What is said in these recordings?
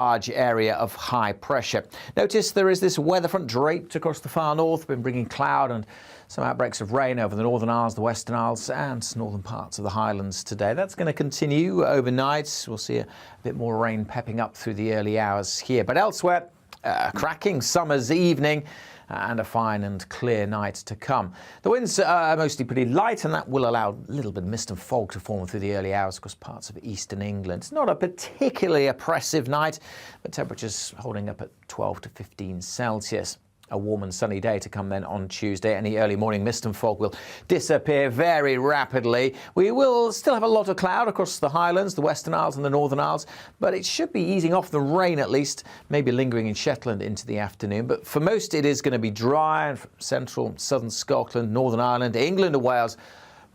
large area of high pressure. Notice there is this weather front draped across the far north, been bringing cloud and some outbreaks of rain over the Northern Isles, the Western Isles and northern parts of the Highlands today. That's going to continue overnight. We'll see a bit more rain pepping up through the early hours here. But elsewhere, a cracking summer's evening and a fine and clear night to come. The winds are mostly pretty light, and that will allow a little bit of mist and fog to form through the early hours across parts of eastern England. It's not a particularly oppressive night, but temperatures holding up at 12 to 15 Celsius. A warm and sunny day to come then on Tuesday. Any early morning mist and fog will disappear very rapidly. We will still have a lot of cloud across the Highlands, the Western Isles and the Northern Isles, but it should be easing off the rain at least, maybe lingering in Shetland into the afternoon. But for most it is going to be dry and central, southern Scotland, Northern Ireland, England and Wales.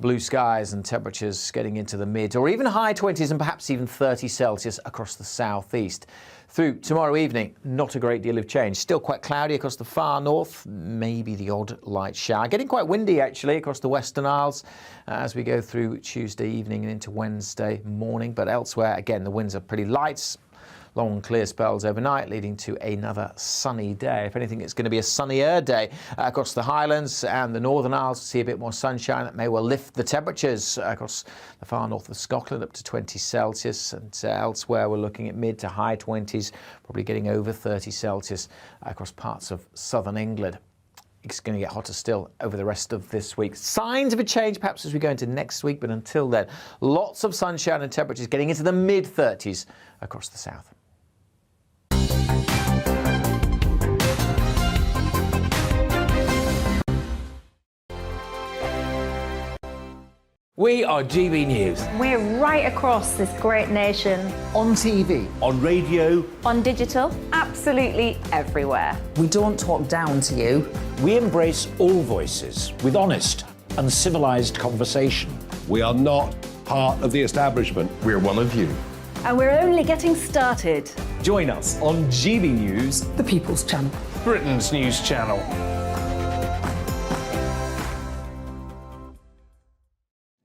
Blue skies and temperatures getting into the mid or even high 20s and perhaps even 30 Celsius across the southeast. Through tomorrow evening, not a great deal of change. Still quite cloudy across the far north, maybe the odd light shower. Getting quite windy actually across the Western Isles as we go through Tuesday evening and into Wednesday morning. But elsewhere, again, the winds are pretty light. Long clear spells overnight leading to another sunny day. If anything, it's going to be a sunnier day across the Highlands and the Northern Isles. See a bit more sunshine. That may well lift the temperatures across the far north of Scotland up to 20 Celsius. And elsewhere, we're looking at mid to high 20s, probably getting over 30 Celsius across parts of southern England. It's going to get hotter still over the rest of this week. Signs of a change perhaps as we go into next week, but until then, lots of sunshine and temperatures getting into the mid-30s across the south. We are GB News. We're right across this great nation. On TV. On radio. On digital. Absolutely everywhere. We don't talk down to you. We embrace all voices with honest and civilised conversation. We are not part of the establishment. We're one of you. And we're only getting started. Join us on GB News, The People's Channel. Britain's news channel.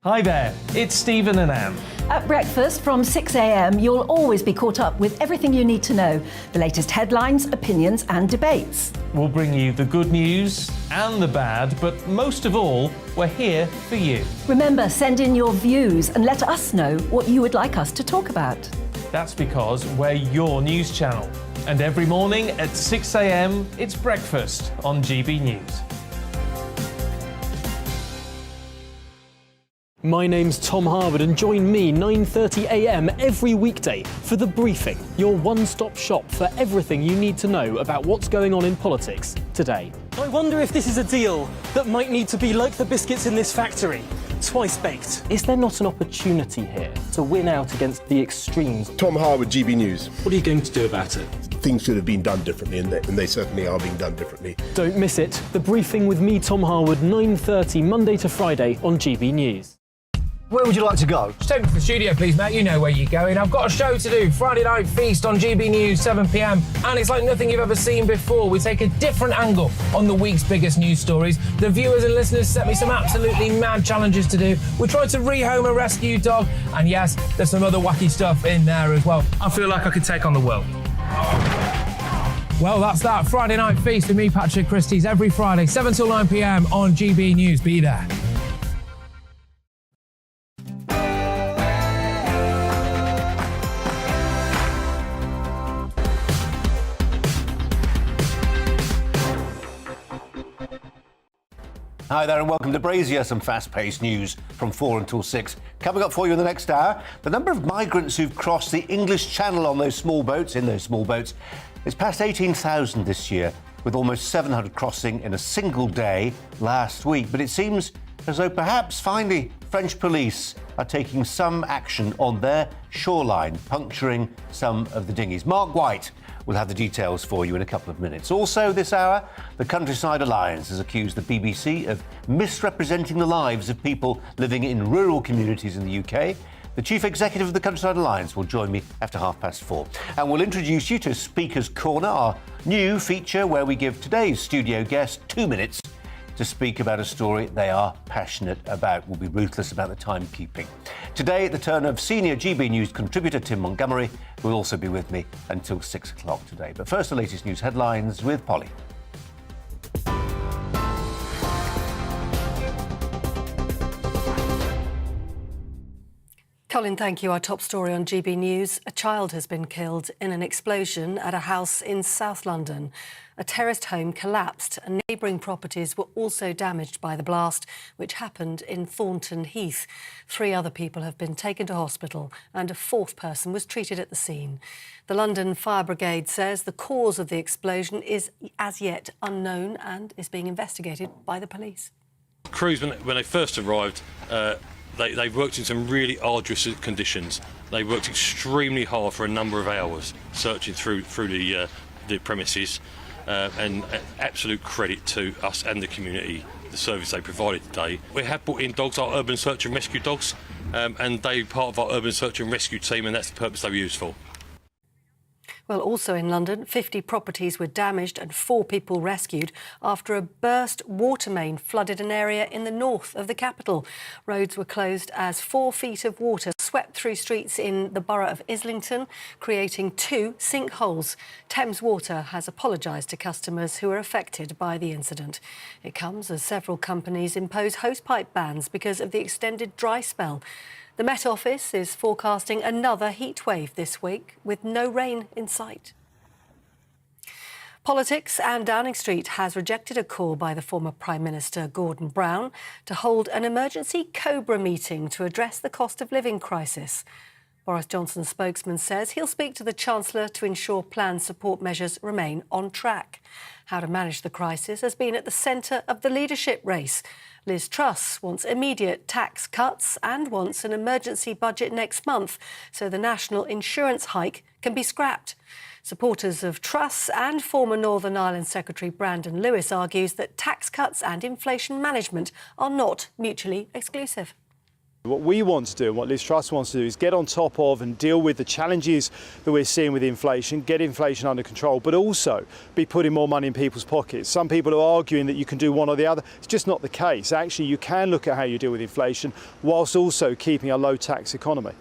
Hi there, it's Stephen and Anne. At breakfast from 6 a.m, you'll always be caught up with everything you need to know, the latest headlines, opinions and debates. We'll bring you the good news and the bad, but most of all, we're here for you. Remember, send in your views and let us know what you would like us to talk about. That's because we're your news channel. And every morning at 6 a.m, it's breakfast on GB News. My name's Tom Harwood and join me 9:30 a.m. every weekday for The Briefing, your one-stop shop for everything you need to know about what's going on in politics today. I wonder if this is a deal that might need to be like the biscuits in this factory, twice baked. Is there not an opportunity here to win out against the extremes? Tom Harwood, GB News. What are you going to do about it? Things should have been done differently, and they certainly are being done differently. Don't miss it. The Briefing with me, Tom Harwood, 9:30 Monday to Friday on GB News. Where would you like to go? Just take me to the studio, please, mate. You know where you're going. I've got a show to do. Friday Night Feast on GB News, 7 p.m. And it's like nothing you've ever seen before. We take a different angle on the week's biggest news stories. The viewers and listeners set me some absolutely mad challenges to do. We tried to rehome a rescue dog. And yes, there's some other wacky stuff in there as well. I feel like I could take on the world. Well, that's that. Friday Night Feast with me, Patrick Christie's, every Friday, 7 till 9 p.m. on GB News. Be there. Hi there and welcome to Brazier. Some fast-paced news from 4 until 6. Coming up for you in the next hour, the number of migrants who've crossed the English Channel on those small boats, is past 18,000 this year, with almost 700 crossing in a single day last week. But it seems as though perhaps finally French police are taking some action on their shoreline, puncturing some of the dinghies. Mark White will have the details for you in a couple of minutes. Also this hour, the Countryside Alliance has accused the BBC of misrepresenting the lives of people living in rural communities in the UK. The Chief Executive of the Countryside Alliance will join me after 4:30. And we'll introduce you to Speaker's Corner, our new feature where we give today's studio guest 2 minutes to speak about a story they are passionate about. We'll be ruthless about the timekeeping. Today, the turn of senior GB News contributor Tim Montgomery, who will also be with me until 6 o'clock today. But first, the latest news headlines with Polly. Colin, thank you. Our top story on GB News. A child has been killed in an explosion at a house in South London. A terraced home collapsed and neighbouring properties were also damaged by the blast, which happened in Thornton Heath. 3 other people have been taken to hospital and a 4th person was treated at the scene. The London Fire Brigade says the cause of the explosion is as yet unknown and is being investigated by the police. Crews, when they first arrived, They've worked in some really arduous conditions. They worked extremely hard for a number of hours, searching through the premises, and absolute credit to us and the community, the service they provided today. We have brought in dogs, our urban search and rescue dogs, and they're part of our urban search and rescue team, and that's the purpose they were used for. Well, also in London, 50 properties were damaged and 4 people rescued after a burst water main flooded an area in the north of the capital. Roads were closed as 4 feet of water swept through streets in the borough of Islington, creating 2 sinkholes. Thames Water has apologised to customers who were affected by the incident. It comes as several companies impose hosepipe bans because of the extended dry spell. The Met Office is forecasting another heat wave this week with no rain in sight. Politics and Downing Street has rejected a call by the former Prime Minister Gordon Brown to hold an emergency COBRA meeting to address the cost of living crisis. Boris Johnson's spokesman says he'll speak to the Chancellor to ensure planned support measures remain on track. How to manage the crisis has been at the centre of the leadership race. Liz Truss wants immediate tax cuts and wants an emergency budget next month so the national insurance hike can be scrapped. Supporters of Truss and former Northern Ireland Secretary Brandon Lewis argues that tax cuts and inflation management are not mutually exclusive. What we want to do, and what Liz Truss wants to do, is get on top of and deal with the challenges that we're seeing with inflation, get inflation under control, but also be putting more money in people's pockets. Some people are arguing that you can do one or the other. It's just not the case. Actually, you can look at how you deal with inflation whilst also keeping a low tax economy.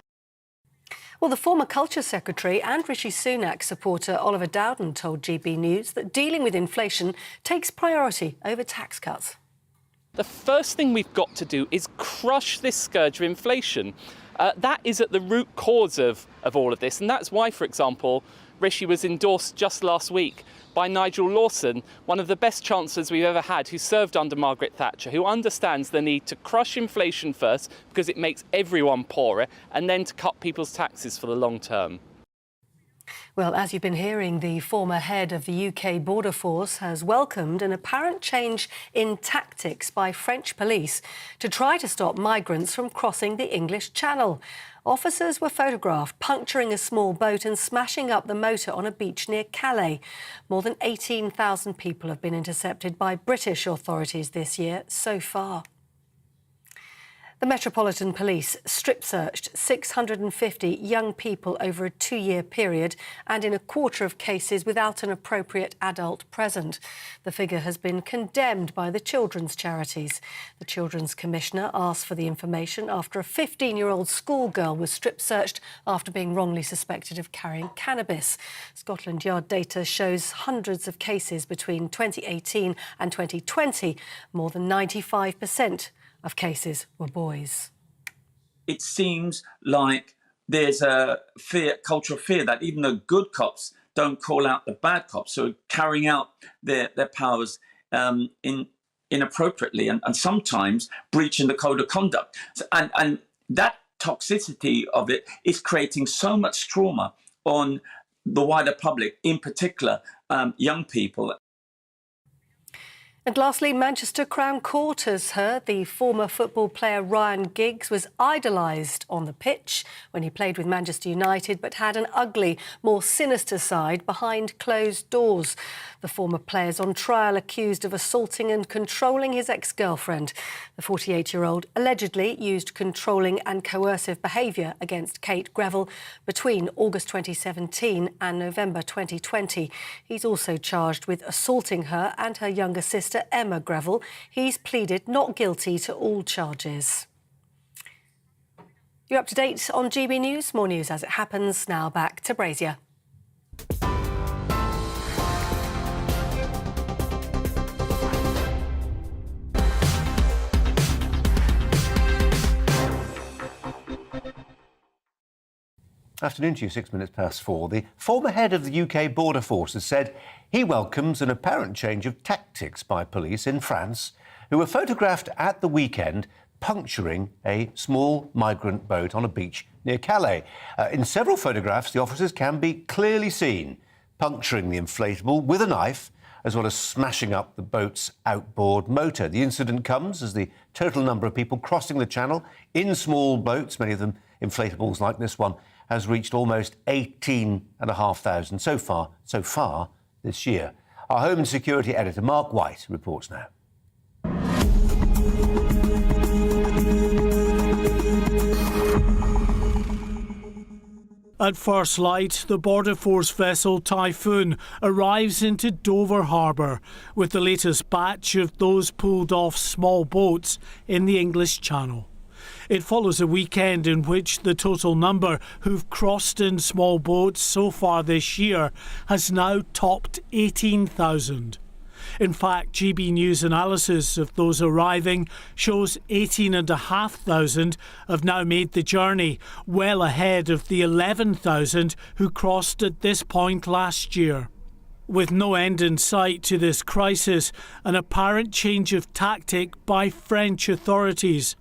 Well, the former Culture Secretary and Rishi Sunak supporter Oliver Dowden told GB News that dealing with inflation takes priority over tax cuts. The first thing we've got to do is crush this scourge of inflation. That is at the root cause of all of this. And that's why, for example, Rishi was endorsed just last week by Nigel Lawson, one of the best chancellors we've ever had, who served under Margaret Thatcher, who understands the need to crush inflation first because it makes everyone poorer, and then to cut people's taxes for the long term. Well, as you've been hearing, the former head of the UK Border Force has welcomed an apparent change in tactics by French police to try to stop migrants from crossing the English Channel. Officers were photographed puncturing a small boat and smashing up the motor on a beach near Calais. More than 18,000 people have been intercepted by British authorities this year so far. The Metropolitan Police strip-searched 650 young people over a 2-year period and in a quarter of cases without an appropriate adult present. The figure has been condemned by the children's charities. The Children's Commissioner asked for the information after a 15-year-old schoolgirl was strip-searched after being wrongly suspected of carrying cannabis. Scotland Yard data shows hundreds of cases between 2018 and 2020. More than 95% of cases were boys. It seems like there's a culture of fear that even the good cops don't call out the bad cops who are carrying out their powers inappropriately and sometimes breaching the code of conduct. And that toxicity of it is creating so much trauma on the wider public, in particular young people. And lastly, Manchester Crown Court has heard the former football player Ryan Giggs was idolised on the pitch when he played with Manchester United, but had an ugly, more sinister side behind closed doors. The former player's on trial accused of assaulting and controlling his ex-girlfriend. The 48-year-old allegedly used controlling and coercive behaviour against Kate Greville between August 2017 and November 2020. He's also charged with assaulting her and her younger sister Emma Greville. He's pleaded not guilty to all charges. You're up to date on GB News. More news as it happens. Now back to Brazier. Afternoon to you, 6 minutes past 4. The former head of the UK Border Force has said he welcomes an apparent change of tactics by police in France who were photographed at the weekend puncturing a small migrant boat on a beach near Calais. In several photographs, the officers can be clearly seen puncturing the inflatable with a knife, as well as smashing up the boat's outboard motor. The incident comes as the total number of people crossing the channel in small boats, many of them inflatables like this one, has reached almost 18,500 so far this year. Our Home and Security editor, Mark White, reports now. At first light, the Border Force vessel Typhoon arrives into Dover Harbour with the latest batch of those pulled off small boats in the English Channel. It follows a weekend in which the total number who've crossed in small boats so far this year has now topped 18,000. In fact, GB News analysis of those arriving shows 18,500 have now made the journey, well ahead of the 11,000 who crossed at this point last year. With no end in sight to this crisis, an apparent change of tactic by French authorities.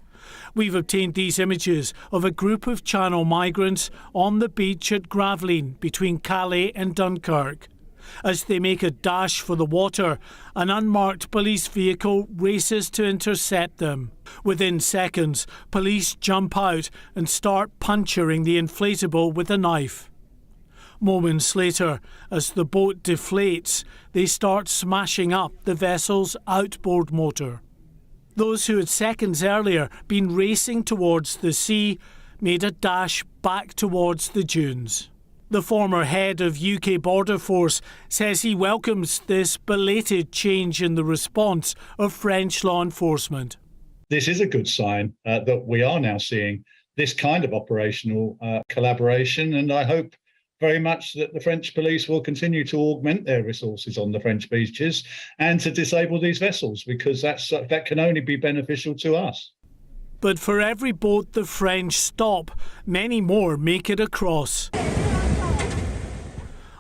We've obtained these images of a group of Channel migrants on the beach at Gravelines between Calais and Dunkirk. As they make a dash for the water, an unmarked police vehicle races to intercept them. Within seconds, police jump out and start puncturing the inflatable with a knife. Moments later, as the boat deflates, they start smashing up the vessel's outboard motor. Those who had seconds earlier been racing towards the sea made a dash back towards the dunes. The former head of UK Border Force says he welcomes this belated change in the response of French law enforcement. This is a good sign that we are now seeing this kind of operational collaboration, and I hope very much that the French police will continue to augment their resources on the French beaches and to disable these vessels, because that can only be beneficial to us. But for every boat the French stop, many more make it across.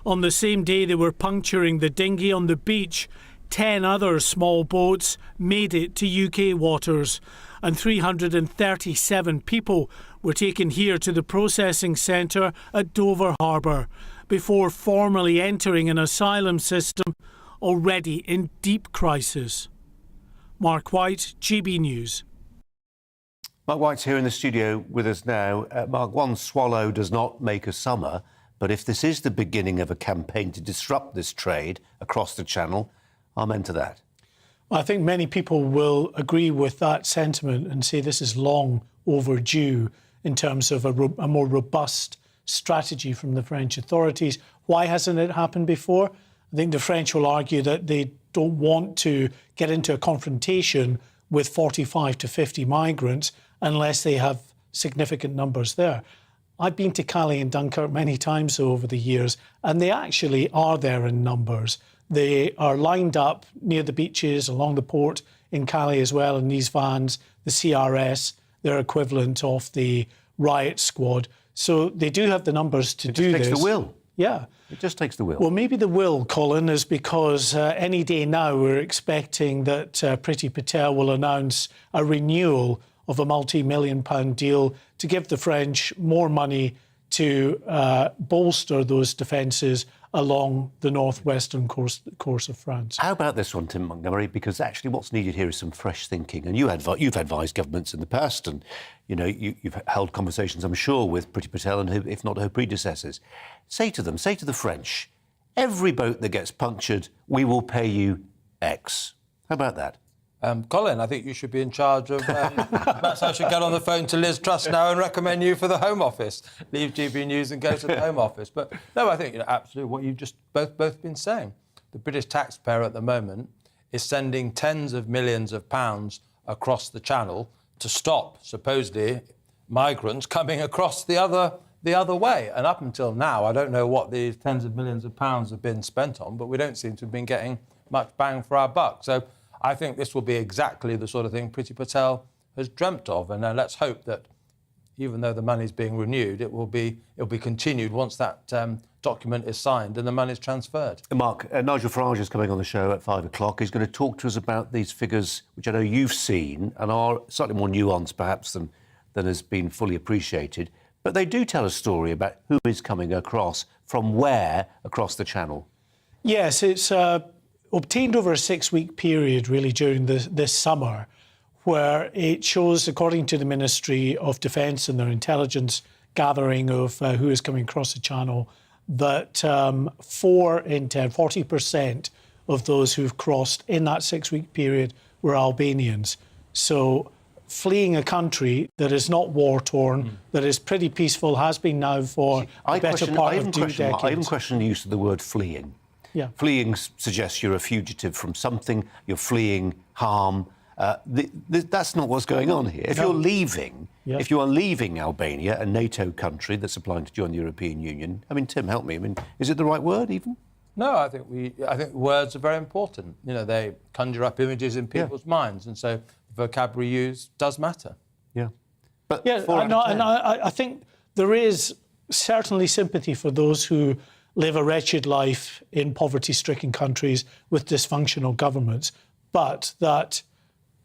On the same day they were puncturing the dinghy on the beach, 10 other small boats made it to UK waters, and 337 people were taken here to the processing centre at Dover Harbour before formally entering an asylum system already in deep crisis. Mark White, GB News. Mark White's here in the studio with us now. Mark, one swallow does not make a summer, but if this is the beginning of a campaign to disrupt this trade across the Channel, amen to that. I think many people will agree with that sentiment and say this is long overdue in terms of a more robust strategy from the French authorities. Why hasn't it happened before? I think the French will argue that they don't want to get into a confrontation with 45 to 50 migrants unless they have significant numbers there. I've been to Calais and Dunkirk many times over the years, and they actually are there in numbers. They are lined up near the beaches, along the port in Calais as well, in these vans, the CRS, their equivalent of the riot squad. So they do have the numbers to do this. It takes the will. Yeah. It just takes the will. Well, maybe the will, Colin, is because any day now we're expecting that Priti Patel will announce a renewal of a multi-million-pound deal to give the French more money to bolster those defences along the northwestern course of France. How about this one, Tim Montgomery? Because actually what's needed here is some fresh thinking. And you've advised governments in the past, and you've held conversations, I'm sure, with Priti Patel and if not her predecessors. Say to the French, every boat that gets punctured, we will pay you X. How about that? Colin, I think you should be in charge of... perhaps I should get on the phone to Liz Truss now and recommend you for the Home Office. Leave GB News and go to the Home Office. But no, I think absolutely what you've just both been saying. The British taxpayer at the moment is sending tens of millions of pounds across the Channel to stop, supposedly, migrants coming across the other way. And up until now, I don't know what these tens of millions of pounds have been spent on, but we don't seem to have been getting much bang for our buck. So I think this will be exactly the sort of thing Priti Patel has dreamt of. And let's hope that even though the money's being renewed, it'll be continued once that document is signed and the money's transferred. Mark, Nigel Farage is coming on the show at 5 o'clock. He's going to talk to us about these figures, which I know you've seen and are slightly more nuanced perhaps than has been fully appreciated. But they do tell a story about who is coming across, from where across the channel. Yes, it's obtained over a 6-week period, really, during this summer, where it shows, according to the Ministry of Defence and their intelligence gathering of who is coming across the channel, that 4 in 10, 40% of those who've crossed in that 6-week period were Albanians. So fleeing a country that is not war-torn, that is pretty peaceful, has been now for the better part of 2 decades. I even question the use of the word fleeing. Yeah. Fleeing suggests you're a fugitive from something, you're fleeing harm. That's not what's going on here. If you're leaving, if you are leaving Albania, a NATO country that's applying to join the European Union, I mean, Tim, help me. I mean, is it the right word even? No, I think words are very important. You know, they conjure up images in people's minds, and so the vocabulary used does matter. Yeah. But I think there is certainly sympathy for those who live a wretched life in poverty-stricken countries with dysfunctional governments, but that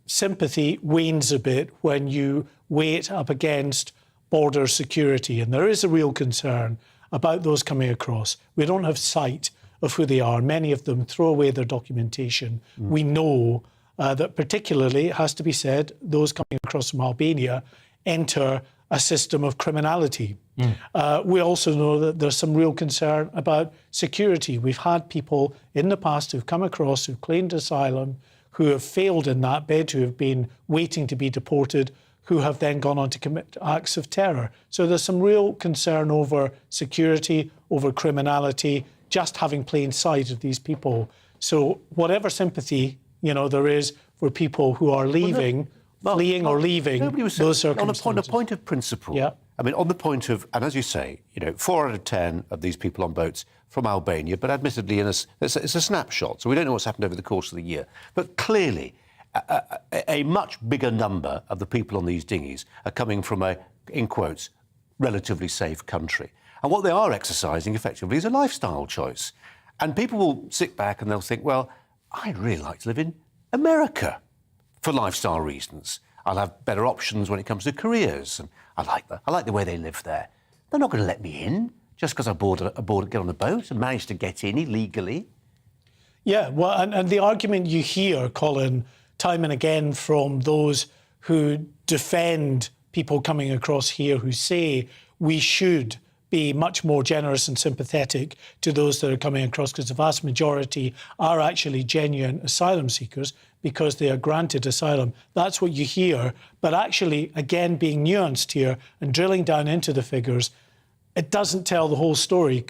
sympathy wanes a bit when you weigh it up against border security. And there is a real concern about those coming across. We don't have sight of who they are. Many of them throw away their documentation. We know that particularly, it has to be said, those coming across from Albania enter a system of criminality. We also know that there's some real concern about security. We've had people in the past who've come across, who've claimed asylum, who have failed in that bid, who have been waiting to be deported, who have then gone on to commit acts of terror. So there's some real concern over security, over criminality, just having plain sight of these people. So whatever sympathy, there is for people who are leaving, fleeing or leaving those circumstances. On a point of principle, I mean, on the point of, and as you say, 4 out of 10 of these people on boats from Albania, but admittedly it's a snapshot, so we don't know what's happened over the course of the year. But clearly, a much bigger number of the people on these dinghies are coming from a, in quotes, relatively safe country. And what they are exercising effectively is a lifestyle choice. And people will sit back and they'll think, well, I'd really like to live in America for lifestyle reasons. I'll have better options when it comes to careers. And I like the way they live there. They're not going to let me in just because I get on a boat and managed to get in illegally. Yeah, well, and the argument you hear, Colin, time and again from those who defend people coming across here who say we should be much more generous and sympathetic to those that are coming across, because the vast majority are actually genuine asylum seekers because they are granted asylum. That's what you hear. But actually, again, being nuanced here and drilling down into the figures, it doesn't tell the whole story,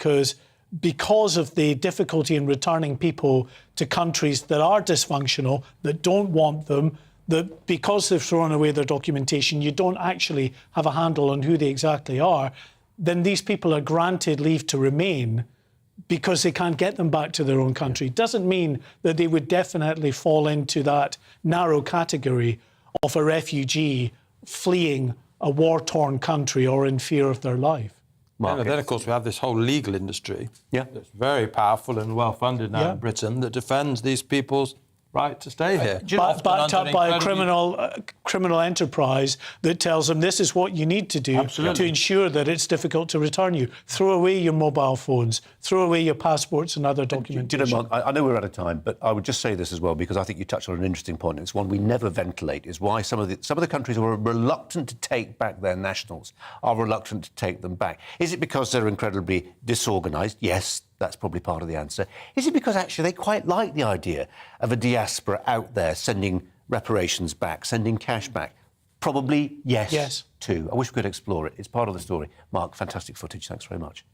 because of the difficulty in returning people to countries that are dysfunctional, that don't want them, that because they've thrown away their documentation, you don't actually have a handle on who they exactly are, then these people are granted leave to remain because they can't get them back to their own country. Doesn't mean that they would definitely fall into that narrow category of a refugee fleeing a war-torn country or in fear of their life. And then, of course, we have this whole legal industry that's very powerful and well-funded now in Britain that defends these people's right to stay here. Backed up by a criminal enterprise that tells them this is what you need to do to ensure that it's difficult to return you. Throw away your mobile phones, throw away your passports and other documentation. I know we're out of time, but I would just say this as well, because I think you touched on an interesting point. It's one we never ventilate, is why some of the countries who are reluctant to take back their nationals are reluctant to take them back. Is it because they're incredibly disorganised? Yes, that's probably part of the answer. Is it because actually they quite like the idea of a diaspora out there sending reparations back, sending cash back? Probably yes, too. I wish we could explore it. It's part of the story. Mark, fantastic footage. Thanks very much.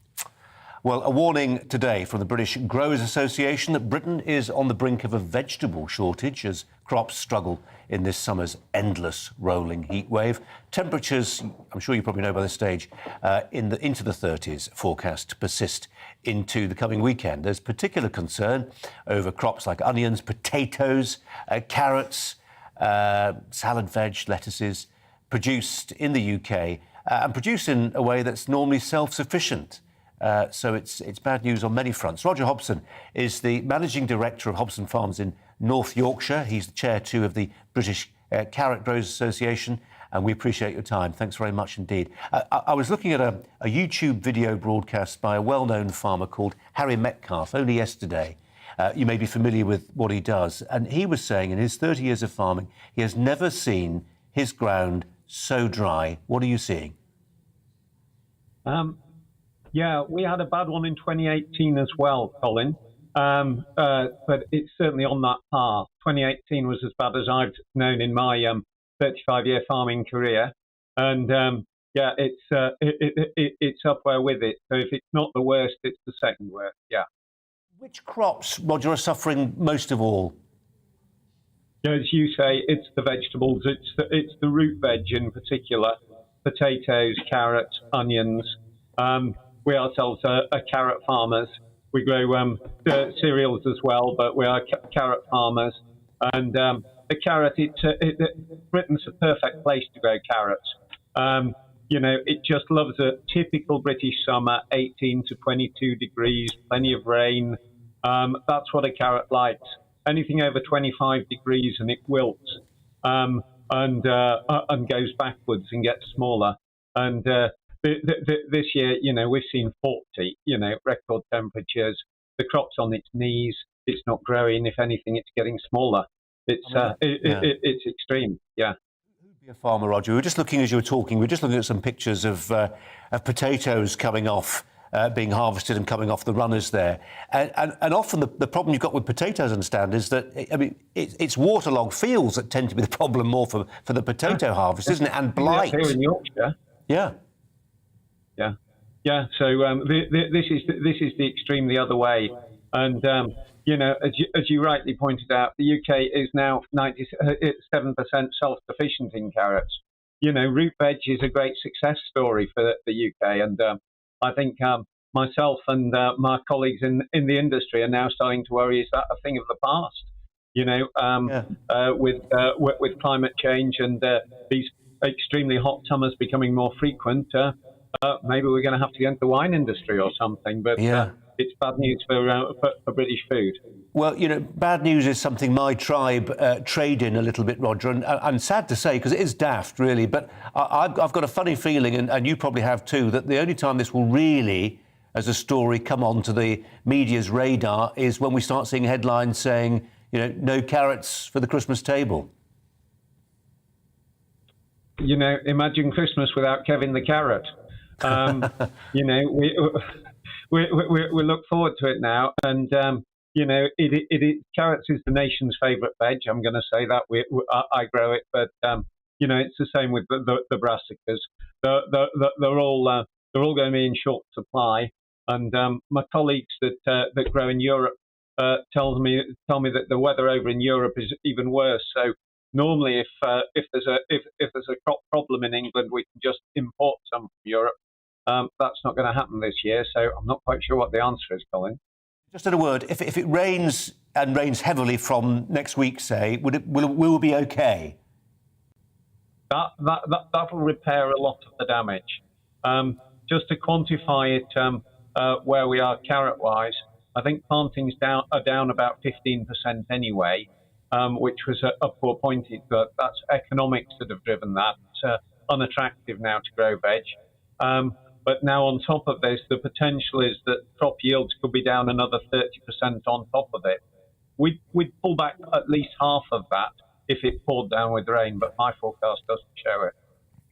Well, a warning today from the British Growers Association that Britain is on the brink of a vegetable shortage as crops struggle in this summer's endless rolling heat wave. Temperatures, I'm sure you probably know by this stage, into the 30s forecast to persist into the coming weekend. There's particular concern over crops like onions, potatoes, carrots, salad veg, lettuces, produced in the UK and produced in a way that's normally self-sufficient. So it's bad news on many fronts. Roger Hobson is the Managing Director of Hobson Farms in North Yorkshire. He's the Chair, too, of the British Carrot Growers Association, and we appreciate your time. Thanks very much indeed. I was looking at a YouTube video broadcast by a well-known farmer called Harry Metcalfe only yesterday. You may be familiar with what he does. And he was saying in his 30 years of farming, he has never seen his ground so dry. What are you seeing? Yeah, we had a bad one in 2018 as well, Colin. But it's certainly on that par. 2018 was as bad as I've known in my 35-year farming career. And yeah, it's up there with it. So if it's not the worst, it's the second worst, yeah. Which crops, Roger, are suffering most of all? As you say, it's the vegetables. It's the root veg in particular. Potatoes, carrots, onions. We ourselves are carrot farmers. We grow cereals as well, but we are carrot farmers. And the carrot, Britain's a perfect place to grow carrots. You know, it just loves a typical British summer, 18 to 22 degrees, plenty of rain. That's what a carrot likes. Anything over 25 degrees and it wilts and goes backwards and gets smaller. And this year, you know, we've seen 40, you know, record temperatures. The crop's on its knees. It's not growing. If anything, it's getting smaller. It's extreme. Yeah. Be a farmer, Roger. We were just looking as you were talking. We were just looking at some pictures of potatoes coming off, being harvested and coming off the runners there. And often the problem you've got with potatoes, I understand, is that it's waterlogged fields that tend to be the problem more for the potato harvest, isn't it? And blight. Here in Yorkshire. Yeah. Yeah, yeah. So this is the extreme the other way, and you know, as you rightly pointed out, the UK is now 97% self-sufficient in carrots. You know, root veg is a great success story for the UK, and I think myself and my colleagues in the industry are now starting to worry: is that a thing of the past? You know, with climate change and these extremely hot summers becoming more frequent. Maybe we're going to have to get into the wine industry or something, but it's bad news for British food. Well, you know, bad news is something my tribe trade in a little bit, Roger, and sad to say, because it is daft, really, but I've got a funny feeling, and you probably have too, that the only time this will really, as a story, come onto the media's radar is when we start seeing headlines saying, you know, no carrots for the Christmas table. You know, imagine Christmas without Kevin the carrot. You know, we look forward to it now, and you know, carrots is the nation's favourite veg. I'm going to say that I grow it, but you know, it's the same with the brassicas. They're all going to be in short supply, and my colleagues that grow in Europe tell me that the weather over in Europe is even worse. So normally, if there's a crop problem in England, we can just import some from Europe. That's not going to happen this year, so I'm not quite sure what the answer is, Colin. Just in a word, if it rains and rains heavily from next week, say, will be okay? That will repair a lot of the damage. Just to quantify it, where we are carrot-wise, I think plantings are down about 15% anyway, which was a poor point. But that's economics that have driven that. It's unattractive now to grow veg. But now on top of this, the potential is that crop yields could be down another 30% on top of it. We'd pull back at least half of that if it poured down with rain, but my forecast doesn't show it.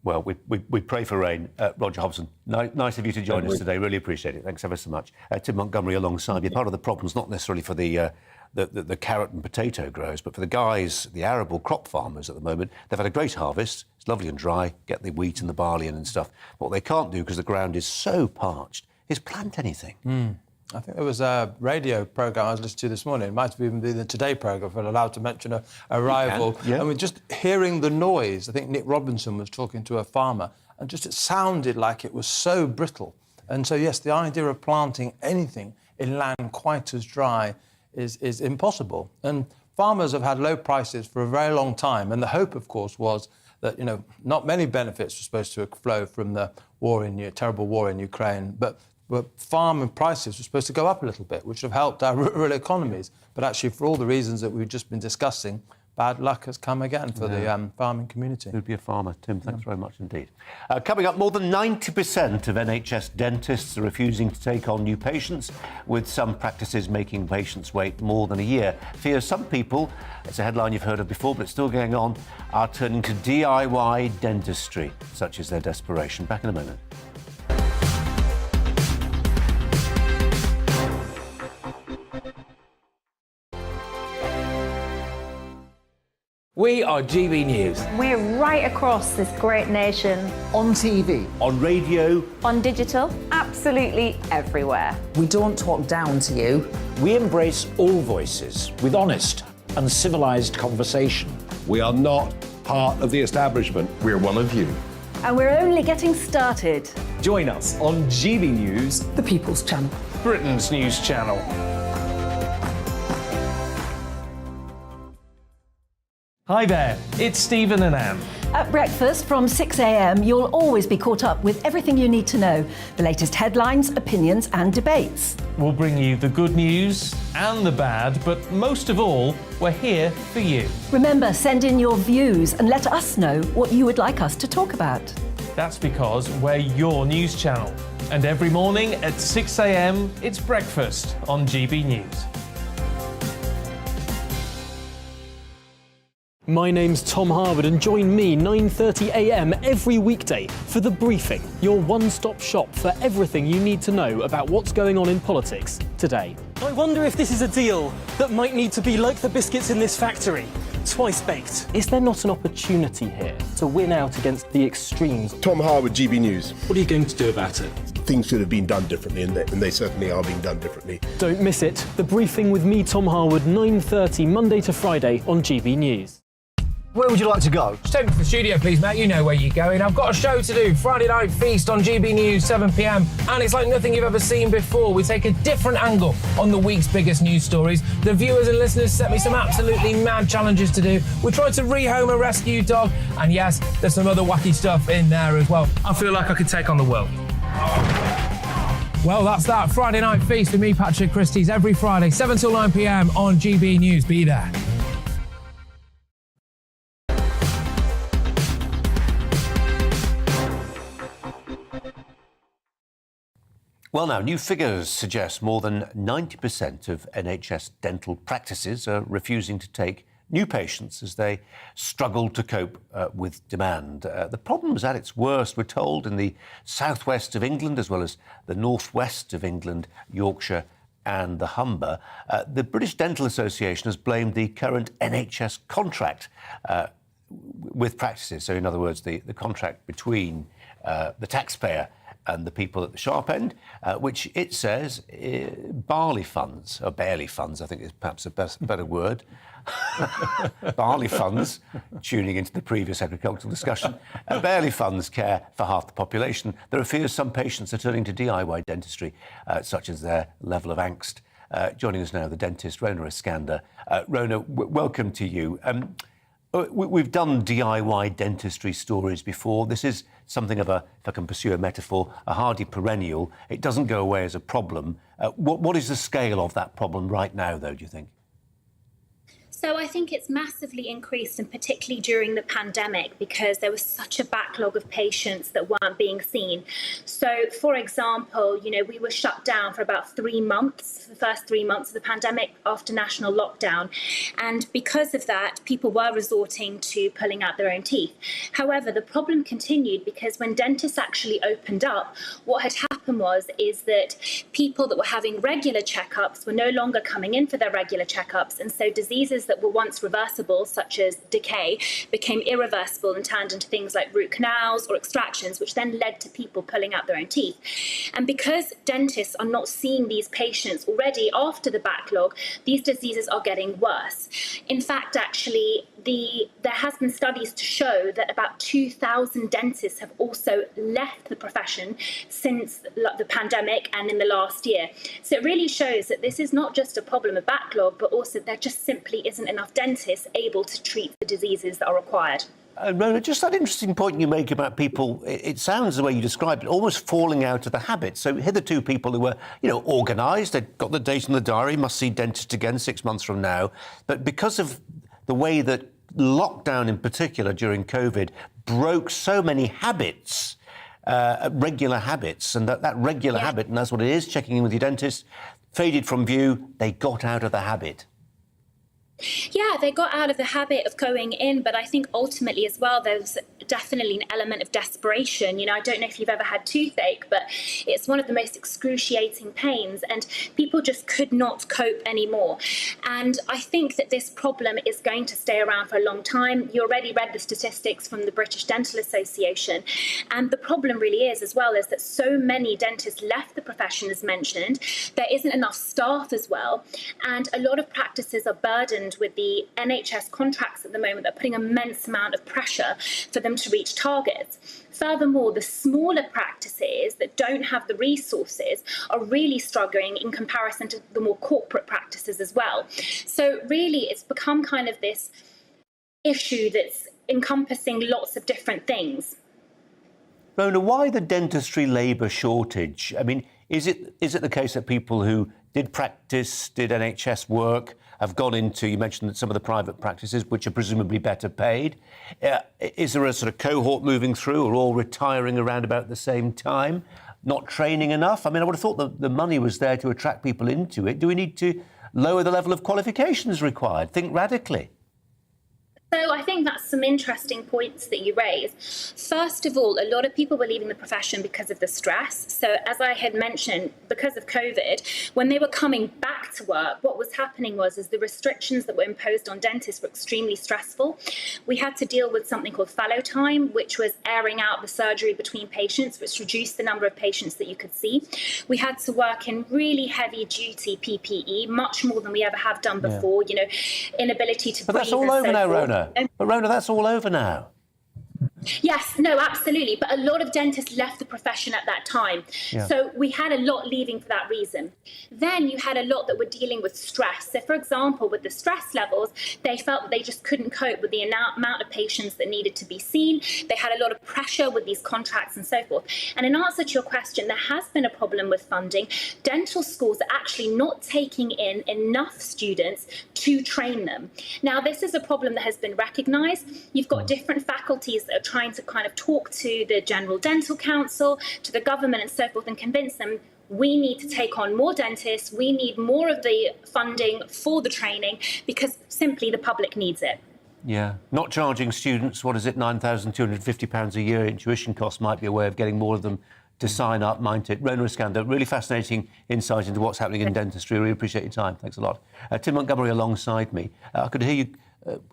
Well, we pray for rain. Roger Hobson, nice of you to join us today. Really appreciate it. Thanks ever so much. Tim Montgomery alongside you. Part of the problem's not necessarily for the carrot and potato growers, but for the guys, the arable crop farmers at the moment. They've had a great harvest. It's lovely and dry. Get the wheat and the barley in and stuff. But what they can't do, because the ground is so parched, is plant anything? I think there was a radio programme I was listening to this morning. It might have even been the Today programme, if I'm allowed to mention a rival. Yeah. And we're just hearing the noise. I think Nick Robinson was talking to a farmer, and just it sounded like it was so brittle. And so, yes, the idea of planting anything in land quite as dry is impossible. And farmers have had low prices for a very long time. And the hope, of course, was that, you know, not many benefits were supposed to flow from the terrible war in Ukraine, but farm prices were supposed to go up a little bit, which would have helped our rural economies. But actually, for all the reasons that we've just been discussing, bad luck has come again for the farming community. Who'd be a farmer? Tim, thanks very much indeed. Coming up, more than 90% of NHS dentists are refusing to take on new patients, with some practices making patients wait more than a year. Fear some people, it's a headline you've heard of before, but it's still going on, are turning to DIY dentistry. Such is their desperation. Back in a minute. We are GB News. We're right across this great nation. On TV. On radio. On digital. Absolutely everywhere. We don't talk down to you. We embrace all voices with honest and civilised conversation. We are not part of the establishment. We're one of you. And we're only getting started. Join us on GB News, The People's Channel. Britain's news channel. Hi there, it's Stephen and Anne. At breakfast from 6 a.m, you'll always be caught up with everything you need to know, the latest headlines, opinions and debates. We'll bring you the good news and the bad, but most of all, we're here for you. Remember, send in your views and let us know what you would like us to talk about. That's because we're your news channel. And every morning at 6 a.m, it's breakfast on GB News. My name's Tom Harwood, and join me 9:30 a.m. every weekday for The Briefing, your one-stop shop for everything you need to know about what's going on in politics today. I wonder if this is a deal that might need to be like the biscuits in this factory, twice baked. Is there not an opportunity here to win out against the extremes? Tom Harwood, GB News. What are you going to do about it? Things should have been done differently, and they certainly are being done differently. Don't miss it. The Briefing with me, Tom Harwood, 9:30 Monday to Friday on GB News. Where would you like to go? Just take me to the studio, please, Matt. You know where you're going. I've got a show to do. Friday Night Feast on GB News, 7 p.m. And it's like nothing you've ever seen before. We take a different angle on the week's biggest news stories. The viewers and listeners set me some absolutely mad challenges to do. We tried to rehome a rescue dog. And yes, there's some other wacky stuff in there as well. I feel like I could take on the world. Well, that's that. Friday Night Feast with me, Patrick Christie's, every Friday, 7 till 9 p.m. on GB News. Be there. Well, now, new figures suggest more than 90% of NHS dental practices are refusing to take new patients as they struggle to cope with demand. The problem is at its worst, we're told, in the southwest of England, as well as the northwest of England, Yorkshire and the Humber. The British Dental Association has blamed the current NHS contract with practices. So, in other words, the contract between the taxpayer and the people at the sharp end, which it says barley funds, or barely funds, I think is perhaps a better word. Barley funds, tuning into the previous agricultural discussion, barley funds care for half the population. There are fears some patients are turning to DIY dentistry, such as their level of angst. Joining us now, the dentist, Rona Iskander. Rona, welcome to you. We've done DIY dentistry stories before. This is something of a, if I can pursue a metaphor, a hardy perennial. It doesn't go away as a problem. What is the scale of that problem right now, though, do you think? So I think it's massively increased, and particularly during the pandemic, because there was such a backlog of patients that weren't being seen. So, for example, we were shut down for about 3 months, the first 3 months of the pandemic after national lockdown. And because of that, people were resorting to pulling out their own teeth. However, the problem continued because when dentists actually opened up, what had happened is that people that were having regular checkups were no longer coming in for their regular checkups. And so diseases that were once reversible, such as decay, became irreversible and turned into things like root canals or extractions, which then led to people pulling out their own teeth. And because dentists are not seeing these patients already after the backlog, these diseases are getting worse. In fact, actually, there has been studies to show that about 2,000 dentists have also left the profession since the pandemic and in the last year. So it really shows that this is not just a problem of backlog, but also there just simply isn't enough dentists able to treat the diseases that are required. Rona, just that interesting point you make about people, it sounds the way you described it, almost falling out of the habit. So hitherto people who were, organised, they'd got the date in the diary, must see dentist again 6 months from now. But because of the way that lockdown in particular during COVID broke so many habits, regular habits, and that regular habit, and that's what it is, checking in with your dentist, faded from view, they got out of the habit. Yeah, they got out of the habit of going in, but I think ultimately as well, there's definitely an element of desperation. I don't know if you've ever had toothache, but it's one of the most excruciating pains, and people just could not cope anymore. And I think that this problem is going to stay around for a long time. You already read the statistics from the British Dental Association. And the problem really is as well is that so many dentists left the profession, as mentioned. There isn't enough staff as well. And a lot of practices are burdened with the NHS contracts at the moment that are putting immense amount of pressure for them to reach targets. Furthermore, the smaller practices that don't have the resources are really struggling in comparison to the more corporate practices as well. So really, it's become kind of this issue that's encompassing lots of different things. Rona, why the dentistry labour shortage? I mean, is it the case that people who did practice, did NHS work, have gone into, you mentioned that some of the private practices, which are presumably better paid. Is there a sort of cohort moving through, or all retiring around about the same time? Not training enough? I mean, I would have thought the money was there to attract people into it. Do we need to lower the level of qualifications required? Think radically. So I think that's some interesting points that you raise. First of all, a lot of people were leaving the profession because of the stress. So as I had mentioned, because of COVID, when they were coming back to work, what was happening was the restrictions that were imposed on dentists were extremely stressful. We had to deal with something called fallow time, which was airing out the surgery between patients, which reduced the number of patients that you could see. We had to work in really heavy duty PPE, much more than we ever have done before, inability to breathe. But that's all over now, Rona. But Rona, that's all over now. Yes, no, absolutely. But a lot of dentists left the profession at that time. Yeah. So we had a lot leaving for that reason. Then you had a lot that were dealing with stress. So, for example, with the stress levels, they felt that they just couldn't cope with the amount of patients that needed to be seen. They had a lot of pressure with these contracts and so forth. And in answer to your question, there has been a problem with funding. Dental schools are actually not taking in enough students to train them. Now, this is a problem that has been recognised. You've got different faculties that are trying to kind of talk to the General Dental Council, to the government and so forth, and convince them we need to take on more dentists, we need more of the funding for the training, because simply the public needs it. Yeah. Not charging students, what is it, £9,250 a year in tuition costs might be a way of getting more of them to sign up, might it? Rona Iskander, really fascinating insight into what's happening in dentistry. I really appreciate your time. Thanks a lot. Tim Montgomery alongside me. I could hear you.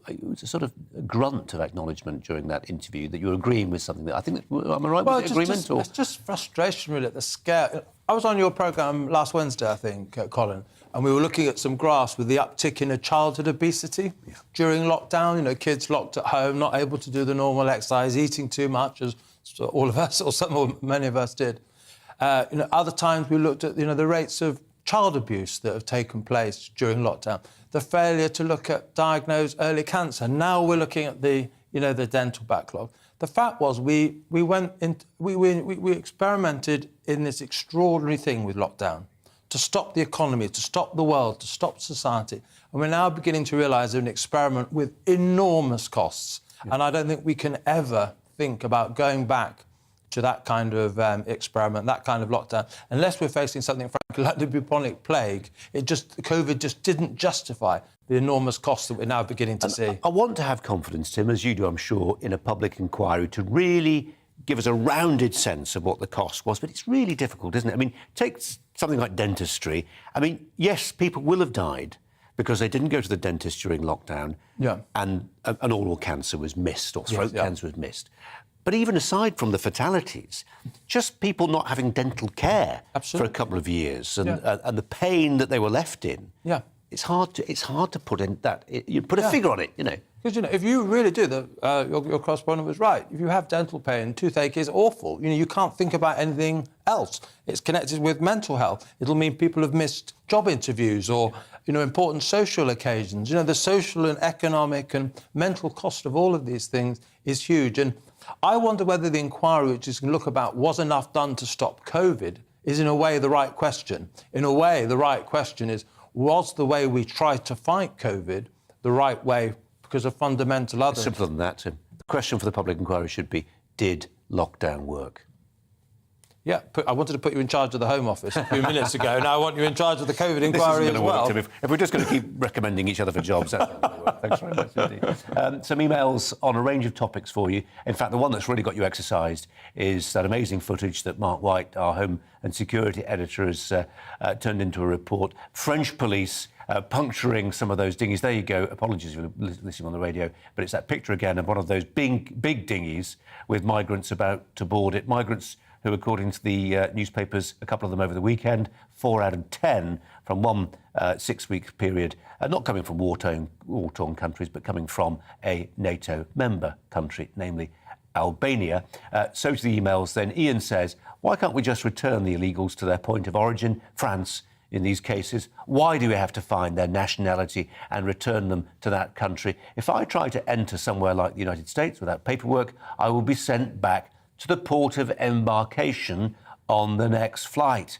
It was a sort of grunt of acknowledgement during that interview that you were agreeing with something that I think, am I right with the agreement? It's just frustration, really, at the scale. I was on your programme last Wednesday, I think, Colin, and we were looking at some graphs with the uptick in childhood obesity during lockdown. Kids locked at home, not able to do the normal exercise, eating too much, as all of us, or many of us did. Other times we looked at, the rates of child abuse that have taken place during lockdown, the failure to look at diagnose early cancer. Now we're looking at the dental backlog. The fact was we experimented in this extraordinary thing with lockdown to stop the economy, to stop the world, to stop society. And we're now beginning to realise they're an experiment with enormous costs. Yeah. And I don't think we can ever think about going back to that kind of experiment, that kind of lockdown, unless we're facing something, frankly, like the bubonic plague. COVID just didn't justify the enormous costs that we're now beginning to see. I want to have confidence, Tim, as you do, I'm sure, in a public inquiry to really give us a rounded sense of what the cost was, but it's really difficult, isn't it? I mean, take something like dentistry. I mean, yes, people will have died, because they didn't go to the dentist during lockdown, and an oral cancer was missed, or throat cancer was missed. But even aside from the fatalities, just people not having dental care for a couple of years, and the pain that they were left in. It's hard to put in that. You put a figure on it, you know. Because, if you really do, your correspondent was right. If you have dental pain, toothache is awful. You can't think about anything else. It's connected with mental health. It'll mean people have missed job interviews or, important social occasions. The social and economic and mental cost of all of these things is huge. And I wonder whether the inquiry, which is going to look about was enough done to stop COVID, is in a way the right question. In a way, the right question is, was the way we tried to fight COVID the right way because of fundamental others? Simpler than that, Tim. The question for the public inquiry should be, did lockdown work? Yeah, I wanted to put you in charge of the Home Office a few minutes ago. Now I want you in charge of the COVID inquiry as well. Work, if we're just going to keep recommending each other for jobs, that's not going to work. Thanks very much indeed. Some emails on a range of topics for you. In fact, the one that's really got you exercised is that amazing footage that Mark White, our Home and Security Editor, has turned into a report. French police puncturing some of those dinghies. There you go. Apologies for listening on the radio, but it's that picture again of one of those big dinghies with migrants about to board it. Migrants who, according to the newspapers, a couple of them over the weekend, 4 out of 10 from one 6-week period, not coming from war-torn countries, but coming from a NATO member country, namely Albania. So to the emails then, Ian says, why can't we just return the illegals to their point of origin, France, in these cases? Why do we have to find their nationality and return them to that country? If I try to enter somewhere like the United States without paperwork, I will be sent back to the port of embarkation on the next flight.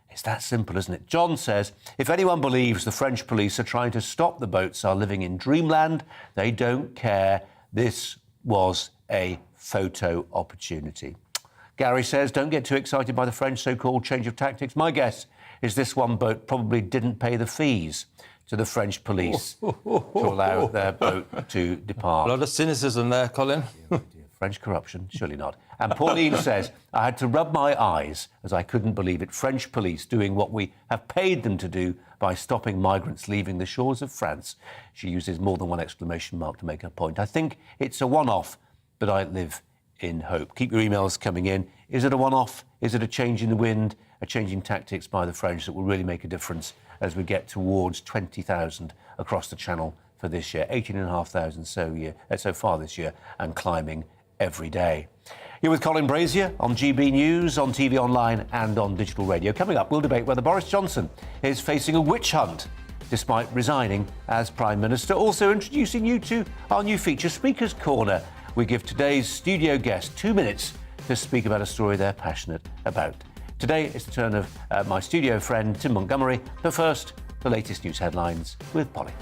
It's that simple, isn't it? John says, if anyone believes the French police are trying to stop the boats are living in dreamland, they don't care. This was a photo opportunity. Gary says, don't get too excited by the French so-called change of tactics. My guess is this one boat probably didn't pay the fees to the French police to allow their boat to depart. A lot of cynicism there, Colin. French corruption? Surely not. And Pauline says, I had to rub my eyes as I couldn't believe it. French police doing what we have paid them to do by stopping migrants leaving the shores of France. She uses more than one exclamation mark to make her point. I think it's a one-off, but I live in hope. Keep your emails coming in. Is it a one-off? Is it a change in the wind? A change in tactics by the French that will really make a difference as we get towards 20,000 across the channel for this year. 18,500 so far this year, and climbing every day. You're with Colin Brazier on GB News, on TV Online and on digital radio. Coming up, we'll debate whether Boris Johnson is facing a witch hunt despite resigning as Prime Minister. Also introducing you to our new feature, Speaker's Corner. We give today's studio guest 2 minutes to speak about a story they're passionate about. Today, it's the turn of my studio friend, Tim Montgomery. But first, the latest news headlines with Polly.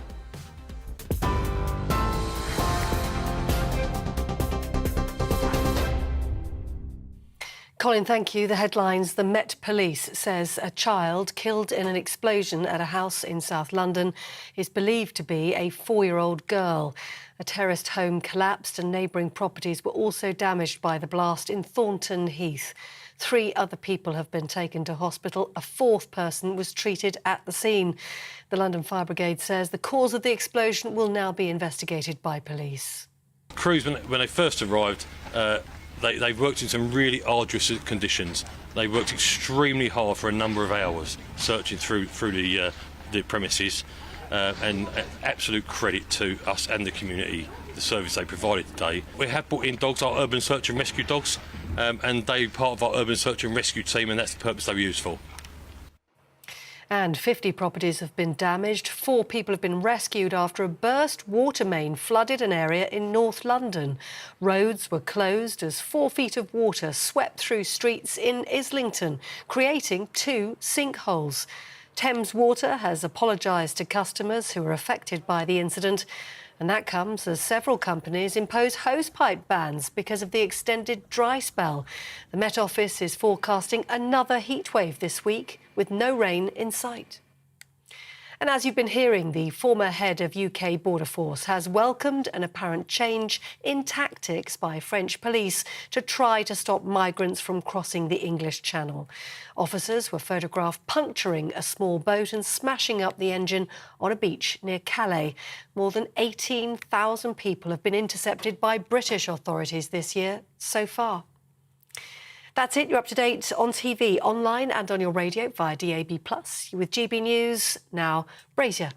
Colin, thank you. The headlines. The Met Police says a child killed in an explosion at a house in South London is believed to be a 4-year-old girl. A terraced home collapsed and neighbouring properties were also damaged by the blast in Thornton Heath. 3 other people have been taken to hospital. A 4th person was treated at the scene. The London Fire Brigade says the cause of the explosion will now be investigated by police. Crews, when they first arrived, they worked in some really arduous conditions. They worked extremely hard for a number of hours, searching through the premises, and absolute credit to us and the community, the service they provided today. We have brought in dogs, our urban search and rescue dogs, and they're part of our urban search and rescue team, and that's the purpose they were used for. And 50 properties have been damaged. 4 people have been rescued after a burst water main flooded an area in North London. Roads were closed as 4 feet of water swept through streets in Islington, creating 2 sinkholes. Thames Water has apologised to customers who were affected by the incident. And that comes as several companies impose hosepipe bans because of the extended dry spell. The Met Office is forecasting another heatwave this week with no rain in sight. And as you've been hearing, the former head of UK Border Force has welcomed an apparent change in tactics by French police to try to stop migrants from crossing the English Channel. Officers were photographed puncturing a small boat and smashing up the engine on a beach near Calais. More than 18,000 people have been intercepted by British authorities this year so far. That's it. You're up to date on TV, online and on your radio via DAB+. With GB News, now Brazier.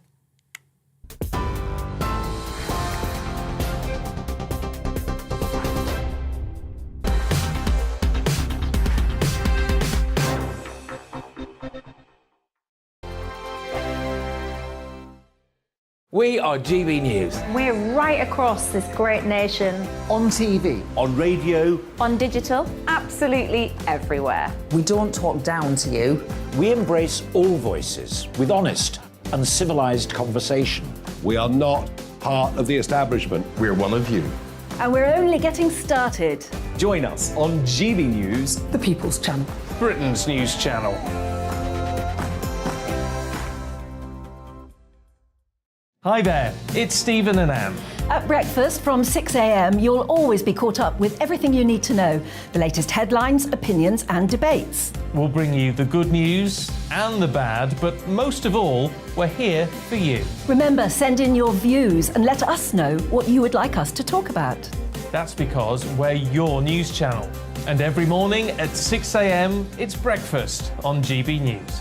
We are GB News. We're right across this great nation. On TV. On radio. On digital. Absolutely everywhere. We don't talk down to you. We embrace all voices with honest and civilised conversation. We are not part of the establishment. We're one of you. And we're only getting started. Join us on GB News, The People's Channel. Britain's news channel. Hi there, it's Stephen and Anne. At breakfast from 6 a.m, you'll always be caught up with everything you need to know, the latest headlines, opinions and debates. We'll bring you the good news and the bad, but most of all, we're here for you. Remember, send in your views and let us know what you would like us to talk about. That's because we're your news channel. And every morning at 6 a.m, it's breakfast on GB News.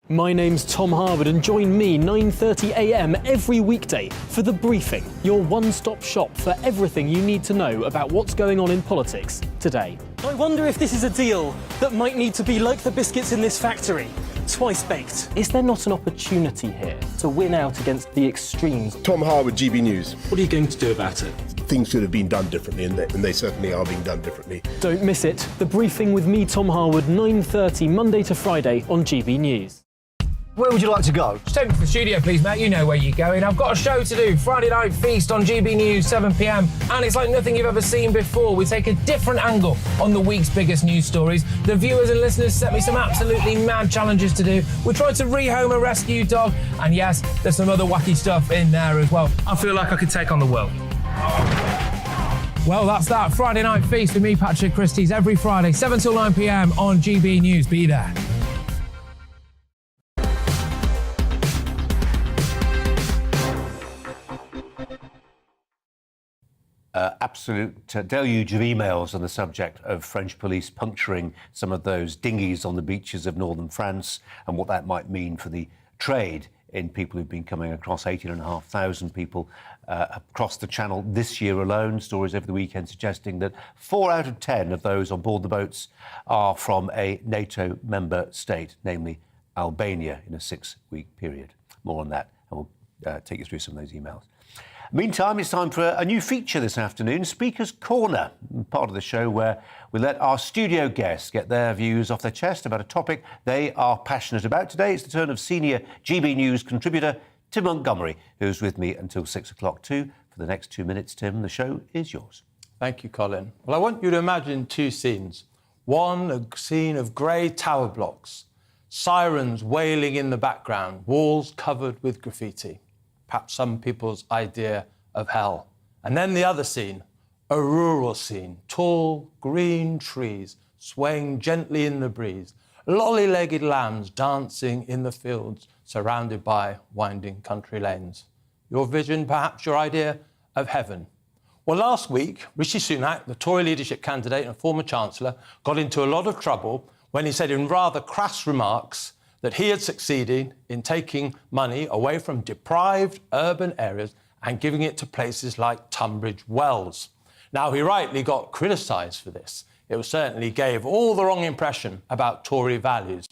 My name's Tom Harwood and join me 9:30 a.m. every weekday for The Briefing, your one-stop shop for everything you need to know about what's going on in politics today. I wonder if this is a deal that might need to be like the biscuits in this factory, twice baked. Is there not an opportunity here to win out against the extremes? Tom Harwood, GB News. What are you going to do about it? Things should have been done differently, and they certainly are being done differently. Don't miss it. The Briefing with me, Tom Harwood, 9:30 Monday to Friday on GB News. Where would you like to go? Just take me to the studio, please, Matt. You know where you're going. I've got a show to do. Friday Night Feast on GB News, 7 p.m. And it's like nothing you've ever seen before. We take a different angle on the week's biggest news stories. The viewers and listeners set me some absolutely mad challenges to do. We tried to rehome a rescue dog. And yes, there's some other wacky stuff in there as well. I feel like I could take on the world. Well, that's that. Friday Night Feast with me, Patrick Christie's, every Friday, 7 till 9 p.m. on GB News. Be there. Absolute deluge of emails on the subject of French police puncturing some of those dinghies on the beaches of northern France and what that might mean for the trade in people who've been coming across. 18,500 people across the channel this year alone. Stories over the weekend suggesting that 4 out of 10 of those on board the boats are from a NATO member state, namely Albania, in a 6-week period. More on that, and we'll take you through some of those emails. Meantime, it's time for a new feature this afternoon, Speaker's Corner, part of the show where we let our studio guests get their views off their chest about a topic they are passionate about. Today, it's the turn of senior GB News contributor Tim Montgomery, who's with me until 6 o'clock too. For the next 2 minutes, Tim, the show is yours. Thank you, Colin. Well, I want you to imagine two scenes. One, a scene of grey tower blocks, sirens wailing in the background, walls covered with graffiti. Perhaps some people's idea of hell. And then the other scene, a rural scene, tall green trees swaying gently in the breeze, lolly-legged lambs dancing in the fields surrounded by winding country lanes. Your vision, perhaps your idea of heaven. Well, last week, Rishi Sunak, the Tory leadership candidate and former Chancellor, got into a lot of trouble when he said in rather crass remarks that he had succeeded in taking money away from deprived urban areas and giving it to places like Tunbridge Wells. Now, he rightly got criticised for this. It certainly gave all the wrong impression about Tory values.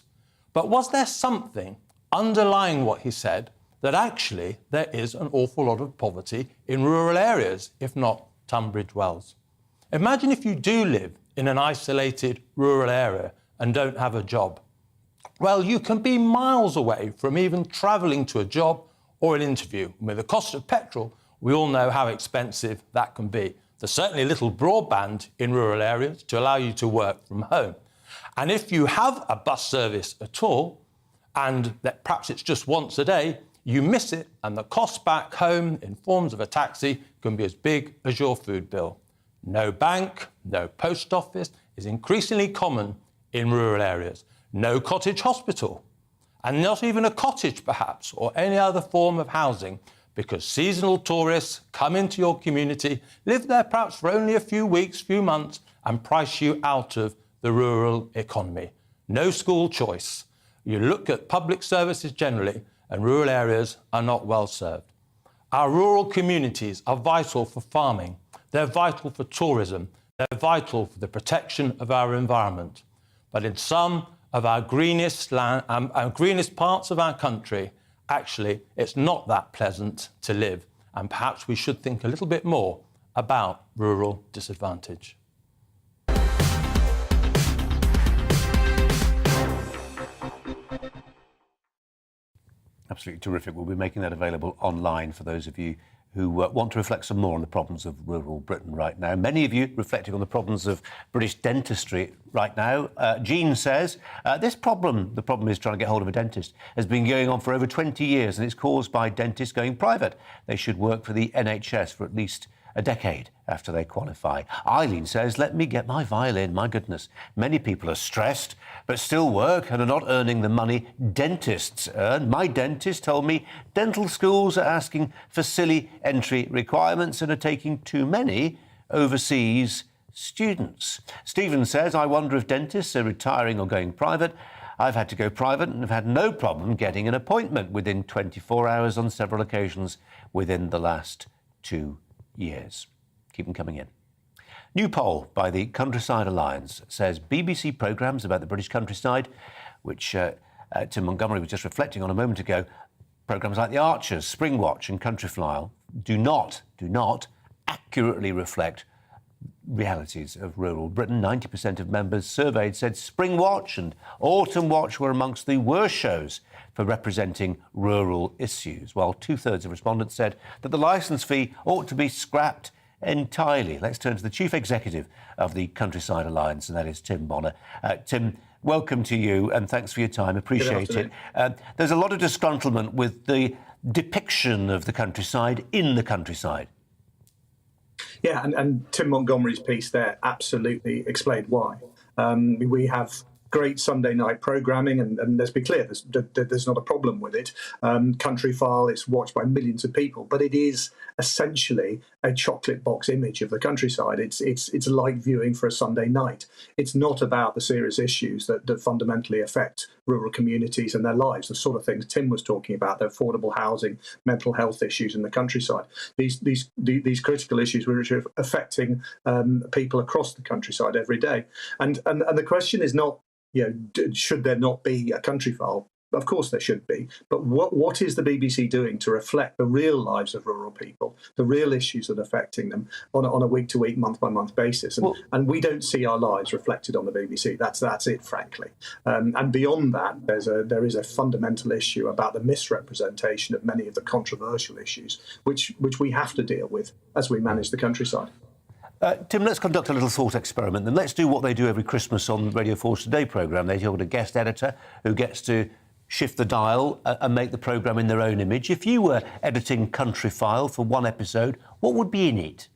But was there something underlying what he said that actually there is an awful lot of poverty in rural areas, if not Tunbridge Wells? Imagine if you do live in an isolated rural area and don't have a job. Well, you can be miles away from even travelling to a job or an interview. With the cost of petrol, we all know how expensive that can be. There's certainly little broadband in rural areas to allow you to work from home. And if you have a bus service at all, and that perhaps it's just once a day, you miss it, and the cost back home in forms of a taxi can be as big as your food bill. No bank, no post office is increasingly common in rural areas. No cottage hospital, and not even a cottage perhaps, or any other form of housing, because seasonal tourists come into your community, live there perhaps for only a few weeks, few months, and price you out of the rural economy. No school choice. You look at public services generally, and rural areas are not well served. Our rural communities are vital for farming. They're vital for tourism. They're vital for the protection of our environment. But in some of our greenest parts of our country, actually, it's not that pleasant to live. And perhaps we should think a little bit more about rural disadvantage. Absolutely terrific. We'll be making that available online for those of you who want to reflect some more on the problems of rural Britain right now. Many of you reflecting on the problems of British dentistry right now. Jean says, the problem is trying to get hold of a dentist, has been going on for over 20 years and it's caused by dentists going private. They should work for the NHS for at least a decade after they qualify. Eileen says, let me get my violin. My goodness, many people are stressed but still work and are not earning the money dentists earn. My dentist told me dental schools are asking for silly entry requirements and are taking too many overseas students. Stephen says, I wonder if dentists are retiring or going private. I've had to go private and have had no problem getting an appointment within 24 hours on several occasions within the last 2 years. Keep them coming in. New poll by the Countryside Alliance says BBC programmes about the British countryside, which Tim Montgomery was just reflecting on a moment ago, programmes like The Archers, Springwatch and Countryfile do not accurately reflect realities of rural Britain. 90% of members surveyed said Springwatch and Autumn Watch were amongst the worst shows for representing rural issues, while 2/3 of respondents said that the licence fee ought to be scrapped entirely. Let's turn to the Chief Executive of the Countryside Alliance, and that is Tim Bonner. Tim, welcome to you, and thanks for your time. Appreciate it. There's a lot of disgruntlement with the depiction of the countryside in the countryside. Yeah, and Tim Montgomery's piece there absolutely explained why. We have great Sunday night programming, and let's be clear, there's not a problem with it. Countryfile, it's watched by millions of people, but it is essentially a chocolate box image of the countryside. It's light viewing for a Sunday night. It's not about the serious issues that fundamentally affect rural communities and their lives, the sort of things Tim was talking about, the affordable housing, mental health issues in the countryside. These critical issues which are affecting people across the countryside every day. And the question is not, should there not be a Countryfile? Of course there should be. But what is the BBC doing to reflect the real lives of rural people, the real issues that are affecting them on a week-to-week, month-by-month basis? And we don't see our lives reflected on the BBC. That's it, frankly. And beyond that, there is a fundamental issue about the misrepresentation of many of the controversial issues, which we have to deal with as we manage the countryside. Tim, let's conduct a little thought experiment, and let's do what they do every Christmas on Radio 4's Today programme. They hold a guest editor who gets to shift the dial and make the programme in their own image. If you were editing Countryfile for one episode, what would be in it?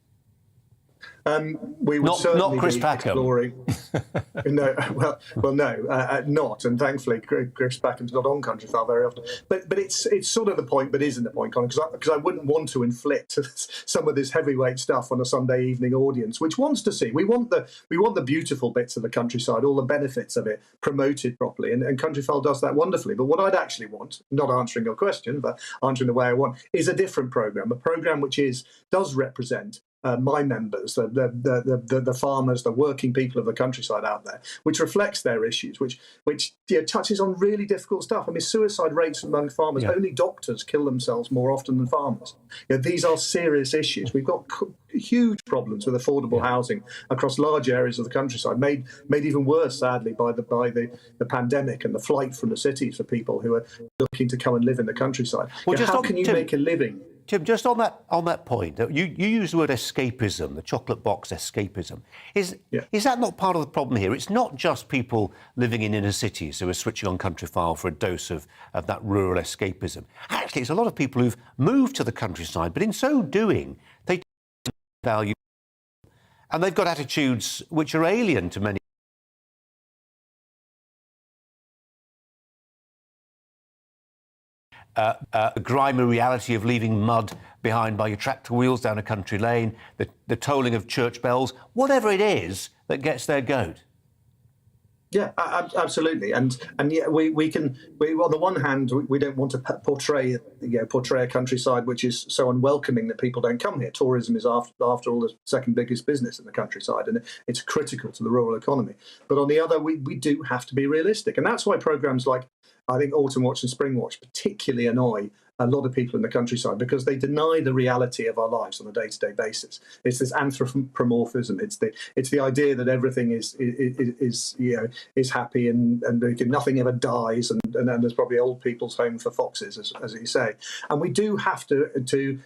We would certainly not Chris be Packham. Exploring. No, not. And thankfully, Chris Packham's not on Countryfile very often. But it's sort of the point, but isn't the point, Colin? Because I wouldn't want to inflict some of this heavyweight stuff on a Sunday evening audience, which wants to see. We want the beautiful bits of the countryside, all the benefits of it promoted properly, and Countryfile does that wonderfully. But what I'd actually want, not answering your question, but answering the way I want, is a different programme, a programme which does represent my members, the farmers, the working people of the countryside out there, which reflects their issues, which touches on really difficult stuff. I mean, suicide rates among farmers, only doctors kill themselves more often than farmers. These are serious issues. We've got huge problems with affordable housing across large areas of the countryside, made even worse, sadly, by the pandemic and the flight from the cities for people who are looking to come and live in the countryside. Well, how can you make a living? Tim, just on that point, you use the word escapism, the chocolate box escapism. Is that not part of the problem here? It's not just people living in inner cities who are switching on Countryfile for a dose of that rural escapism. Actually, it's a lot of people who've moved to the countryside, but in so doing, they value, and they've got attitudes which are alien to many. The grimy reality of leaving mud behind by your tractor wheels down a country lane, the tolling of church bells, whatever it is that gets their goat. Yeah, absolutely, and yet we can. On the one hand, we don't want to portray a countryside which is so unwelcoming that people don't come here. Tourism is after all the second biggest business in the countryside, and it's critical to the rural economy. But on the other, we do have to be realistic, and that's why programs like, I think, Autumn Watch and Spring Watch particularly annoy a lot of people in the countryside, because they deny the reality of our lives on a day-to-day basis. It's this anthropomorphism. It's the idea that everything is happy and nothing ever dies, and there's probably old people's home for foxes, as you say. And we do have to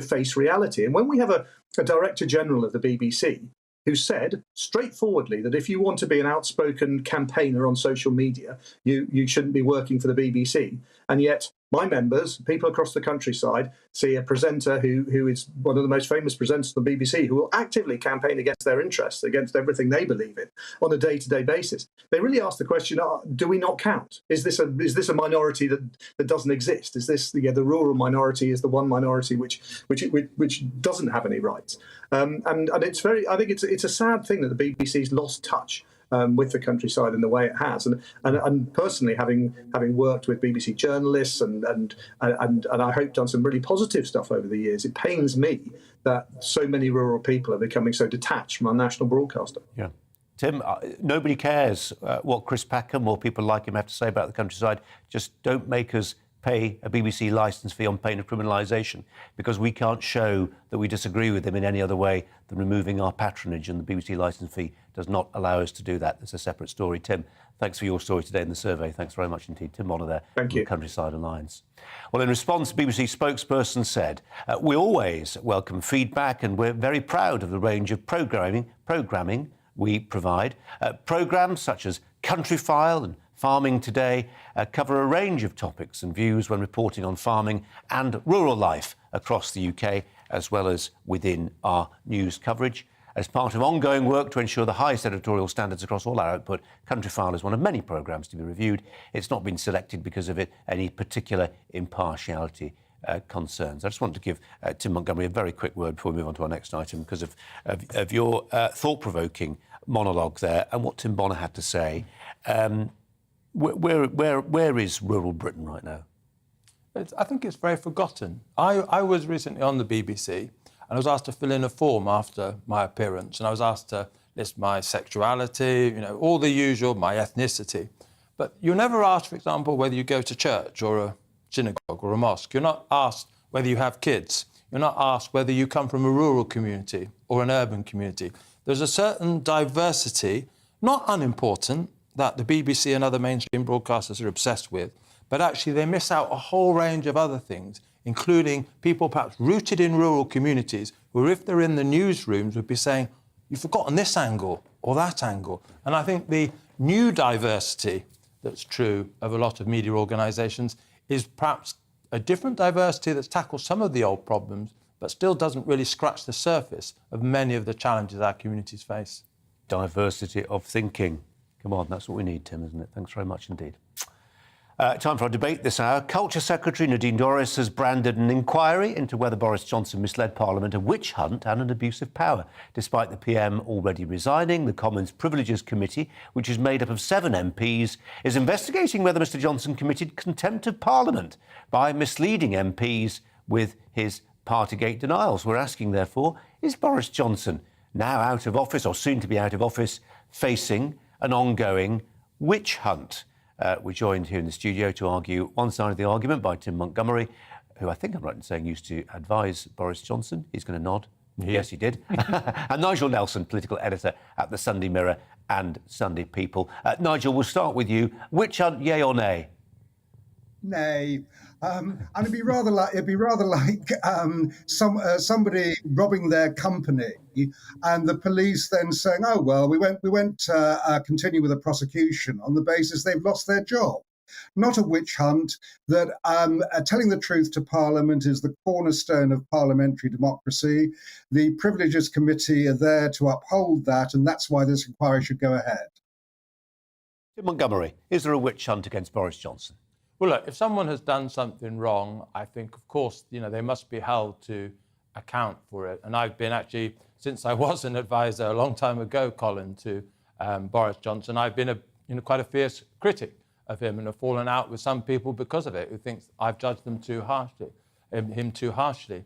face reality. And when we have a Director General of the BBC who said straightforwardly that if you want to be an outspoken campaigner on social media, you shouldn't be working for the BBC, and yet my members, people across the countryside, see a presenter who is one of the most famous presenters on the BBC, who will actively campaign against their interests, against everything they believe in, on a day-to-day basis. They really ask the question: do we not count? Is this a minority that doesn't exist? Is this the rural minority is the one minority which doesn't have any rights? And it's I think it's a sad thing that the BBC's lost touch with the countryside in the way it has, and personally, having worked with BBC journalists and I hope done some really positive stuff over the years, it pains me that so many rural people are becoming so detached from our national broadcaster. Yeah, Tim, nobody cares what Chris Packham or people like him have to say about the countryside. Just don't make us pay a BBC licence fee on pain of criminalisation, because we can't show that we disagree with them in any other way than removing our patronage, and the BBC licence fee does not allow us to do that. That's a separate story. Tim, thanks for your story today in the survey. Thanks very much indeed. Tim Bonner there. Thank you. From the Countryside Alliance. Well, in response, BBC spokesperson said, we always welcome feedback, and we're very proud of the range of programming we provide. Programmes such as Countryfile and Farming Today cover a range of topics and views when reporting on farming and rural life across the UK, as well as within our news coverage. As part of ongoing work to ensure the highest editorial standards across all our output, Countryfile is one of many programmes to be reviewed. It's not been selected because of any particular impartiality concerns. I just want to give Tim Montgomery a very quick word before we move on to our next item, because of your thought-provoking monologue there and what Tim Bonner had to say. Where is rural Britain right now? I think it's very forgotten. I was recently on the BBC, and I was asked to fill in a form after my appearance, and I was asked to list my sexuality, all the usual, my ethnicity. But you're never asked, for example, whether you go to church or a synagogue or a mosque. You're not asked whether you have kids. You're not asked whether you come from a rural community or an urban community. There's a certain diversity, not unimportant, that the BBC and other mainstream broadcasters are obsessed with, but actually they miss out a whole range of other things, including people perhaps rooted in rural communities who, if they're in the newsrooms, would be saying, you've forgotten this angle or that angle. And I think the new diversity that's true of a lot of media organisations is perhaps a different diversity that tackles some of the old problems, but still doesn't really scratch the surface of many of the challenges our communities face. Diversity of thinking. Come on, that's what we need, Tim, isn't it? Thanks very much indeed. Time for our debate this hour. Culture Secretary Nadine Dorries has branded an inquiry into whether Boris Johnson misled Parliament a witch hunt and an abuse of power. Despite the PM already resigning, the Commons Privileges Committee, which is made up of 7 MPs, is investigating whether Mr Johnson committed contempt of Parliament by misleading MPs with his Partygate denials. We're asking, therefore, is Boris Johnson, now out of office or soon to be out of office, facing an ongoing witch hunt? We're joined here in the studio to argue one side of the argument by Tim Montgomery, who I think I'm right in saying used to advise Boris Johnson. He's going to nod. Yes, he did. And Nigel Nelson, political editor at the Sunday Mirror and Sunday People. Nigel, we'll start with you. Witch hunt, yay or nay? Nay. And it'd be rather like somebody robbing their company, and the police then saying, "Oh well, we won't continue with the prosecution on the basis they've lost their job." Not a witch hunt. That telling the truth to Parliament is the cornerstone of parliamentary democracy. The Privileges Committee are there to uphold that, and that's why this inquiry should go ahead. Tim Montgomery, is there a witch hunt against Boris Johnson? Well, look, if someone has done something wrong, I think, of course, they must be held to account for it. And I've been actually, since I was an advisor a long time ago, Colin, to Boris Johnson, I've been quite a fierce critic of him and have fallen out with some people because of it, who thinks I've judged him too harshly.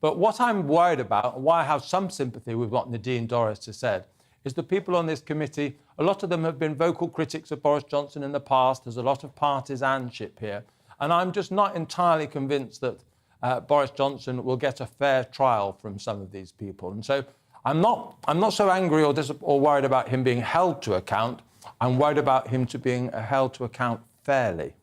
But what I'm worried about, and why I have some sympathy with what Nadine Dorries has said, is the people on this committee, a lot of them have been vocal critics of Boris Johnson in the past. There's a lot of partisanship here. And I'm just not entirely convinced that Boris Johnson will get a fair trial from some of these people. And so I'm not so angry or worried about him being held to account. I'm worried about him being held to account fairly.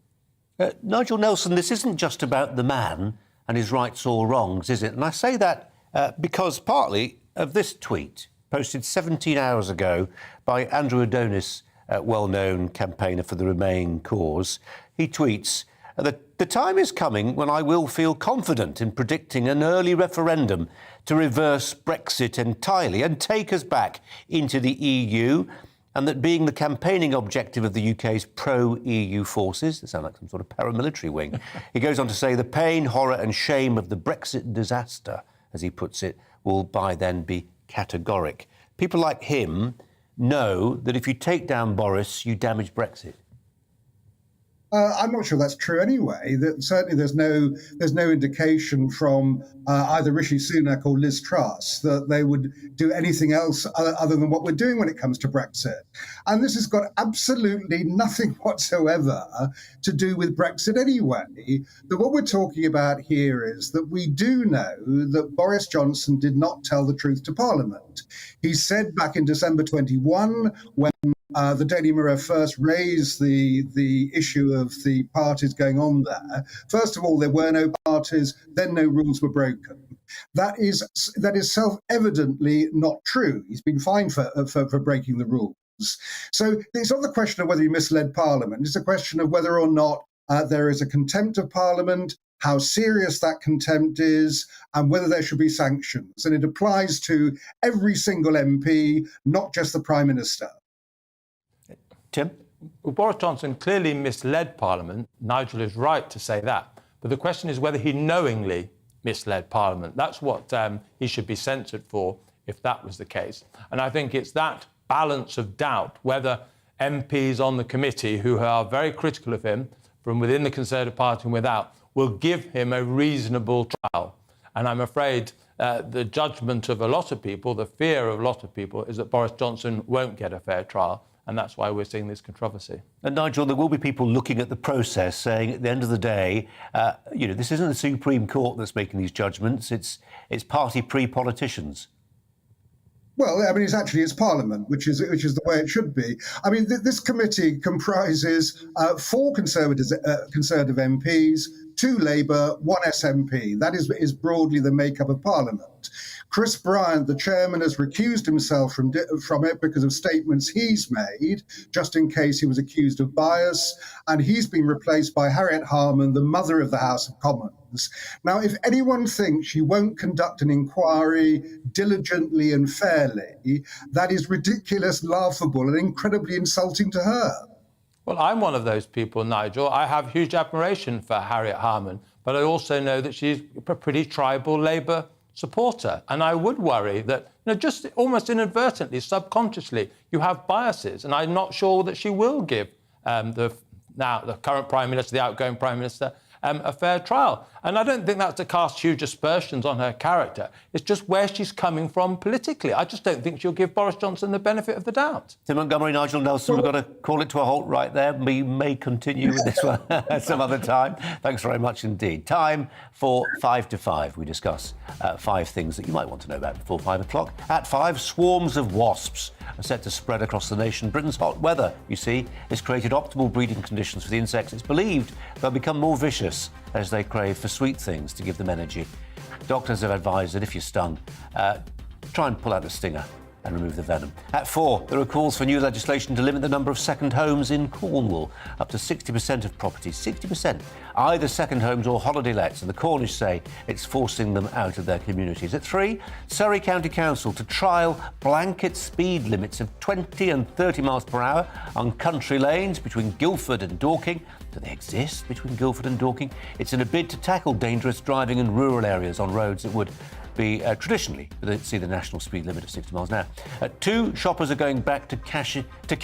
Nigel Nelson, this isn't just about the man and his rights or wrongs, is it? And I say that because partly of this tweet posted 17 hours ago by Andrew Adonis, well-known campaigner for the Remain cause. He tweets that the time is coming when I will feel confident in predicting an early referendum to reverse Brexit entirely and take us back into the EU, and that being the campaigning objective of the UK's pro-EU forces, they sound like some sort of paramilitary wing, he goes on to say the pain, horror and shame of the Brexit disaster, as he puts it, will by then be categoric. People like him know that if you take down Boris, you damage Brexit. I'm not sure that's true anyway. That certainly there's no indication from either Rishi Sunak or Liz Truss that they would do anything else other than what we're doing when it comes to Brexit. And this has got absolutely nothing whatsoever to do with Brexit anyway. That what we're talking about here is that we do know that Boris Johnson did not tell the truth to Parliament. He said back in December 21, when the Daily Mirror first raised the issue of the parties going on there. First of all, there were no parties, then no rules were broken. That is self-evidently not true. He's been fined for breaking the rules. So it's not the question of whether he misled Parliament. It's a question of whether or not there is a contempt of Parliament, how serious that contempt is, and whether there should be sanctions. And it applies to every single MP, not just the Prime Minister. Tim? Well, Boris Johnson clearly misled Parliament. Nigel is right to say that. But the question is whether he knowingly misled Parliament. That's what he should be censured for, if that was the case. And I think it's that balance of doubt, whether MPs on the committee who are very critical of him, from within the Conservative Party and without, will give him a reasonable trial. And I'm afraid the judgment of a lot of people, the fear of a lot of people, is that Boris Johnson won't get a fair trial. And that's why we're seeing this controversy. And Nigel, there will be people looking at the process saying at the end of the day, this isn't the Supreme Court that's making these judgments, it's party pre-politicians. Well, I mean, it's Parliament, which is the way it should be. I mean, this committee comprises 4 Conservative MPs, 2 Labour, 1 SNP. That is broadly the makeup of Parliament. Chris Bryant, the chairman, has recused himself from it because of statements he's made, just in case he was accused of bias, and he's been replaced by Harriet Harman, the mother of the House of Commons. Now, if anyone thinks she won't conduct an inquiry diligently and fairly, that is ridiculous, laughable, and incredibly insulting to her. Well, I'm one of those people, Nigel. I have huge admiration for Harriet Harman, but I also know that she's a pretty tribal Labour supporter. And I would worry that, just almost inadvertently, subconsciously, you have biases. And I'm not sure that she will give the current Prime Minister, the outgoing Prime Minister, a fair trial. And I don't think that's to cast huge aspersions on her character. It's just where she's coming from politically. I just don't think she'll give Boris Johnson the benefit of the doubt. Tim Montgomery, Nigel Nelson, we've got to call it to a halt right there. We may continue with this one some other time. Thanks very much indeed. Time for 5 to 5. We discuss 5 things that you might want to know about before 5 o'clock. At 5, swarms of wasps are set to spread across the nation. Britain's hot weather, you see, has created optimal breeding conditions for the insects. It's believed they'll become more vicious as they crave for sweet things to give them energy. Doctors have advised that if you're stung, try and pull out the stinger and remove the venom. At 4, there are calls for new legislation to limit the number of second homes in Cornwall. Up to 60% of properties, 60%, either second homes or holiday lets, and the Cornish say it's forcing them out of their communities. At 3, Surrey County Council to trial blanket speed limits of 20 and 30 miles per hour on country lanes between Guildford and Dorking. Do they exist between Guildford and Dorking? It's in a bid to tackle dangerous driving in rural areas on roads that would be traditionally see the national speed limit of 60 miles an hour. At 2, shoppers are going back to cash to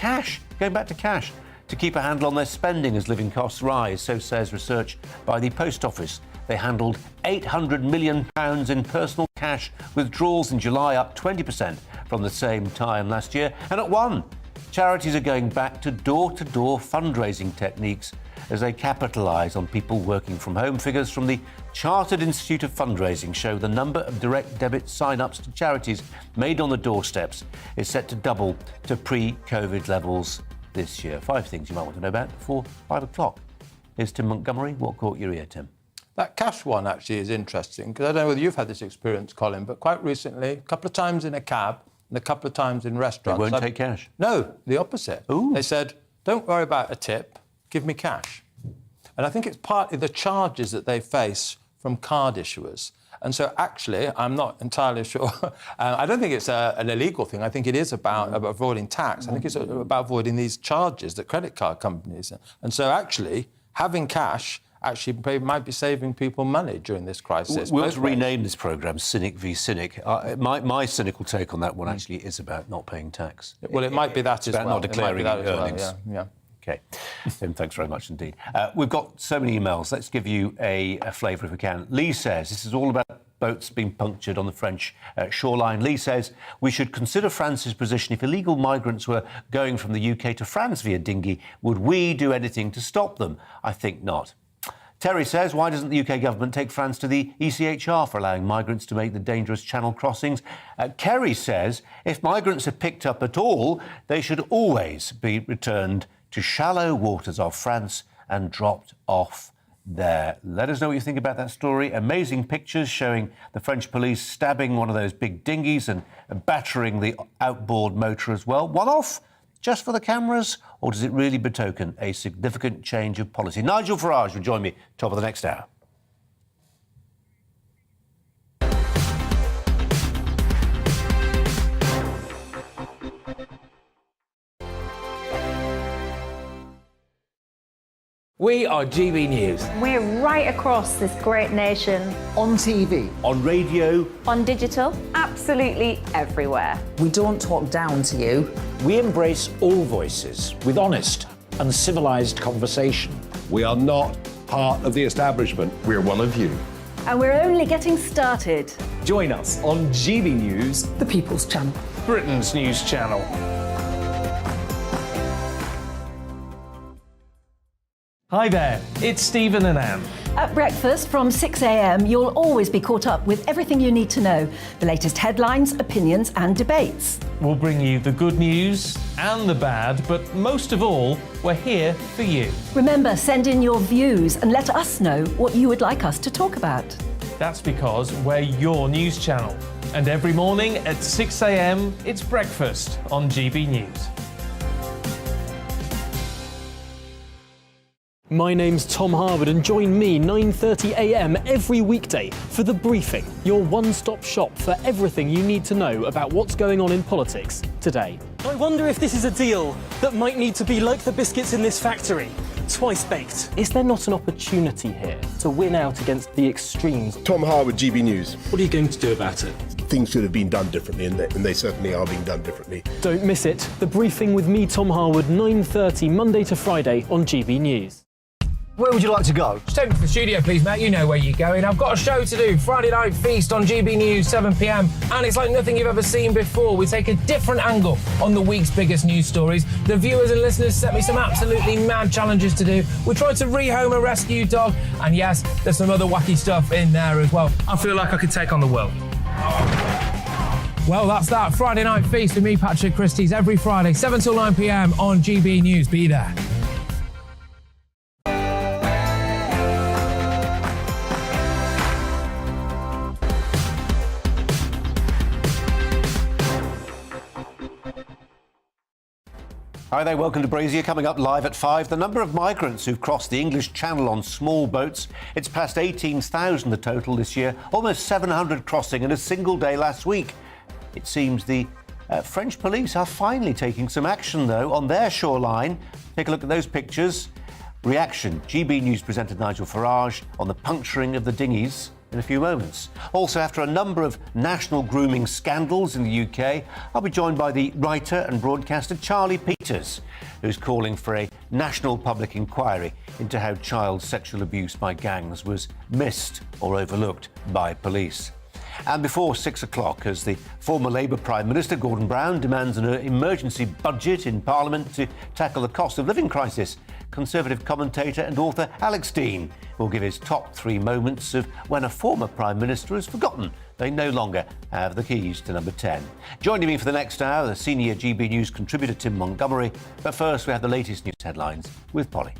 keep a handle on their spending as living costs rise. So says research by the Post Office. They handled £800 million in personal cash withdrawals in July, up 20% from the same time last year. And at 1, charities are going back to door-to-door fundraising techniques as they capitalise on people working from home. Figures from the Chartered Institute of Fundraising show the number of direct debit sign-ups to charities made on the doorsteps is set to double to pre-COVID levels this year. 5 things you might want to know about before 5 o'clock. Here's Tim Montgomery. What caught your ear, Tim? That cash one actually is interesting, because I don't know whether you've had this experience, Colin, but quite recently, a couple of times in a cab and a couple of times in restaurants... They won't take cash? No, the opposite. Ooh. They said, don't worry about a tip, give me cash. And I think it's partly the charges that they face from card issuers. And so, actually, I'm not entirely sure. I don't think it's an illegal thing. I think it is about avoiding tax. I think it's about avoiding these charges that credit card companies... And so, actually, having cash actually might be saving people money during this crisis. We'll rename this programme Cynic v Cynic. My cynical take on that one actually is about not paying tax. Well, it might be that as well. Not declaring earnings. Well, yeah. OK. Tim, thanks very much indeed. We've got so many emails. Let's give you a flavour if we can. Lee says, this is all about boats being punctured on the French shoreline. Lee says, we should consider France's position. If illegal migrants were going from the UK to France via dinghy, would we do anything to stop them? I think not. Terry says, why doesn't the UK government take France to the ECHR for allowing migrants to make the dangerous channel crossings? Kerry says, if migrants are picked up at all, they should always be returned to shallow waters of France and dropped off there. Let us know what you think about that story. Amazing pictures showing the French police stabbing one of those big dinghies and battering the outboard motor as well. One off? Just for the cameras, or does it really betoken a significant change of policy? Nigel Farage will join me top of the next hour. We are GB News. We're right across this great nation. On TV. On radio. On digital. Absolutely everywhere. We don't talk down to you. We embrace all voices with honest and civilised conversation. We are not part of the establishment. We're one of you. And we're only getting started. Join us on GB News, The People's Channel. Britain's news channel. Hi there, it's Stephen and Anne. At breakfast from 6 a.m, you'll always be caught up with everything you need to know, the latest headlines, opinions and debates. We'll bring you the good news and the bad, but most of all, we're here for you. Remember, send in your views and let us know what you would like us to talk about. That's because we're your news channel. And every morning at 6 a.m, it's breakfast on GB News. My name's Tom Harwood, and join me 9:30 a.m. every weekday for The Briefing, your one-stop shop for everything you need to know about what's going on in politics today. I wonder if this is a deal that might need to be like the biscuits in this factory, twice baked. Is there not an opportunity here to win out against the extremes? Tom Harwood, GB News. What are you going to do about it? Things should have been done differently, and they certainly are being done differently. Don't miss it. The Briefing with me, Tom Harwood, 9:30 Monday to Friday on GB News. Where would you like to go? Just take me to the studio, please, mate. You know where you're going. I've got a show to do. Friday Night Feast on GB News, 7 p.m. And it's like nothing you've ever seen before. We take a different angle on the week's biggest news stories. The viewers and listeners set me some absolutely mad challenges to do. We tried to rehome a rescue dog. And yes, there's some other wacky stuff in there as well. I feel like I could take on the world. Well, that's that. Friday Night Feast with me, Patrick Christie's, every Friday, 7 till 9 p.m. on GB News. Be there. Hi there, welcome to Brazier. Coming up live at 5, the number of migrants who've crossed the English Channel on small boats. It's past 18,000 the total this year, almost 700 crossing in a single day last week. It seems the French police are finally taking some action, though, on their shoreline. Take a look at those pictures. Reaction, GB News presenter Nigel Farage on the puncturing of the dinghies in a few moments. Also, after a number of national grooming scandals in the UK, I'll be joined by the writer and broadcaster Charlie Peters, who's calling for a national public inquiry into how child sexual abuse by gangs was missed or overlooked by police. And before 6 o'clock, as the former Labour Prime Minister Gordon Brown demands an emergency budget in Parliament to tackle the cost of living crisis, Conservative commentator and author Alex Dean will give his top 3 moments of when a former Prime Minister has forgotten they no longer have the keys to number 10. Joining me for the next hour, the senior GB News contributor Tim Montgomery. But first, we have the latest news headlines with Polly.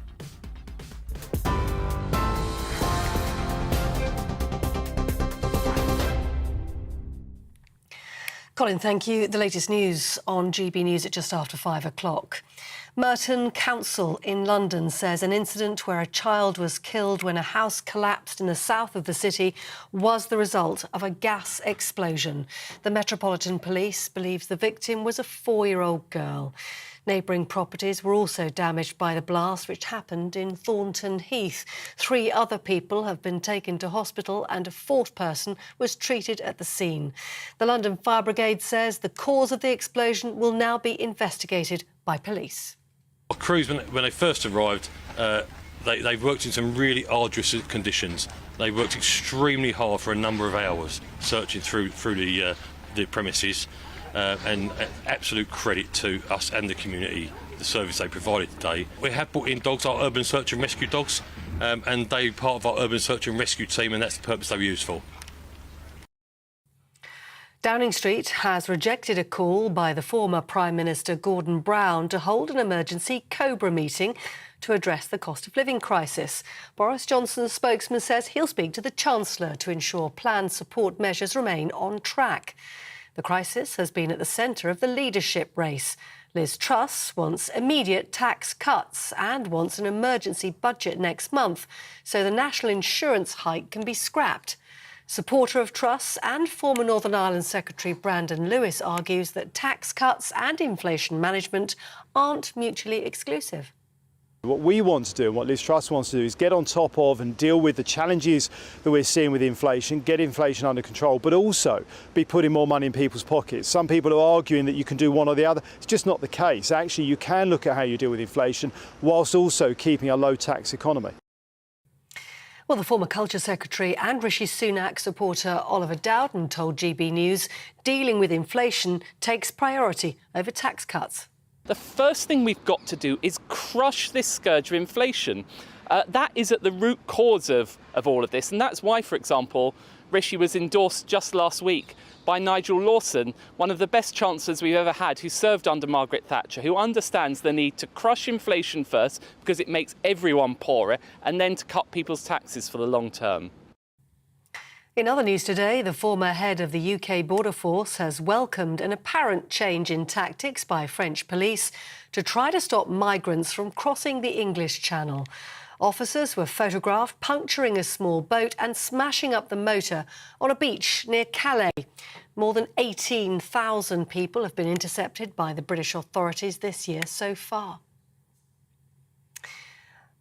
Colin, thank you. The latest news on GB News at just after 5 o'clock. Merton Council in London says an incident where a child was killed when a house collapsed in the south of the city was the result of a gas explosion. The Metropolitan Police believes the victim was a 4-year-old girl. Neighbouring properties were also damaged by the blast, which happened in Thornton Heath. 3 other people have been taken to hospital and a 4th person was treated at the scene. The London Fire Brigade says the cause of the explosion will now be investigated by police. Crews, when they first arrived, they worked in some really arduous conditions. They worked extremely hard for a number of hours, searching through the premises. And absolute credit to us and the community, the service they provided today. We have brought in dogs, our urban search and rescue dogs, and they're part of our urban search and rescue team, and that's the purpose they were used for. Downing Street has rejected a call by the former Prime Minister Gordon Brown to hold an emergency COBRA meeting to address the cost of living crisis. Boris Johnson's spokesman says he'll speak to the Chancellor to ensure planned support measures remain on track. The crisis has been at the centre of the leadership race. Liz Truss wants immediate tax cuts and wants an emergency budget next month so the national insurance hike can be scrapped. Supporter of Truss and former Northern Ireland Secretary Brandon Lewis argues that tax cuts and inflation management aren't mutually exclusive. What we want to do and what Liz Truss wants to do is get on top of and deal with the challenges that we're seeing with inflation, get inflation under control, but also be putting more money in people's pockets. Some people are arguing that you can do one or the other. It's just not the case. Actually, you can look at how you deal with inflation whilst also keeping a low tax economy. Well, the former Culture Secretary and Rishi Sunak supporter Oliver Dowden told GB News dealing with inflation takes priority over tax cuts. The first thing we've got to do is crush this scourge of inflation. That is at the root cause of all of this. And that's why, for example, Rishi was endorsed just last week by Nigel Lawson, one of the best chancellors we've ever had, who served under Margaret Thatcher, who understands the need to crush inflation first because it makes everyone poorer, and then to cut people's taxes for the long term. In other news today, the former head of the UK Border Force has welcomed an apparent change in tactics by French police to try to stop migrants from crossing the English Channel. Officers were photographed puncturing a small boat and smashing up the motor on a beach near Calais. More than 18,000 people have been intercepted by the British authorities this year so far.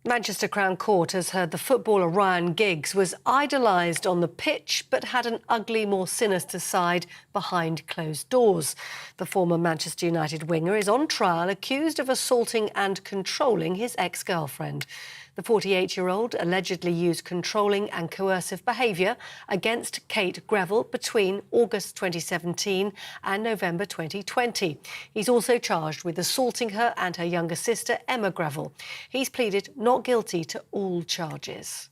Manchester Crown Court has heard the footballer Ryan Giggs was idolised on the pitch but had an ugly, more sinister side behind closed doors. The former Manchester United winger is on trial accused of assaulting and controlling his ex-girlfriend. The 48-year-old allegedly used controlling and coercive behaviour against Kate Greville between August 2017 and November 2020. He's also charged with assaulting her and her younger sister, Emma Greville. He's pleaded not guilty to all charges.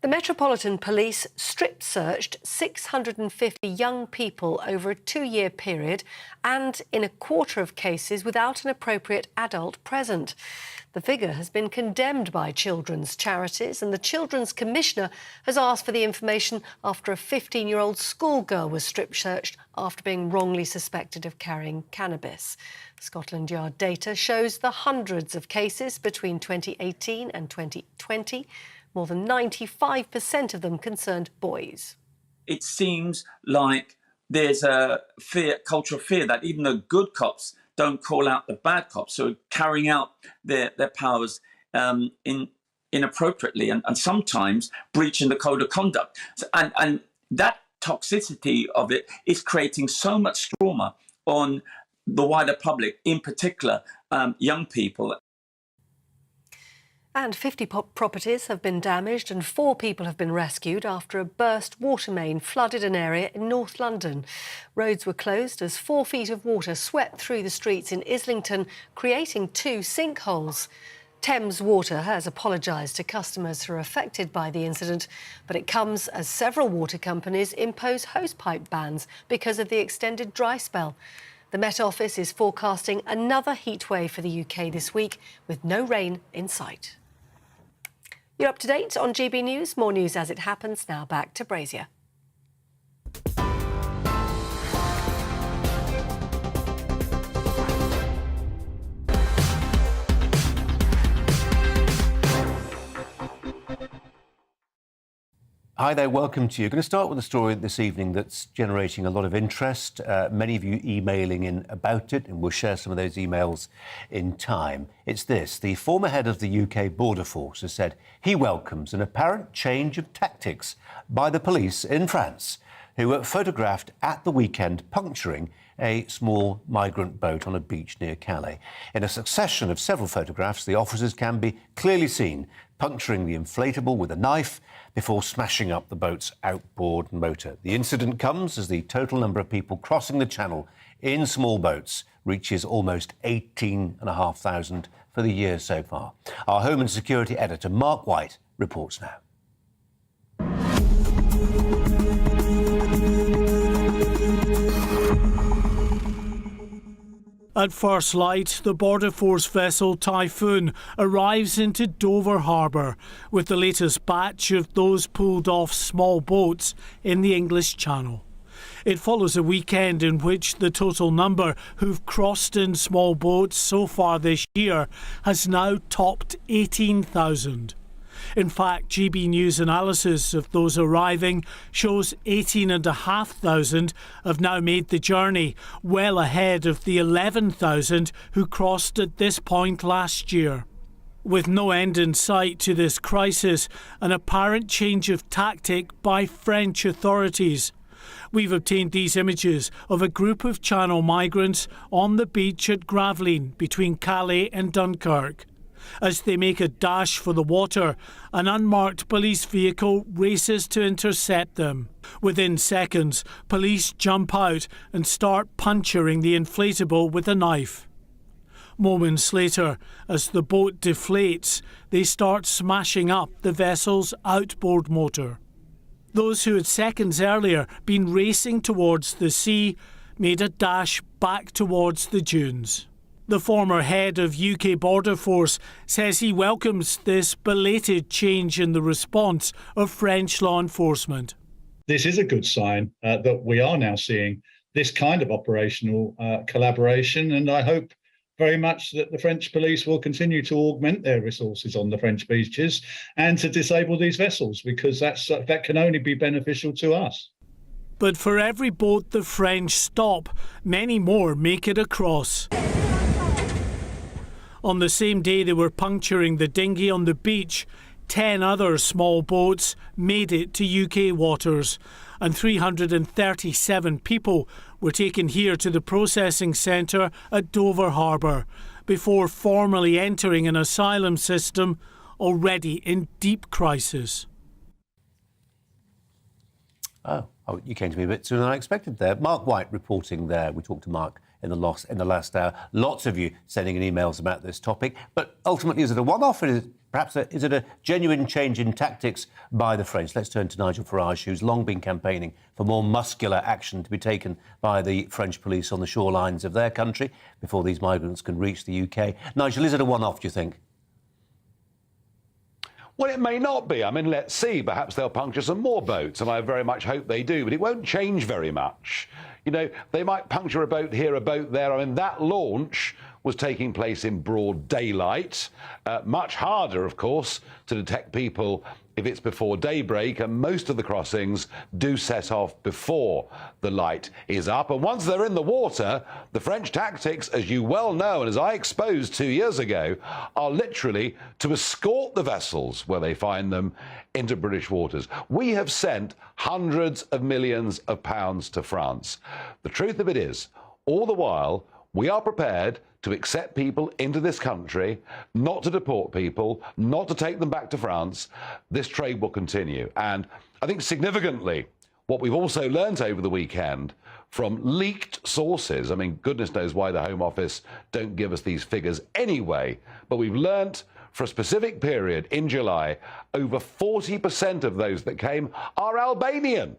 The Metropolitan Police strip-searched 650 young people over a 2-year period and in a quarter of cases without an appropriate adult present. The figure has been condemned by children's charities, and the Children's Commissioner has asked for the information after a 15-year-old schoolgirl was strip-searched after being wrongly suspected of carrying cannabis. Scotland Yard data shows the hundreds of cases between 2018 and 2020. More than 95% of them concerned boys. It seems like there's a culture of fear that even the good cops don't call out the bad cops who are carrying out their powers inappropriately and sometimes breaching the code of conduct. And that toxicity of it is creating so much trauma on the wider public, in particular young people. And 50 properties have been damaged and 4 people have been rescued after a burst water main flooded an area in North London. Roads were closed as 4 feet of water swept through the streets in Islington, creating 2 sinkholes. Thames Water has apologised to customers who are affected by the incident, but it comes as several water companies impose hosepipe bans because of the extended dry spell. The Met Office is forecasting another heatwave for the UK this week, with no rain in sight. You're up to date on GB News. More news as it happens. Now back to Brazier. Hi there, welcome to you. I'm going to start with a story this evening that's generating a lot of interest. Many of you emailing in about it, and we'll share some of those emails in time. It's this: the former head of the UK Border Force has said he welcomes an apparent change of tactics by the police in France, who were photographed at the weekend puncturing a small migrant boat on a beach near Calais. In a succession of several photographs, the officers can be clearly seen puncturing the inflatable with a knife before smashing up the boat's outboard motor. The incident comes as the total number of people crossing the channel in small boats reaches almost 18,500 for the year so far. Our Home and Security editor, Mark White, reports now. At first light, the Border Force vessel Typhoon arrives into Dover Harbour with the latest batch of those pulled off small boats in the English Channel. It follows a weekend in which the total number who've crossed in small boats so far this year has now topped 18,000. In fact, GB News analysis of those arriving shows 18,500 have now made the journey, well ahead of the 11,000 who crossed at this point last year. With no end in sight to this crisis, an apparent change of tactic by French authorities. We've obtained these images of a group of Channel migrants on the beach at Gravelines between Calais and Dunkirk. As they make a dash for the water, an unmarked police vehicle races to intercept them. Within seconds, police jump out and start puncturing the inflatable with a knife. Moments later, as the boat deflates, they start smashing up the vessel's outboard motor. Those who had seconds earlier been racing towards the sea made a dash back towards the dunes. The former head of UK Border Force says he welcomes this belated change in the response of French law enforcement. This is a good sign that we are now seeing this kind of operational collaboration, and I hope very much that the French police will continue to augment their resources on the French beaches and to disable these vessels, because that can only be beneficial to us. But for every boat the French stop, many more make it across. On the same day they were puncturing the dinghy on the beach, 10 other small boats made it to UK waters, and 337 people were taken here to the processing centre at Dover Harbour before formally entering an asylum system already in deep crisis. Oh, you came to me a bit sooner than I expected there. Mark White reporting there. We talked to Mark in the last hour. Lots of you sending in emails about this topic. But ultimately, is it a one-off? Is it a genuine change in tactics by the French? Let's turn to Nigel Farage, who's long been campaigning for more muscular action to be taken by the French police on the shorelines of their country before these migrants can reach the UK. Nigel, is it a one-off, do you think? Well, it may not be. I mean, let's see. Perhaps they'll puncture some more boats, and I very much hope they do, but it won't change very much. You know, they might puncture a boat here, a boat there. I mean, that launch was taking place in broad daylight. Much harder, of course, to detect people if it's before daybreak, and most of the crossings do set off before the light is up. And once they're in the water, the French tactics, as you well know, and as I exposed 2 years ago, are literally to escort the vessels where they find them into British waters. We have sent hundreds of millions of pounds to France. The truth of it is, all the while, we are prepared to accept people into this country, not to deport people, not to take them back to France. This trade will continue. And I think significantly, what we've also learnt over the weekend from leaked sources, I mean, goodness knows why the Home Office don't give us these figures anyway, but we've learnt for a specific period in July, over 40% of those that came are Albanian.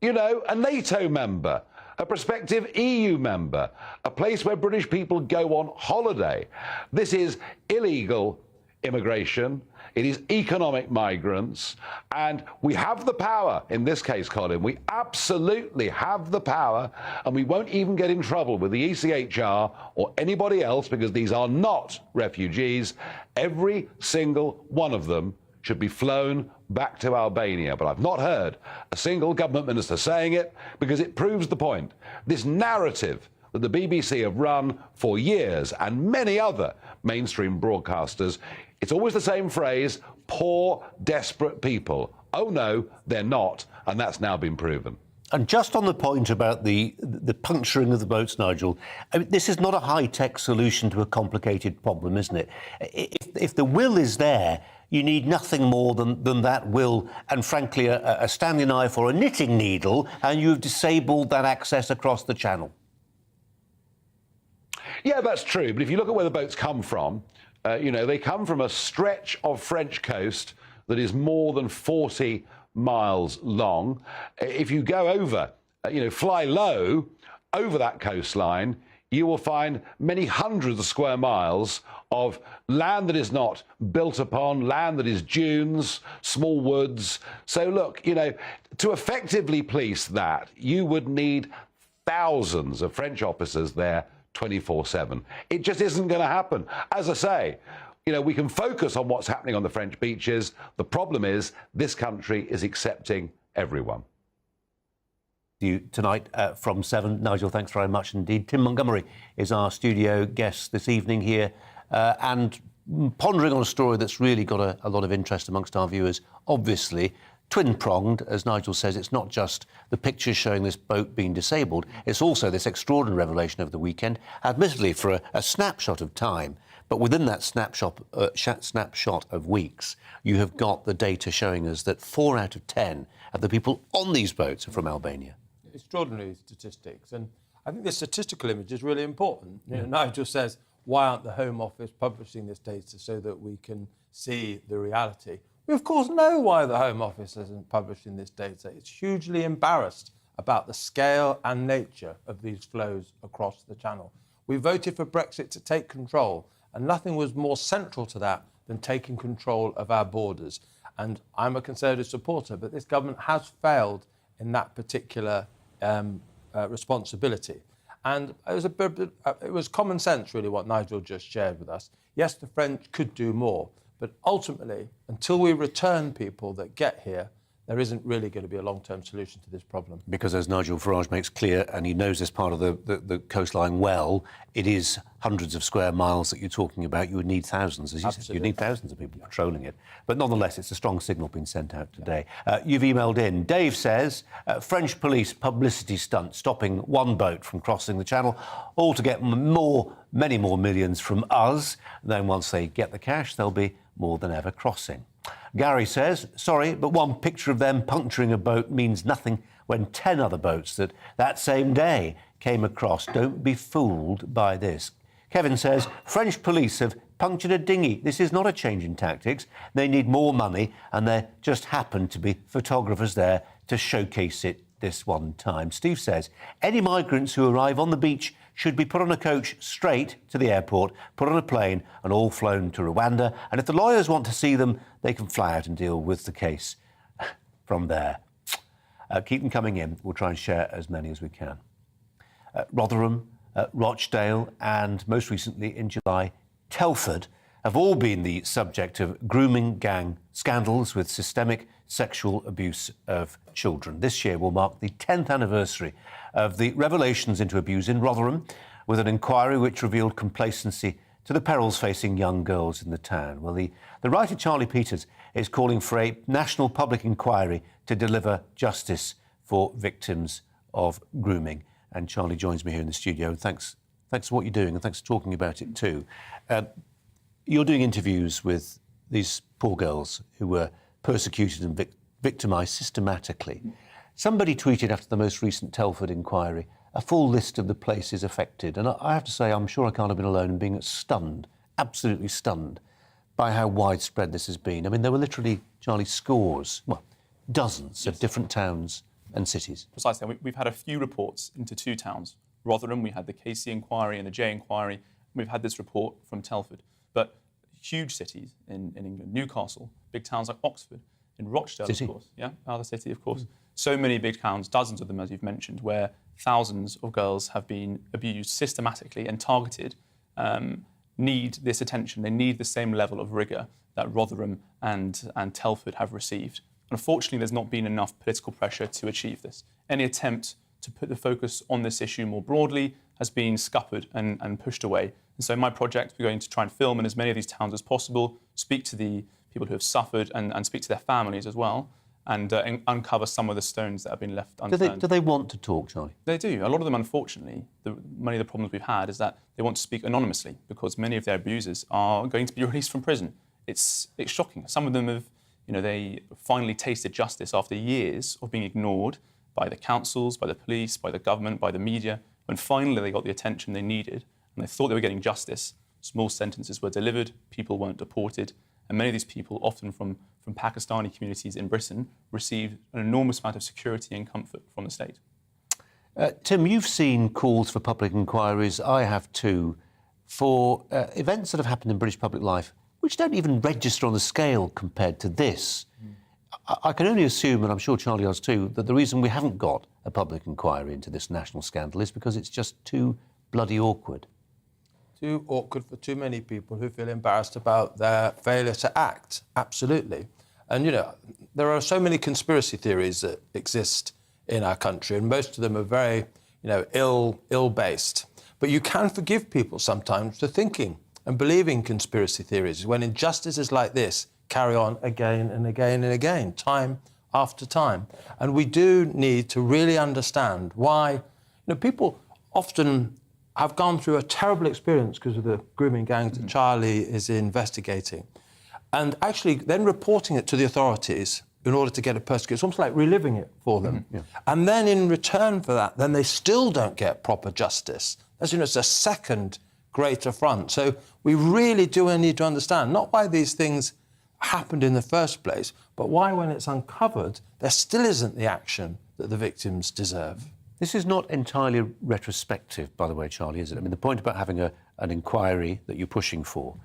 You know, a NATO member, a prospective EU member, a place where British people go on holiday. This is illegal immigration. It is economic migrants. And we have the power, in this case, Colin, we absolutely have the power, and we won't even get in trouble with the ECHR or anybody else because these are not refugees. Every single one of them should be flown back to Albania. But I've not heard a single government minister saying it because it proves the point. This narrative that the BBC have run for years and many other mainstream broadcasters, it's always the same phrase, poor, desperate people. Oh no, they're not, and that's now been proven. And just on the point about the puncturing of the boats, Nigel, I mean, this is not a high-tech solution to a complicated problem, isn't it? If the will is there, you need nothing more than that will and, frankly, a Stanley knife or a knitting needle, and you've disabled that access across the channel. Yeah, that's true. But if you look at where the boats come from, you know, they come from a stretch of French coast that is more than 40 miles long. If you go over, you know, fly low over that coastline, you will find many hundreds of square miles of land that is not built upon, land that is dunes, small woods. So look, you know, to effectively police that, you would need thousands of French officers there 24/7. It just isn't going to happen. As I say, you know, we can focus on what's happening on the French beaches. The problem is this country is accepting everyone. You tonight from 7. Nigel, thanks very much indeed. Tim Montgomery is our studio guest this evening here and pondering on a story that's really got a lot of interest amongst our viewers. Obviously, twin-pronged, as Nigel says, it's not just the pictures showing this boat being disabled, it's also this extraordinary revelation over the weekend, admittedly for a snapshot of time, but within that snapshot of weeks, you have got the data showing us that 4 out of 10 of the people on these boats are from Albania. Extraordinary statistics, and I think this statistical image is really important. You know, Nigel says, why aren't the Home Office publishing this data so that we can see the reality? We, of course, know why the Home Office isn't publishing this data. It's hugely embarrassed about the scale and nature of these flows across the Channel. We voted for Brexit to take control, and nothing was more central to that than taking control of our borders. And I'm a Conservative supporter, but this government has failed in that particular responsibility. And it was common sense, really, what Nigel just shared with us. Yes, the French could do more, but ultimately, until we return people that get here, there isn't really going to be a long-term solution to this problem. Because as Nigel Farage makes clear, and he knows this part of the coastline well, it is hundreds of square miles that you're talking about. You would need thousands, as you said. You'd need thousands of people patrolling it. But nonetheless, it's a strong signal being sent out today. You've emailed in. Dave says, French police publicity stunt stopping one boat from crossing the channel, all to get many more millions from us. Then once they get the cash, they'll be more than ever crossing. Gary says, sorry, but one picture of them puncturing a boat means nothing when 10 other boats that same day came across. Don't be fooled by this. Kevin says, French police have punctured a dinghy. This is not a change in tactics. They need more money, and there just happened to be photographers there to showcase it this one time. Steve says, any migrants who arrive on the beach should be put on a coach straight to the airport, put on a plane and all flown to Rwanda. And if the lawyers want to see them, they can fly out and deal with the case from there. Keep them coming in. We'll try and share as many as we can. Rotherham, Rochdale and most recently in July, Telford have all been the subject of grooming gang scandals with systemic sexual abuse of children. This year will mark the 10th anniversary of the revelations into abuse in Rotherham, with an inquiry which revealed complacency to the perils facing young girls in the town. Well, the writer Charlie Peters is calling for a national public inquiry to deliver justice for victims of grooming. And Charlie joins me here in the studio. Thanks for what you're doing, and thanks for talking about it too. You're doing interviews with these poor girls who were persecuted and victimised systematically. Somebody tweeted after the most recent Telford inquiry a full list of the places affected. And I have to say, I'm sure I can't have been alone in being stunned, absolutely stunned, by how widespread this has been. I mean, there were literally, Charlie, scores, well, dozens of different towns and cities. Precisely. We've had a few reports into two towns. Rotherham, we had the KC inquiry and the J inquiry. We've had this report from Telford. But huge cities in England, Newcastle, big towns like Oxford, in Rochdale, of course. Yeah, other city, of course. So many big towns, dozens of them, as you've mentioned, where thousands of girls have been abused systematically and targeted, need this attention. They need the same level of rigour that Rotherham and Telford have received. Unfortunately, there's not been enough political pressure to achieve this. Any attempt to put the focus on this issue more broadly has been scuppered and pushed away. And so in my project, we're going to try and film in as many of these towns as possible, speak to the people who have suffered and speak to their families as well, and uncover some of the stones that have been left unturned. Do they want to talk, Charlie? They do. A lot of them, unfortunately, many of the problems we've had is that they want to speak anonymously because many of their abusers are going to be released from prison. It's shocking. Some of them have, they finally tasted justice after years of being ignored by the councils, by the police, by the government, by the media. When finally they got the attention they needed and they thought they were getting justice, small sentences were delivered, people weren't deported, and many of these people, often from Pakistani communities in Britain, received an enormous amount of security and comfort from the state. Tim, you've seen calls for public inquiries, I have too, for events that have happened in British public life which don't even register on the scale compared to this. I can only assume, and I'm sure Charlie does too, that the reason we haven't got a public inquiry into this national scandal is because it's just too bloody awkward. Too awkward for too many people who feel embarrassed about their failure to act, absolutely. And, there are so many conspiracy theories that exist in our country, and most of them are very, ill-based. But you can forgive people sometimes for thinking and believing conspiracy theories when injustices like this carry on again and again and again, time after time. And we do need to really understand why, people often have gone through a terrible experience because of the grooming gangs that Charlie is investigating, and actually then reporting it to the authorities in order to get it persecuted. It's almost like reliving it for them. Mm-hmm. Yeah. And then in return for that, then they still don't get proper justice. As it's a second great affront. So we really do need to understand not why these things happened in the first place, but why, when it's uncovered, there still isn't the action that the victims deserve. This is not entirely retrospective, by the way, Charlie, is it? I mean, the point about having an inquiry that you're pushing for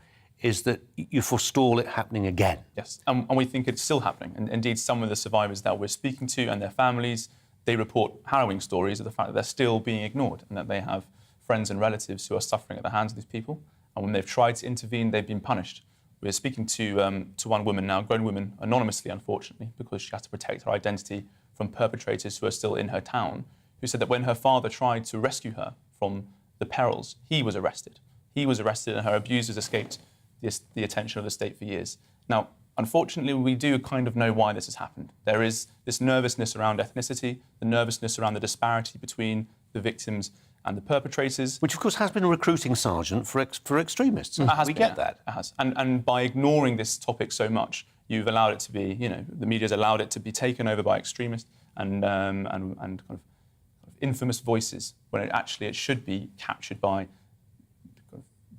is that you forestall it happening again. Yes, and we think it's still happening. And indeed, some of the survivors that we're speaking to and their families, they report harrowing stories of the fact that they're still being ignored and that they have friends and relatives who are suffering at the hands of these people. And when they've tried to intervene, they've been punished We're speaking to one woman now, grown woman, anonymously, unfortunately, because she has to protect her identity from perpetrators who are still in her town, who said that when her father tried to rescue her from the perils, he was arrested. He was arrested and her abusers escaped the attention of the state for years. Now, unfortunately, we do kind of know why this has happened. There is this nervousness around ethnicity, the nervousness around the disparity between the victims and the perpetrators. Which, of course, has been a recruiting sergeant for extremists. We get that. It has. And by ignoring this topic so much, you've allowed it to be, the media's allowed it to be taken over by extremists and kind of infamous voices, when it should be captured by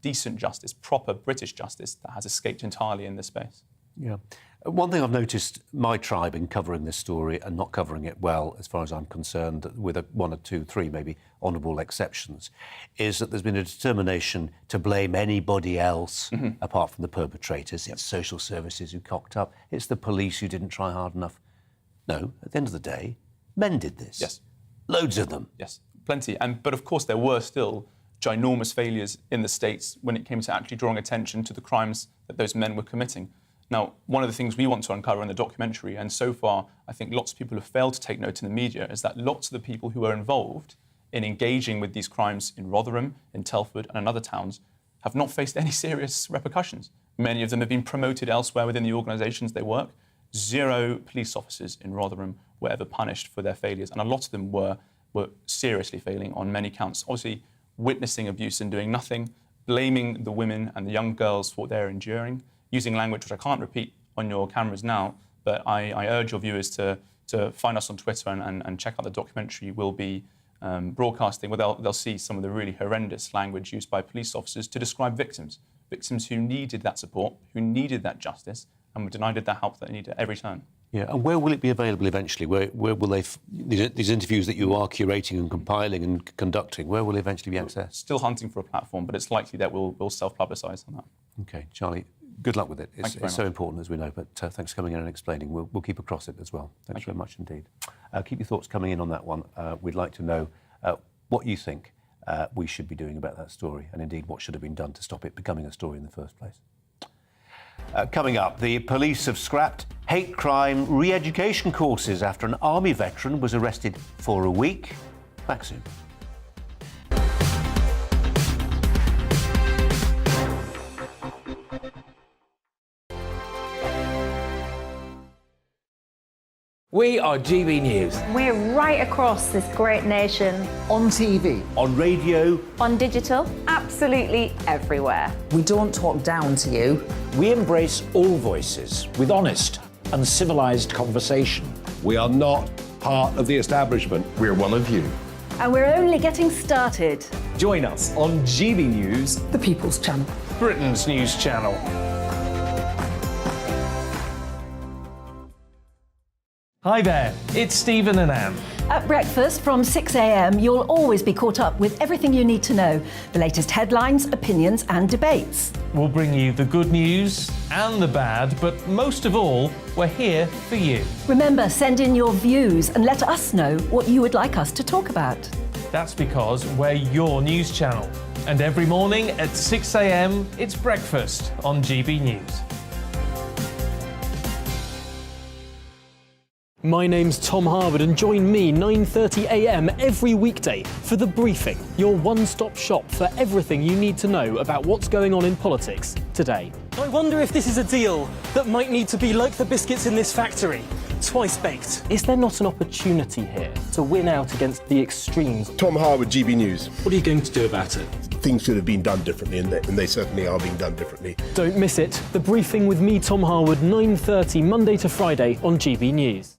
decent justice, proper British justice that has escaped entirely in this space. Yeah. One thing I've noticed my tribe in covering this story and not covering it well, as far as I'm concerned, with one or two, three maybe honourable exceptions, is that there's been a determination to blame anybody else apart from the perpetrators. It's social services who cocked up. It's the police who didn't try hard enough. No, at the end of the day, men did this. Yes. Loads of them. Yes, plenty. But of course, there were still ginormous failures in the States when it came to actually drawing attention to the crimes that those men were committing. Now, one of the things we want to uncover in the documentary, and so far I think lots of people have failed to take note in the media, is that lots of the people who are involved in engaging with these crimes in Rotherham, in Telford and in other towns have not faced any serious repercussions. Many of them have been promoted elsewhere within the organisations they work. 0 police officers in Rotherham were ever punished for their failures, and a lot of them were seriously failing on many counts. Obviously, witnessing abuse and doing nothing, blaming the women and the young girls for what they're enduring, using language which I can't repeat on your cameras now, but I urge your viewers to find us on Twitter and check out the documentary we'll be broadcasting, where they'll see some of the really horrendous language used by police officers to describe victims who needed that support, who needed that justice, and were denied that help that they needed at every turn. Yeah, and where will it be available eventually? Where will these interviews that you are curating and compiling and conducting, where will they eventually be accessed? Still hunting for a platform, but it's likely that we'll self-publicise on that. OK, Charlie, good luck with it. It's so much. important, as we know, but thanks for coming in and explaining. We'll keep across it as well. Thanks very much indeed. Keep your thoughts coming in on that one. We'd like to know what you think we should be doing about that story, and indeed what should have been done to stop it becoming a story in the first place. Coming up, the police have scrapped hate crime re-education courses after an army veteran was arrested for a week. Back soon. We are GB News. We're right across this great nation. On TV. On radio. On digital. Absolutely everywhere. We don't talk down to you. We embrace all voices with honest and civilised conversation. We are not part of the establishment. We're one of you. And we're only getting started. Join us on GB News, The People's Channel. Britain's news channel. Hi there, it's Stephen and Anne. At breakfast from 6 a.m, you'll always be caught up with everything you need to know, the latest headlines, opinions and debates. We'll bring you the good news and the bad, but most of all, we're here for you. Remember, send in your views and let us know what you would like us to talk about. That's because we're your news channel. And every morning at 6 a.m, it's breakfast on GB News. My name's Tom Harwood and join me 9:30 a.m. every weekday for The Briefing, your one-stop shop for everything you need to know about what's going on in politics today. I wonder if this is a deal that might need to be like the biscuits in this factory, twice baked. Is there not an opportunity here to win out against the extremes? Tom Harwood, GB News. What are you going to do about it? Things should have been done differently, and they certainly are being done differently. Don't miss it. The Briefing with me, Tom Harwood, 9:30 Monday to Friday on GB News.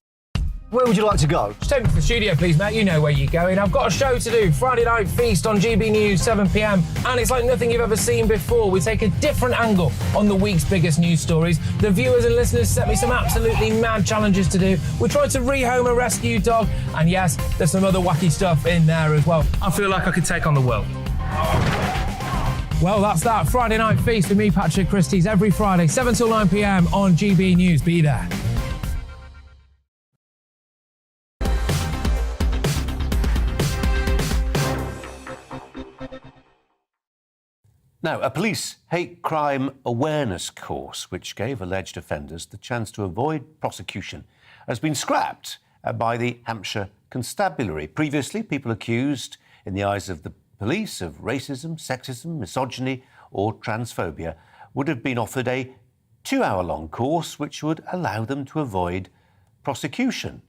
Where would you like to go? Just take me to the studio, please, Matt. You know where you're going. I've got a show to do. Friday Night Feast on GB News, 7 p.m. And it's like nothing you've ever seen before. We take a different angle on the week's biggest news stories. The viewers and listeners set me some absolutely mad challenges to do. We tried to rehome a rescue dog. And yes, there's some other wacky stuff in there as well. I feel like I could take on the world. Well, that's that. Friday Night Feast with me, Patrick Christie's, every Friday, 7 till 9 p.m. on GB News. Be there. Now, a police hate crime awareness course, which gave alleged offenders the chance to avoid prosecution, has been scrapped by the Hampshire Constabulary. Previously, people accused, in the eyes of the police, of racism, sexism, misogyny or transphobia would have been offered a 2-hour-long course which would allow them to avoid prosecution.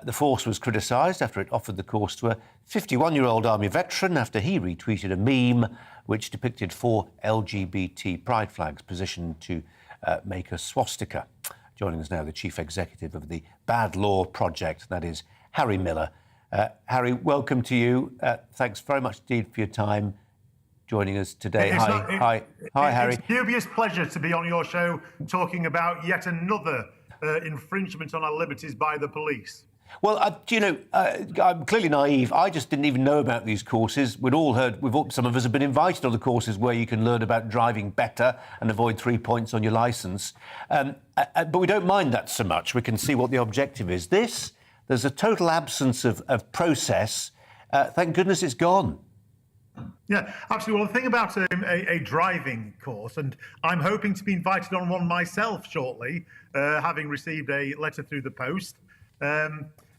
The force was criticised after it offered the course to a 51-year-old Army veteran after he retweeted a meme which depicted 4 LGBT pride flags positioned to make a swastika. Joining us now, the Chief Executive of the Bad Law Project, that is Harry Miller. Harry, welcome to you. Thanks very much indeed for your time joining us today. Hi, Harry. It's a dubious pleasure to be on your show talking about yet another infringement on our liberties by the police. Well, I'm clearly naive. I just didn't even know about these courses. Some of us have been invited on the courses where you can learn about driving better and avoid 3 points on your licence. But we don't mind that so much. We can see what the objective is. There's a total absence of process. Thank goodness it's gone. Yeah, absolutely. Well, the thing about a driving course, and I'm hoping to be invited on one myself shortly, having received a letter through the post.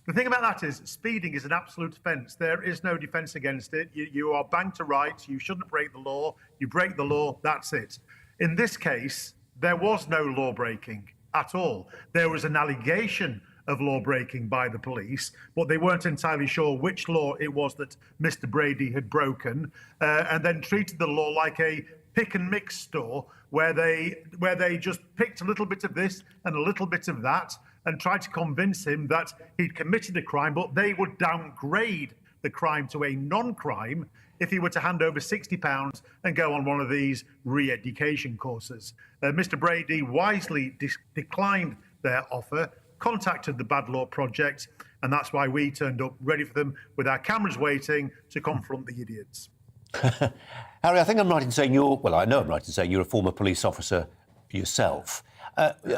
The thing about that is speeding is an absolute offence. There is no defence against it. You are banged to rights. You shouldn't break the law. You break the law, that's it. In this case, there was no law breaking at all. There was an allegation of law breaking by the police, but they weren't entirely sure which law it was that Mr. Brady had broken, and then treated the law like a pick and mix store where they just picked a little bit of this and a little bit of that and tried to convince him that he'd committed a crime, but they would downgrade the crime to a non-crime if he were to hand over £60 and go on one of these re-education courses. Mr. Brady wisely declined their offer, contacted the Bad Law Project, and that's why we turned up ready for them with our cameras waiting to confront the idiots. Harry, I think I'm right in saying I know I'm right in saying you're a former police officer yourself.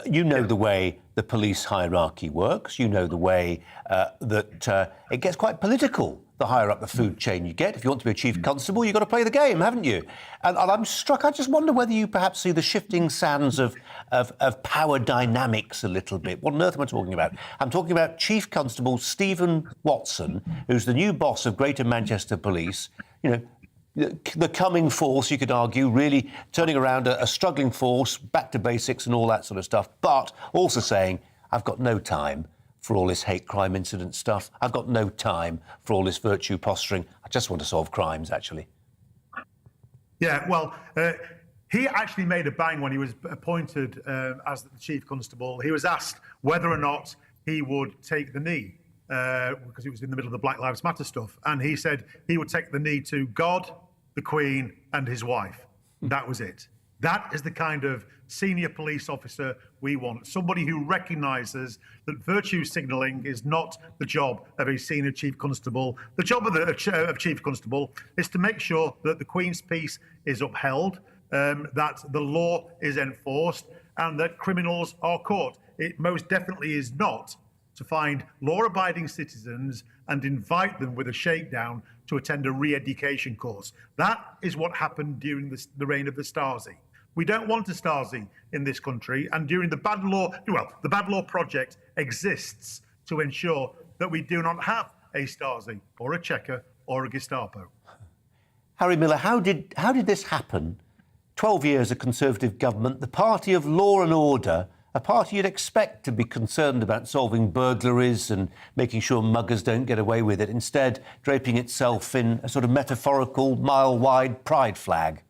You know the way the police hierarchy works. You know the way that it gets quite political the higher up the food chain you get. If you want to be a chief constable, you've got to play the game, haven't you? And I'm struck. I just wonder whether you perhaps see the shifting sands of power dynamics a little bit. What on earth am I talking about? I'm talking about Chief Constable Stephen Watson, who's the new boss of Greater Manchester Police. You know, the coming force, you could argue, really turning around a struggling force, back to basics and all that sort of stuff, but also saying, I've got no time for all this hate crime incident stuff. I've got no time for all this virtue posturing. I just want to solve crimes, actually. Yeah, well, he actually made a bang when he was appointed as the Chief Constable. He was asked whether or not he would take the knee, because he was in the middle of the Black Lives Matter stuff. And he said he would take the knee to God, the Queen and his wife. That was it. That is the kind of senior police officer we want. Somebody who recognises that virtue signalling is not the job of a senior chief constable. The job of chief constable is to make sure that the Queen's peace is upheld, that the law is enforced and that criminals are caught. It most definitely is not to find law-abiding citizens and invite them with a shakedown to attend a re-education course. That is what happened during the reign of the Stasi. We don't want a Stasi in this country, and during the Bad Law Project exists to ensure that we do not have a Stasi or a Checker or a Gestapo. Harry Miller, how did this happen? 12 years of Conservative government, the party of law and order, a party you'd expect to be concerned about solving burglaries and making sure muggers don't get away with it, instead draping itself in a sort of metaphorical, mile-wide pride flag.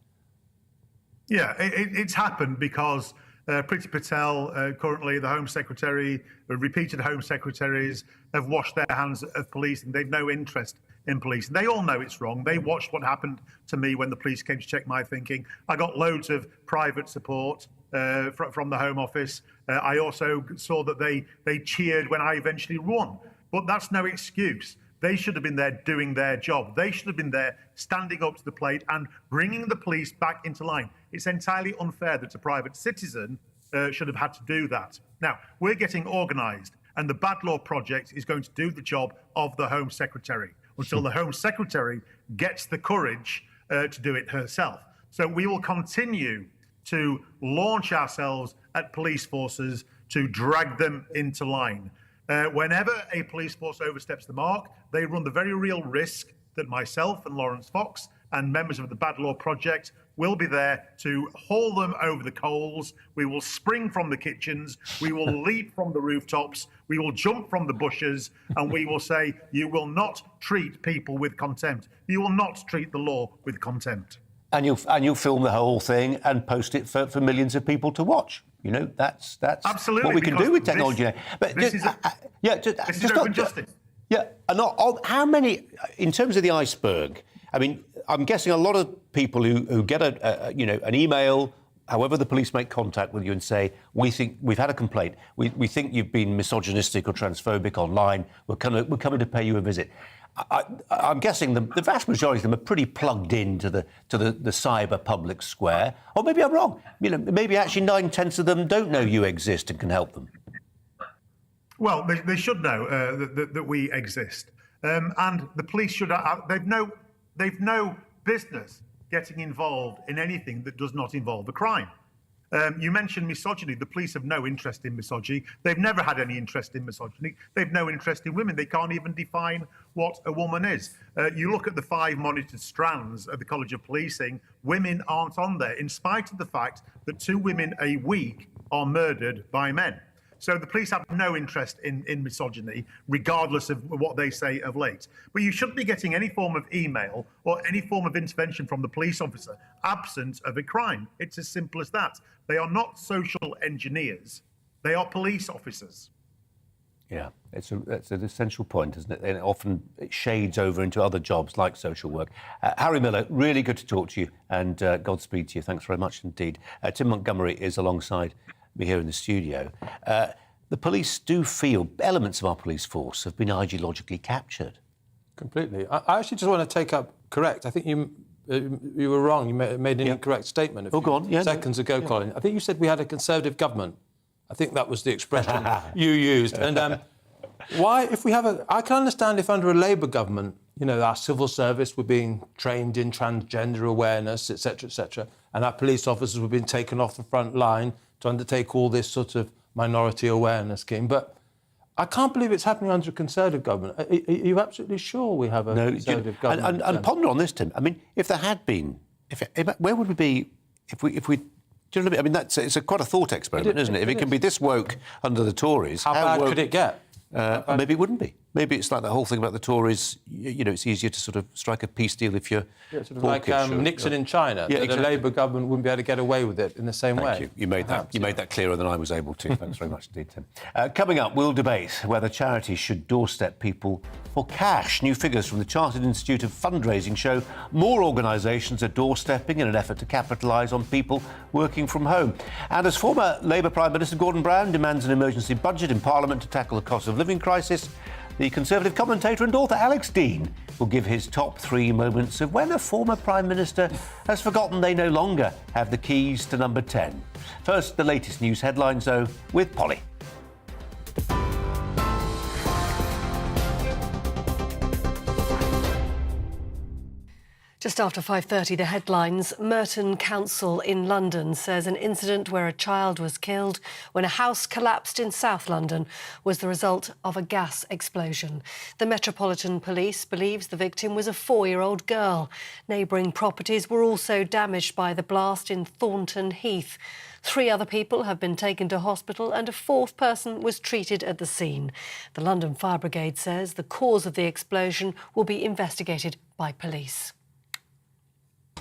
Yeah, it's happened because Priti Patel, currently the Home Secretary, repeated Home Secretaries, have washed their hands of policing. They've no interest in policing. They all know it's wrong. They watched what happened to me when the police came to check my thinking. I got loads of private support from the Home Office. I also saw that they cheered when I eventually won. But that's no excuse. They should have been there doing their job. They should have been there standing up to the plate and bringing the police back into line. It's entirely unfair that a private citizen should have had to do that. Now, we're getting organised, and the Bad Law Project is going to do the job of the Home Secretary until the Home Secretary gets the courage to do it herself. So we will continue to launch ourselves at police forces to drag them into line. Whenever a police force oversteps the mark, they run the very real risk that myself and Lawrence Fox and members of the Bad Law Project will be there to haul them over the coals. We will spring from the kitchens. We will leap from the rooftops. We will jump from the bushes. And we will say, you will not treat people with contempt. You will not treat the law with contempt. And you'll film the whole thing and post it for millions of people to watch. You know, that's absolutely what we can do with technology now. But this is open justice. Yeah, and how many, in terms of the iceberg? I mean, I'm guessing a lot of people who get an email, however the police make contact with you and say, we think we've had a complaint, we think you've been misogynistic or transphobic online, we're coming to pay you a visit. I'm guessing the vast majority of them are pretty plugged into the cyber public square. Or maybe I'm wrong. You know, maybe actually 9/10 of them don't know you exist and can help them. Well, they should know that we exist, and the police should. They've no business getting involved in anything that does not involve a crime. You mentioned misogyny. The police have no interest in misogyny. They've never had any interest in misogyny. They've no interest in women. They can't even define what a woman is. You look at the 5 monitored strands of the College of Policing, women aren't on there, in spite of the fact that 2 women a week are murdered by men. So the police have no interest in misogyny, regardless of what they say of late. But you shouldn't be getting any form of email or any form of intervention from the police officer absent of a crime. It's as simple as that. They are not social engineers. They are police officers. Yeah, that's an essential point, isn't it? And often it shades over into other jobs like social work. Harry Miller, really good to talk to you, and Godspeed to you. Thanks very much indeed. Tim Montgomery is alongside me here in the studio. The police do feel elements of our police force have been ideologically captured. Completely. I actually just want to correct. I think you were wrong. You made an incorrect statement a few seconds ago, Colin. I think you said we had a Conservative government. I think that was the expression you used. And why, if we have I can understand if under a Labour government, you know, our civil service were being trained in transgender awareness, etc., and our police officers were being taken off the front line to undertake all this sort of minority awareness scheme. But I can't believe it's happening under a Conservative government. Are you absolutely sure we have a Conservative government? And ponder on this, Tim. I mean, if there had been, where would we be if we? Do you know what I mean? I mean, it's quite a thought experiment, isn't it? If it can be this woke under the Tories, how bad could it get? Maybe it wouldn't be. Maybe it's like the whole thing about the Tories. You know, it's easier to sort of strike a peace deal if you're sort of like Nixon in China. Yeah, exactly. The Labour government wouldn't be able to get away with it in the same way. Thank you. You made that clearer than I was able to. Thanks very much indeed, Tim. Coming up, we'll debate whether charities should doorstep people for cash. New figures from the Chartered Institute of Fundraising show more organisations are doorstepping in an effort to capitalise on people working from home. And as former Labour Prime Minister Gordon Brown demands an emergency budget in Parliament to tackle the cost of living crisis, the Conservative commentator and author Alex Dean will give his top 3 moments of when a former Prime Minister has forgotten they no longer have the keys to number 10. First, the latest news headlines, though, with Polly. Just after 5:30, the headlines. Merton Council in London says an incident where a child was killed when a house collapsed in South London was the result of a gas explosion. The Metropolitan Police believes the victim was a 4-year-old girl. Neighbouring properties were also damaged by the blast in Thornton Heath. 3 other people have been taken to hospital and a 4th person was treated at the scene. The London Fire Brigade says the cause of the explosion will be investigated by police.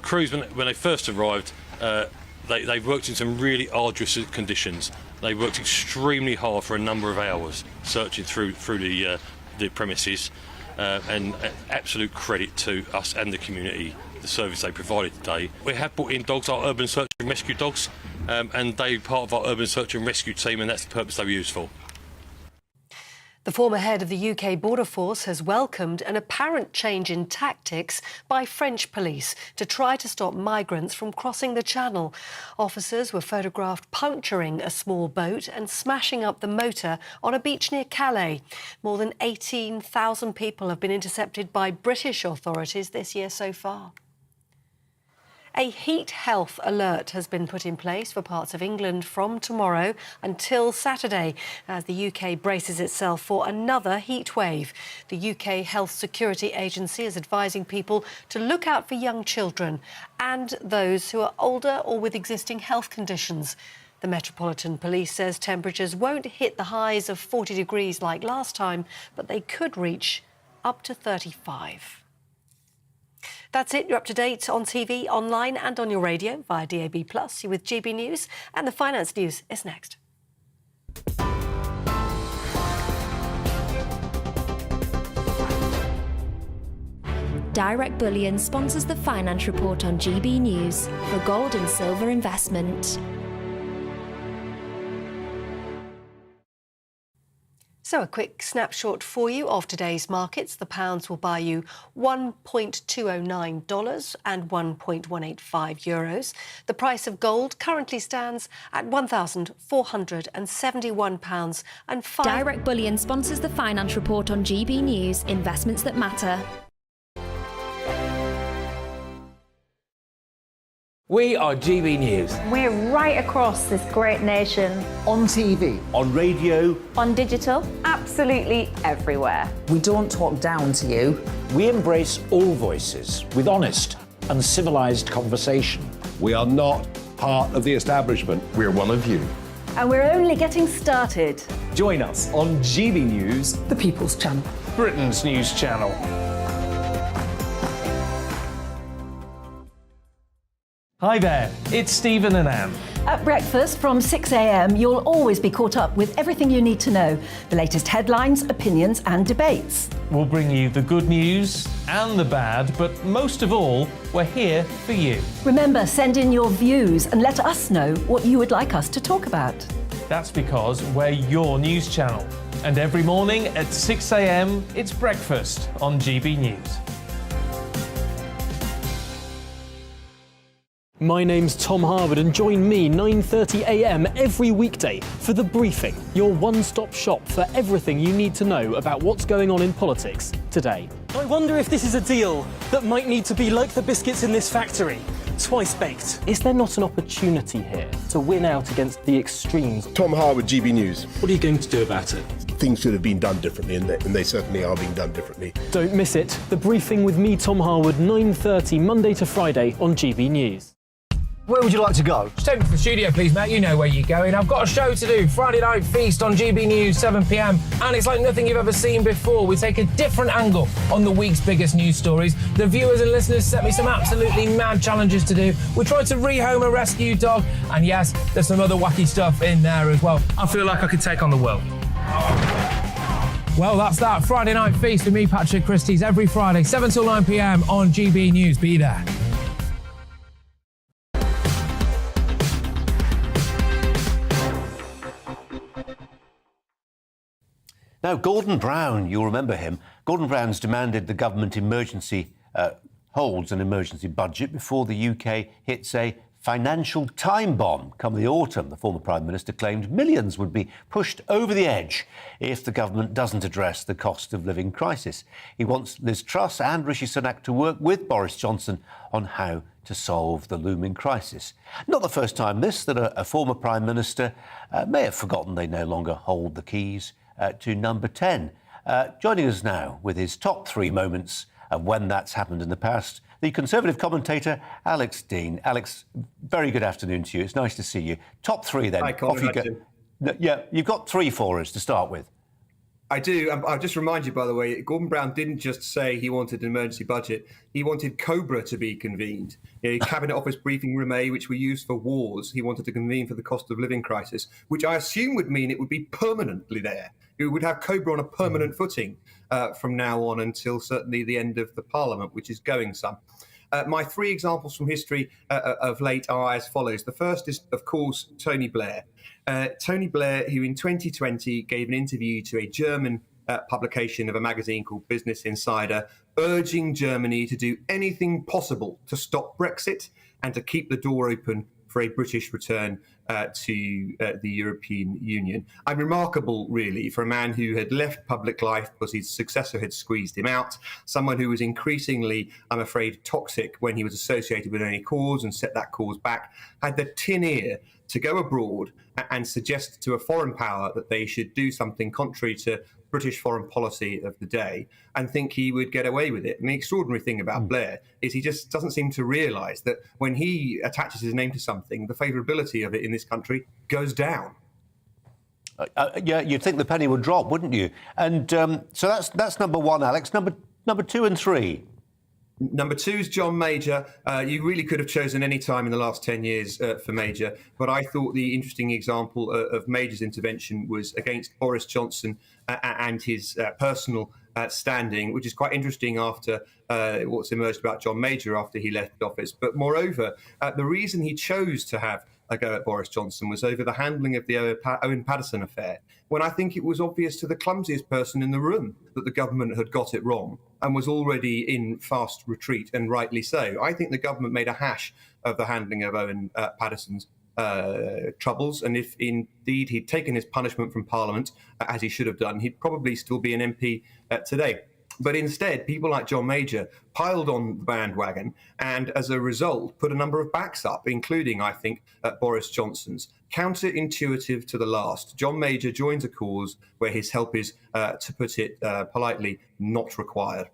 Crews, when they first arrived, they worked in some really arduous conditions. They worked extremely hard for a number of hours, searching through the premises, and absolute credit to us and the community, the service they provided today. We have brought in dogs, our urban search and rescue dogs, and they're part of our urban search and rescue team, and that's the purpose they were used for. The former head of the UK Border Force has welcomed an apparent change in tactics by French police to try to stop migrants from crossing the Channel. Officers were photographed puncturing a small boat and smashing up the motor on a beach near Calais. More than 18,000 people have been intercepted by British authorities this year so far. A heat health alert has been put in place for parts of England from tomorrow until Saturday as the UK braces itself for another heat wave. The UK Health Security Agency is advising people to look out for young children and those who are older or with existing health conditions. The Metropolitan Police says temperatures won't hit the highs of 40 degrees like last time, but they could reach up to 35. That's it. You're up to date on TV, online and on your radio via DAB+. You're with GB News, and the finance news is next. Direct Bullion sponsors the Finance Report on GB News for gold and silver investment. So a quick snapshot for you of today's markets. The pounds will buy you $1.209 and 1.185 euros. The price of gold currently stands at £1,471 and 5... Direct Bullion sponsors the Finance Report on GB News, investments that matter. We are GB News. We're right across this great nation. On TV. On radio. On digital. Absolutely everywhere. We don't talk down to you. We embrace all voices with honest and civilised conversation. We are not part of the establishment. We're one of you. And we're only getting started. Join us on GB News, The People's Channel. Britain's news channel. Hi there, it's Stephen and Anne. At breakfast from 6 a.m, you'll always be caught up with everything you need to know, the latest headlines, opinions and debates. We'll bring you the good news and the bad, but most of all, we're here for you. Remember, send in your views and let us know what you would like us to talk about. That's because we're your news channel. And every morning at 6 a.m, it's breakfast on GB News. My name's Tom Harwood and join me 9:30 a.m. every weekday for The Briefing, your one-stop shop for everything you need to know about what's going on in politics today. I wonder if this is a deal that might need to be like the biscuits in this factory, twice baked. Is there not an opportunity here to win out against the extremes? Tom Harwood, GB News. What are you going to do about it? Things should have been done differently, and they certainly are being done differently. Don't miss it. The Briefing with me, Tom Harwood, 9:30 Monday to Friday on GB News. Where would you like to go? Just take me to the studio, please, Matt. You know where you're going. I've got a show to do. Friday Night Feast on GB News, 7 p.m. And it's like nothing you've ever seen before. We take a different angle on the week's biggest news stories. The viewers and listeners set me some absolutely mad challenges to do. We tried to rehome a rescue dog. And yes, there's some other wacky stuff in there as well. I feel like I could take on the world. Well, that's that. Friday Night Feast with me, Patrick Christie's, every Friday, 7 till 9 p.m. on GB News. Be there. Now, Gordon Brown, you'll remember him. Gordon Brown's demanded the government holds an emergency budget before the UK hits a financial time bomb. Come the autumn, the former Prime Minister claimed millions would be pushed over the edge if the government doesn't address the cost of living crisis. He wants Liz Truss and Rishi Sunak to work with Boris Johnson on how to solve the looming crisis. Not the first time that a former Prime Minister may have forgotten they no longer hold the keys to number 10. Joining us now with his top 3 moments of when that's happened in the past, the Conservative commentator Alex Dean. Alex, very good afternoon to you. It's nice to see you. Top 3 then. Hi, Colin. Off you go. Yeah, you've got 3 for us to start with. I do. I'll just remind you, by the way, Gordon Brown didn't just say he wanted an emergency budget. He wanted COBRA to be convened. Cabinet Office Briefing Room A, which we use for wars, he wanted to convene for the cost of living crisis, which I assume would mean it would be permanently there. It would have COBRA on a permanent footing from now on until certainly the end of the Parliament, which is going some. My 3 examples from history of late are as follows. The first is, of course, Tony Blair. Tony Blair, who in 2020 gave an interview to a German publication of a magazine called Business Insider, urging Germany to do anything possible to stop Brexit and to keep the door open for a British return to the European Union. And remarkable, really, for a man who had left public life because his successor had squeezed him out, someone who was increasingly, I'm afraid, toxic when he was associated with any cause and set that cause back, had the tin ear to go abroad and suggest to a foreign power that they should do something contrary to British foreign policy of the day and think he would get away with it. And the extraordinary thing about Blair is he just doesn't seem to realise that when he attaches his name to something, the favourability of it in this country goes down. Yeah, you'd think the penny would drop, wouldn't you? And so that's number one, Alex. Number two and three. Number two is John Major. You really could have chosen any time in the last 10 years for Major, but I thought the interesting example of Major's intervention was against Boris Johnson and his personal standing, which is quite interesting after what's emerged about John Major after he left office. But moreover, the reason he chose to have a go at Boris Johnson was over the handling of the Owen Paterson affair, when I think it was obvious to the clumsiest person in the room that the government had got it wrong and was already in fast retreat, and rightly so. I think the government made a hash of the handling of Owen Paterson's troubles, and if indeed he'd taken his punishment from Parliament, as he should have done, he'd probably still be an MP today. But instead, people like John Major piled on the bandwagon and, as a result, put a number of backs up, including, I think, Boris Johnson's. Counterintuitive to the last, John Major joins a cause where his help is, to put it politely, not required.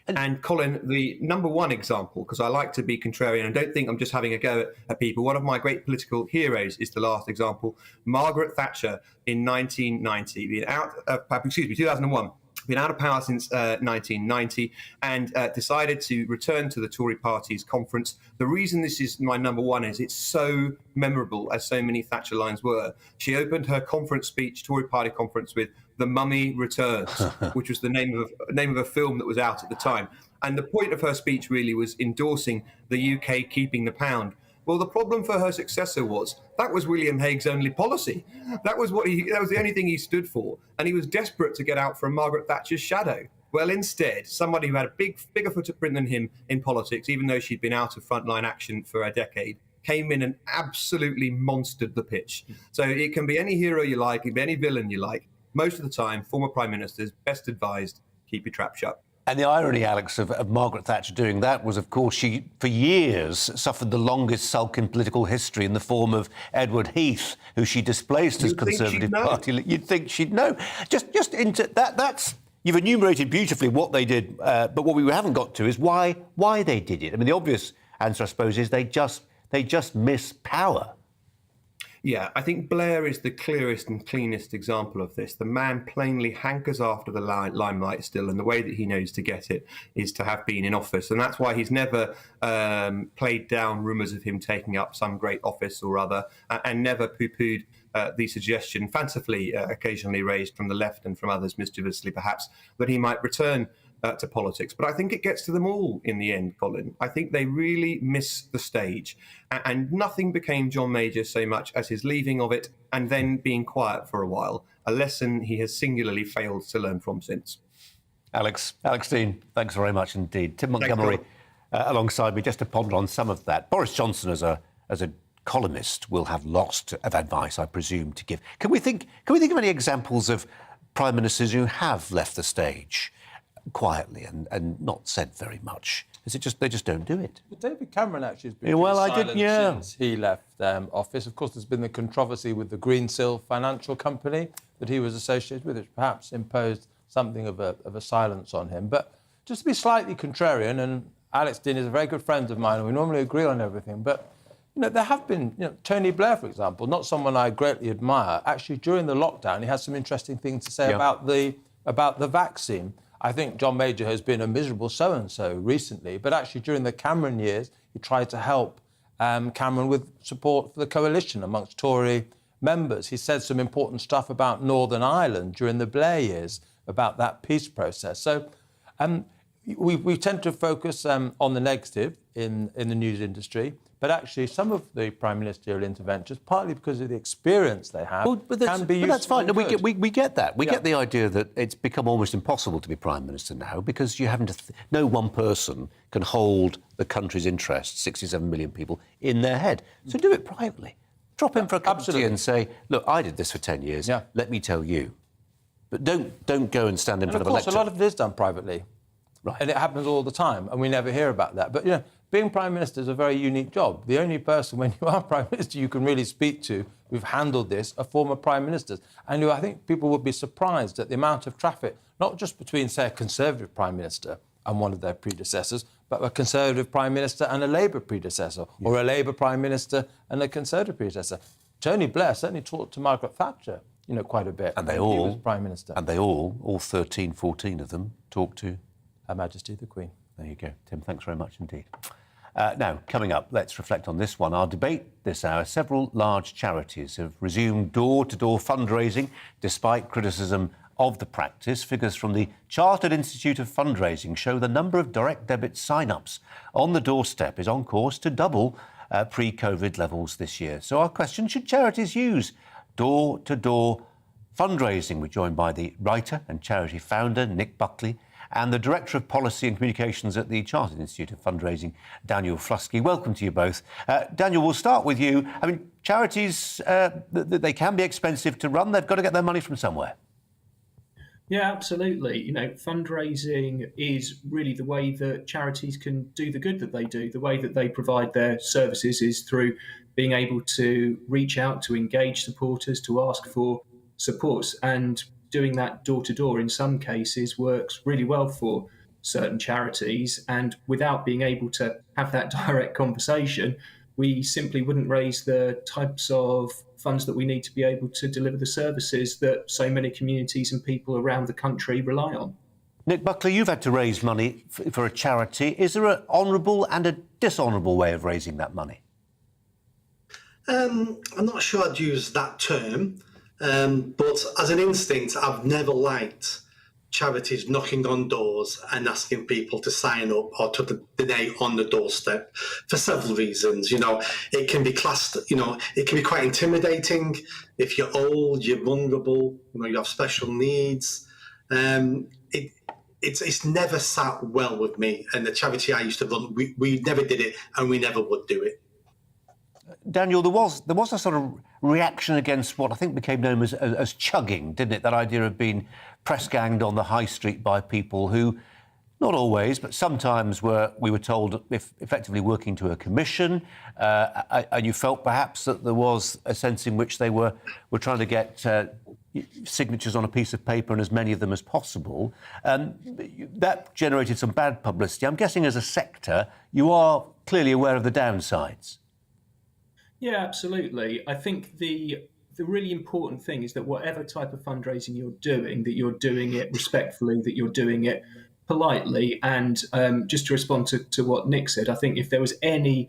And Colin, the number one example, because I like to be contrarian and don't think I'm just having a go at people, one of my great political heroes is the last example, Margaret Thatcher in 2001. Been out of power since 1990 and decided to return to the Tory party's conference. The reason this is my number one is it's so memorable, as so many Thatcher lines were. She opened her conference speech, Tory party conference, with "The Mummy Returns," which was the name of a film that was out at the time. And the point of her speech really was endorsing the UK keeping the pound. Well, the problem for her successor was that was William Hague's only policy. That was the only thing he stood for. And he was desperate to get out from Margaret Thatcher's shadow. Well, instead, somebody who had a bigger footprint than him in politics, even though she'd been out of frontline action for a decade, came in and absolutely monstered the pitch. So it can be any hero you like, it can be any villain you like. Most of the time, former prime ministers, best advised, keep your trap shut. And the irony, Alex, of Margaret Thatcher doing that was, of course, she, for years, suffered the longest sulk in political history in the form of Edward Heath, who she displaced as Conservative Party. You'd think she'd know. Just into that. You've enumerated beautifully what they did, but what we haven't got to is why they did it. I mean, the obvious answer, I suppose, is they just miss power. Yeah, I think Blair is the clearest and cleanest example of this. The man plainly hankers after the limelight still, and the way that he knows to get it is to have been in office. And that's why he's never played down rumours of him taking up some great office or other, and never poo-pooed the suggestion, fancifully occasionally raised from the left and from others mischievously perhaps, that he might return to politics. But I think it gets to them all in the end, Colin. I think they really miss the stage. And nothing became John Major so much as his leaving of it and then being quiet for a while, a lesson he has singularly failed to learn from since. Alex Dean, thanks very much indeed. Tim Montgomery alongside me just to ponder on some of that. Boris Johnson as a columnist will have lots of advice, I presume, to give. Can we think of any examples of prime ministers who have left the stage quietly and not said very much? Is it just they just don't do it? Well, David Cameron actually has been silent since he left office. Of course, there's been the controversy with the Greensill financial company that he was associated with, which perhaps imposed something of a silence on him. But just to be slightly contrarian, and Alex Dean is a very good friend of mine, and we normally agree on everything, but there have been, Tony Blair, for example, not someone I greatly admire. Actually, during the lockdown, he had some interesting things to say about the vaccine. I think John Major has been a miserable so-and-so recently, but actually during the Cameron years, he tried to help Cameron with support for the coalition amongst Tory members. He said some important stuff about Northern Ireland during the Blair years, about that peace process. So we tend to focus on the negative in the news industry, But actually, some of the prime ministerial interventions, partly because of the experience they have, can be useful. But that's fine. No, we get that. We Yeah. get the idea that it's become almost impossible to be prime minister now because you're having to. No one person can hold the country's interests, 67 million people, in their head. So do it privately. Drop in for a cup of tea and say, "Look, I did this for 10 years. Yeah. Let me tell you." But don't go and stand in front of a lectern. Of course, a lot of it is done privately. Right. And it happens all the time, and we never hear about that. But, being Prime Minister is a very unique job. The only person, when you are Prime Minister, you can really speak to who've handled this are former Prime Ministers. And I think people would be surprised at the amount of traffic, not just between, say, a Conservative Prime Minister and one of their predecessors, but a Conservative Prime Minister and a Labour predecessor, or a Labour Prime Minister and a Conservative predecessor. Tony Blair certainly talked to Margaret Thatcher, quite a bit. And they he all, was Prime Minister. And they all 13, 14 of them, talked to Her Majesty the Queen. There you go. Tim, thanks very much indeed. Now, coming up, let's reflect on this one. Our debate this hour, several large charities have resumed door-to-door fundraising despite criticism of the practice. Figures from the Chartered Institute of Fundraising show the number of direct debit sign-ups on the doorstep is on course to double pre-COVID levels this year. So our question, should charities use door-to-door fundraising? We're joined by the writer and charity founder, Nick Buckley, and the Director of Policy and Communications at the Chartered Institute of Fundraising, Daniel Flusky. Welcome to you both. Daniel, we'll start with you. I mean, charities, they can be expensive to run. They've got to get their money from somewhere. Yeah, absolutely. Fundraising is really the way that charities can do the good that they do. The way that they provide their services is through being able to reach out, to engage supporters, to ask for supports, and doing that door-to-door in some cases works really well for certain charities. And without being able to have that direct conversation, we simply wouldn't raise the types of funds that we need to be able to deliver the services that so many communities and people around the country rely on. Nick Buckley, you've had to raise money for a charity. Is there an honourable and a dishonourable way of raising that money? I'm not sure I'd use that term. But as an instinct, I've never liked charities knocking on doors and asking people to sign up or to donate on the doorstep for several reasons. It can be classed, it can be quite intimidating if you're old, you're vulnerable, you have special needs. It's never sat well with me. And the charity I used to run, we never did it and we never would do it. Daniel, there was a sort of reaction against what I think became known as chugging, didn't it? That idea of being press-ganged on the high street by people who, not always, but sometimes we were told, effectively working to a commission, and you felt perhaps that there was a sense in which they were trying to get signatures on a piece of paper and as many of them as possible. That generated some bad publicity. I'm guessing as a sector, you are clearly aware of the downsides. Yeah, absolutely. I think the really important thing is that whatever type of fundraising you're doing it respectfully, that you're doing it politely. And just to respond to what Nick said, I think if there was any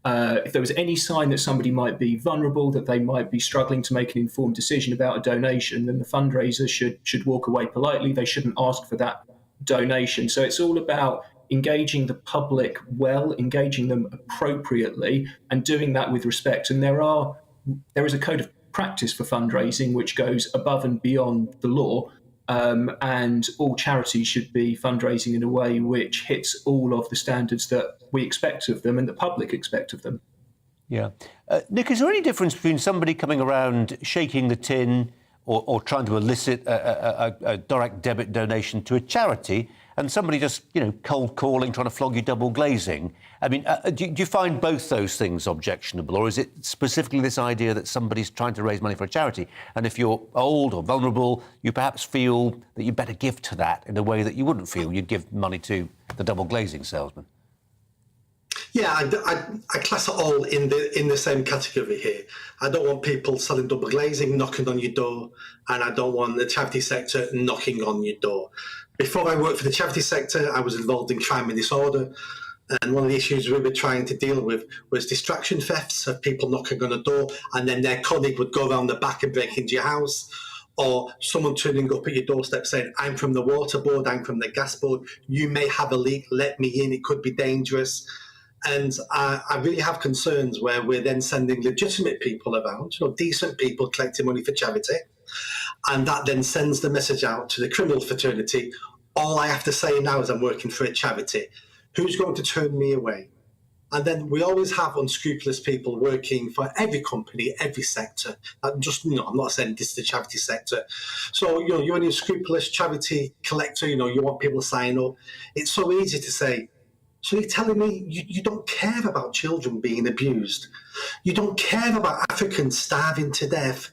sign that somebody might be vulnerable, that they might be struggling to make an informed decision about a donation, then the fundraiser should walk away politely. They shouldn't ask for that donation. So it's all about engaging the public well, engaging them appropriately, and doing that with respect. And there is a code of practice for fundraising which goes above and beyond the law, and all charities should be fundraising in a way which hits all of the standards that we expect of them and the public expect of them. Yeah. Nick, is there any difference between somebody coming around shaking the tin or trying to elicit a direct debit donation to a charity and somebody just, cold calling, trying to flog you double glazing? I mean, do you find both those things objectionable, or is it specifically this idea that somebody's trying to raise money for a charity, and if you're old or vulnerable, you perhaps feel that you better give to that in a way that you wouldn't feel you'd give money to the double glazing salesman? Yeah, I class it all in the same category here. I don't want people selling double glazing, knocking on your door, and I don't want the charity sector knocking on your door. Before I worked for the charity sector, I was involved in crime and disorder, and one of the issues we were trying to deal with was distraction thefts of people knocking on the door, and then their colleague would go around the back and break into your house, or someone turning up at your doorstep saying, "I'm from the water board, I'm from the gas board, you may have a leak, let me in, it could be dangerous." And I really have concerns where we're then sending legitimate people around, decent people collecting money for charity, and that then sends the message out to the criminal fraternity. All I have to say now is I'm working for a charity. Who's going to turn me away? And then we always have unscrupulous people working for every company, every sector. I'm not saying this is the charity sector. So, you're an unscrupulous charity collector, you want people to sign up. It's so easy to say, so you're telling me you don't care about children being abused? You don't care about Africans starving to death?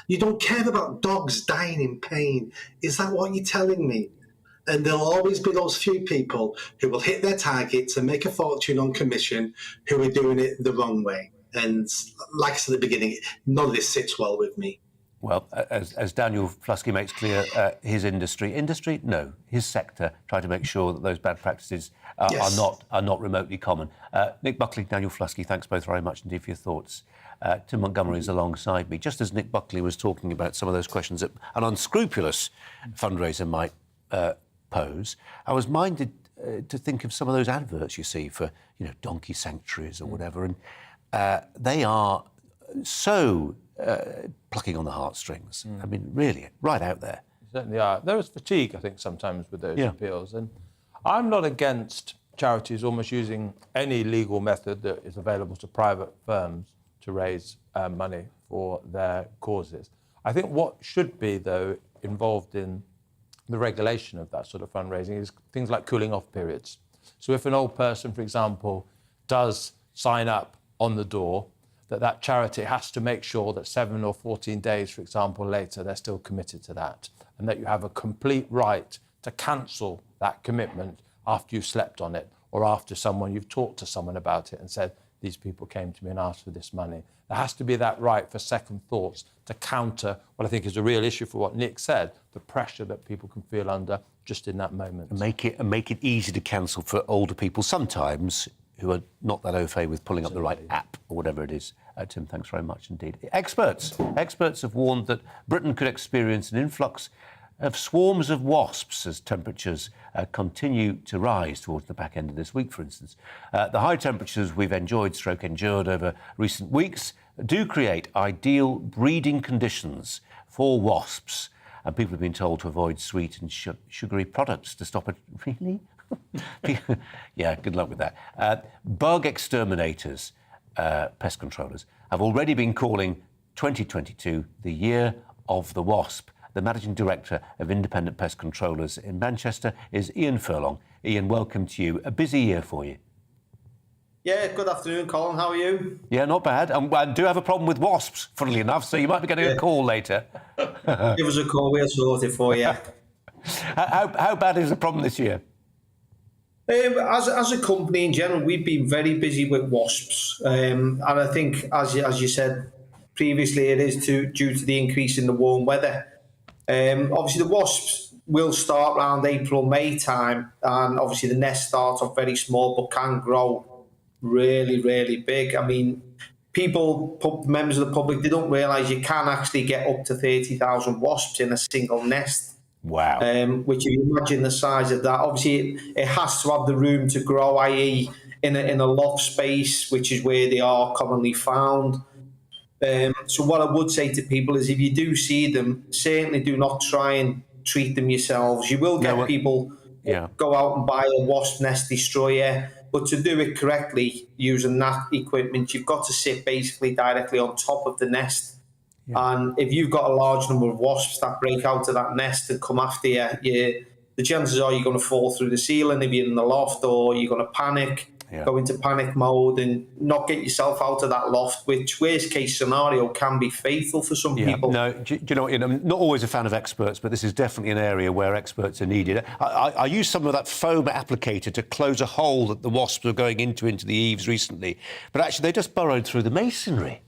You don't care about dogs dying in pain? Is that what you're telling me? And there'll always be those few people who will hit their targets and make a fortune on commission who are doing it the wrong way. And like I said at the beginning, none of this sits well with me. Well, as Daniel Flusky makes clear, his industry, no, his sector, try to make sure that those bad practices are not remotely common. Nick Buckley, Daniel Flusky, thanks both very much indeed for your thoughts. Tim Montgomery is alongside me. Just as Nick Buckley was talking about some of those questions that an unscrupulous fundraiser might pose, I was minded to think of some of those adverts you see for, donkey sanctuaries or whatever, and they are so plucking on the heartstrings. I mean, really, right out there. Certainly are. There is fatigue, I think, sometimes with those appeals, and I'm not against charities almost using any legal method that is available to private firms to raise money for their causes. I think what should be, though, involved in the regulation of that sort of fundraising is things like cooling off periods. So if an old person, for example, does sign up on the door, that charity has to make sure that 7 or 14 days, for example, later, they're still committed to that, and that you have a complete right to cancel that commitment after you've slept on it, or after you've talked to someone about it and said, these people came to me and asked for this money. There has to be that right for second thoughts to counter what I think is a real issue for what Nick said, the pressure that people can feel under just in that moment. And make it easy to cancel for older people sometimes who are not that au fait with pulling up the right app or whatever it is. Tim, thanks very much indeed. Experts have warned that Britain could experience an influx of swarms of wasps as temperatures continue to rise towards the back end of this week, for instance. The high temperatures we've endured over recent weeks do create ideal breeding conditions for wasps, and people have been told to avoid sweet and sugary products to stop it. Really? Yeah, good luck with that. Bug exterminators, pest controllers, have already been calling 2022 the year of the wasp. The Managing Director of Independent Pest Controllers in Manchester is Ian Furlong. Ian, welcome to you. A busy year for you. Yeah, good afternoon, Colin. How are you? Yeah, not bad. I do have a problem with wasps, funnily enough, so you might be getting a call later. Give us a call, we'll sort it for you. How bad is the problem this year? As a company in general, we've been very busy with wasps. And I think, as you said previously, it is due to the increase in the warm weather. Obviously, the wasps will start around April, May time, and obviously the nests start off very small but can grow really, really big. I mean, members of the public, they don't realise you can actually get up to 30,000 wasps in a single nest. Wow. Which, if you imagine the size of that, obviously it has to have the room to grow, i.e. in a loft space, which is where they are commonly found. So what I would say to people is if you do see them, certainly do not try and treat them yourselves. You will get people go out and buy a wasp nest destroyer, but to do it correctly using that equipment, you've got to sit basically directly on top of the nest. Yeah. And if you've got a large number of wasps that break out of that nest and come after you, the chances are you're going to fall through the ceiling if you're in the loft, or you're going to panic. Go into panic mode and not get yourself out of that loft, which worst case scenario can be fatal for some people. No, do you know, I'm not always a fan of experts, but this is definitely an area where experts are needed. I used some of that foam applicator to close a hole that the wasps were going into the eaves recently, but actually they just burrowed through the masonry.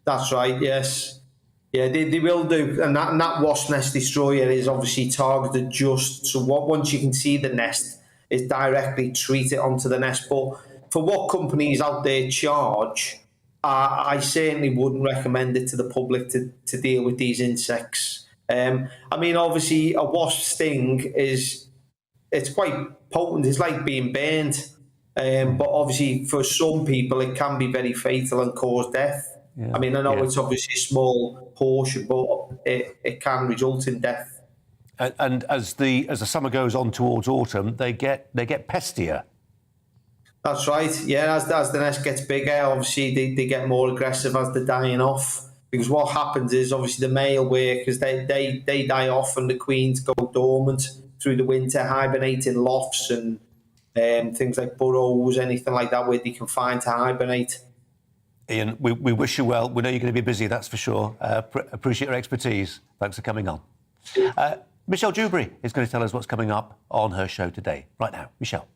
That's right, yes. Yeah, they will do. And that wasp nest destroyer is obviously targeted just so once you can see the nest, is directly treat it onto the nest. But for what companies out there charge, I certainly wouldn't recommend it to the public to deal with these insects. I mean, obviously, a wasp sting it's quite potent. It's like being burned. But obviously, for some people, it can be very fatal and cause death. Yeah. I mean, I know it's obviously a small portion, but it can result in death. And as the summer goes on towards autumn, they get pestier. That's right. Yeah, as the nest gets bigger, obviously they get more aggressive as they're dying off. Because what happens is obviously the male workers they die off and the queens go dormant through the winter, hibernate in lofts and things like burrows, anything like that where they can find to hibernate. Ian, we wish you well. We know you're going to be busy, that's for sure. Appreciate your expertise. Thanks for coming on. Michelle Dewberry is going to tell us what's coming up on her show today. Right now, Michelle.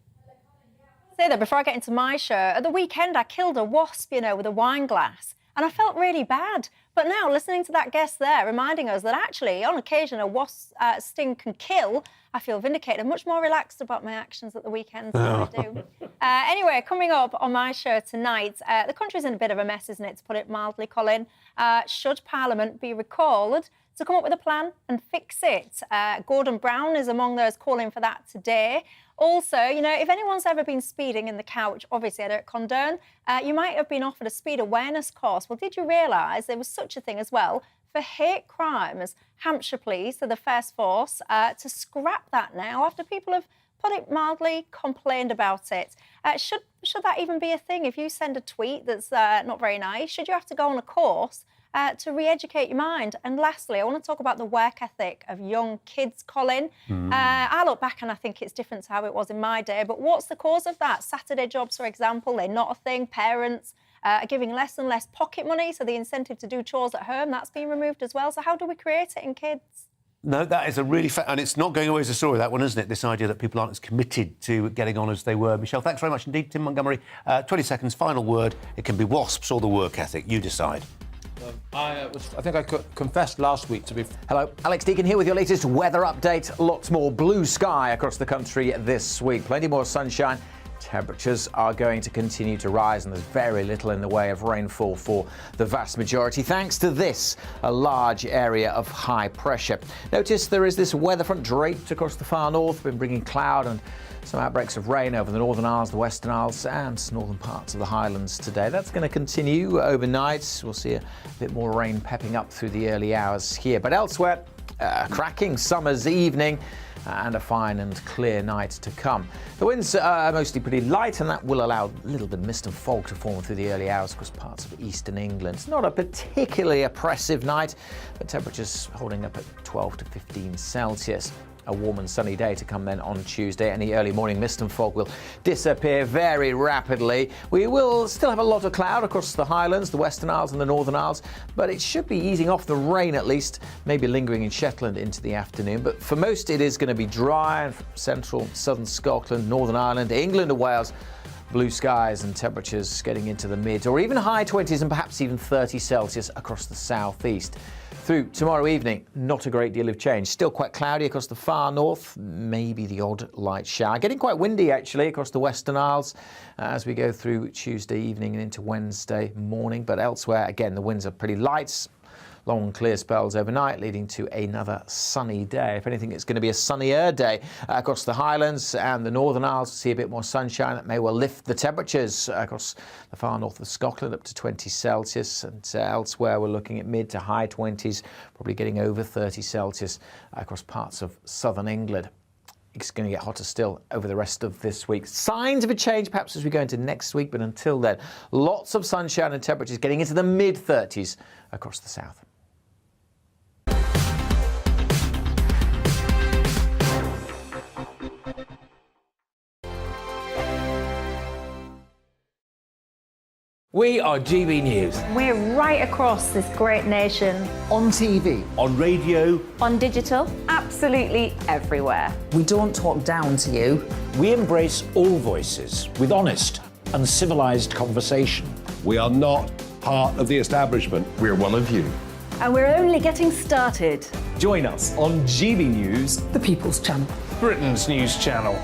Say that before I get into my show, at the weekend I killed a wasp, with a wine glass, and I felt really bad. But now, listening to that guest there, reminding us that actually, on occasion, a wasp sting can kill, I feel vindicated and much more relaxed about my actions at the weekend than I do. Anyway, coming up on my show tonight, the country's in a bit of a mess, isn't it, to put it mildly, Colin? Should Parliament be recalled to come up with a plan and fix it? Gordon Brown is among those calling for that today. Also, if anyone's ever been speeding in the couch, obviously I don't condone, you might have been offered a speed awareness course. Well, did you realise there was such a thing as well for hate crimes? Hampshire Police are the first force to scrap that now after people have, put it mildly, complained about it. Should that even be a thing? If you send a tweet that's not very nice, should you have to go on a course to re-educate your mind? And lastly, I want to talk about the work ethic of young kids, Colin. I look back and I think it's different to how it was in my day, but what's the cause of that? Saturday jobs, for example, they're not a thing. Parents are giving less and less pocket money, so the incentive to do chores at home, that's been removed as well. So how do we create it in kids? No, that is a really... and it's not going away as a story, that one, isn't it? This idea that people aren't as committed to getting on as they were. Michelle, thanks very much indeed. Tim Montgomery, 20 seconds, final word. It can be wasps or the work ethic. You decide. I think I confessed last week to be... Hello, Alex Deacon here with your latest weather update. Lots more blue sky across the country this week. Plenty more sunshine. Temperatures are going to continue to rise and there's very little in the way of rainfall for the vast majority. Thanks to this, a large area of high pressure. Notice there is this weather front draped across the far north, been bringing cloud and some outbreaks of rain over the Northern Isles, the Western Isles and northern parts of the Highlands today. That's going to continue overnight. We'll see a bit more rain pepping up through the early hours here. But elsewhere, a cracking summer's evening and a fine and clear night to come. The winds are mostly pretty light and that will allow a little bit of mist and fog to form through the early hours across parts of eastern England. It's not a particularly oppressive night, but temperatures holding up at 12 to 15 Celsius. A warm and sunny day to come then on Tuesday. Any early morning mist and fog will disappear very rapidly. We will still have a lot of cloud across the Highlands, the Western Isles and the Northern Isles, but it should be easing off the rain at least, maybe lingering in Shetland into the afternoon. But for most it is going to be dry and from central, southern Scotland, Northern Ireland, England and Wales, blue skies and temperatures getting into the mid or even high 20s and perhaps even 30 Celsius across the southeast. Through tomorrow evening, not a great deal of change. Still quite cloudy across the far north, maybe the odd light shower. Getting quite windy, actually, across the Western Isles as we go through Tuesday evening and into Wednesday morning. But elsewhere, again, the winds are pretty light. Long clear spells overnight, leading to another sunny day. If anything, it's going to be a sunnier day across the Highlands and the Northern Isles. See a bit more sunshine. That may well lift the temperatures across the far north of Scotland up to 20 Celsius. And elsewhere, we're looking at mid to high 20s, probably getting over 30 Celsius across parts of southern England. It's going to get hotter still over the rest of this week. Signs of a change perhaps as we go into next week, but until then, lots of sunshine and temperatures getting into the mid-30s across the south. We are GB News. We're right across this great nation. On TV. On radio. On digital. Absolutely everywhere. We don't talk down to you. We embrace all voices with honest and civilised conversation. We are not part of the establishment. We're one of you. And we're only getting started. Join us on GB News, the People's Channel. Britain's news channel.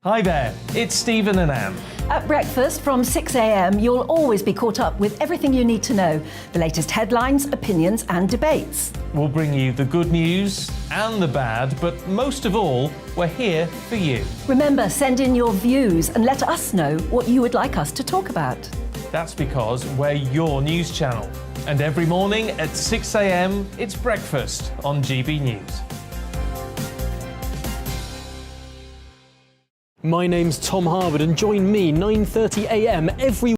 Hi there, it's Stephen and Anne. At breakfast from 6 a.m, you'll always be caught up with everything you need to know, the latest headlines, opinions and debates. We'll bring you the good news and the bad, but most of all, we're here for you. Remember, send in your views and let us know what you would like us to talk about. That's because we're your news channel. And every morning at 6 a.m, it's breakfast on GB News. My name's Tom Harwood, and join me 9:30 a.m. every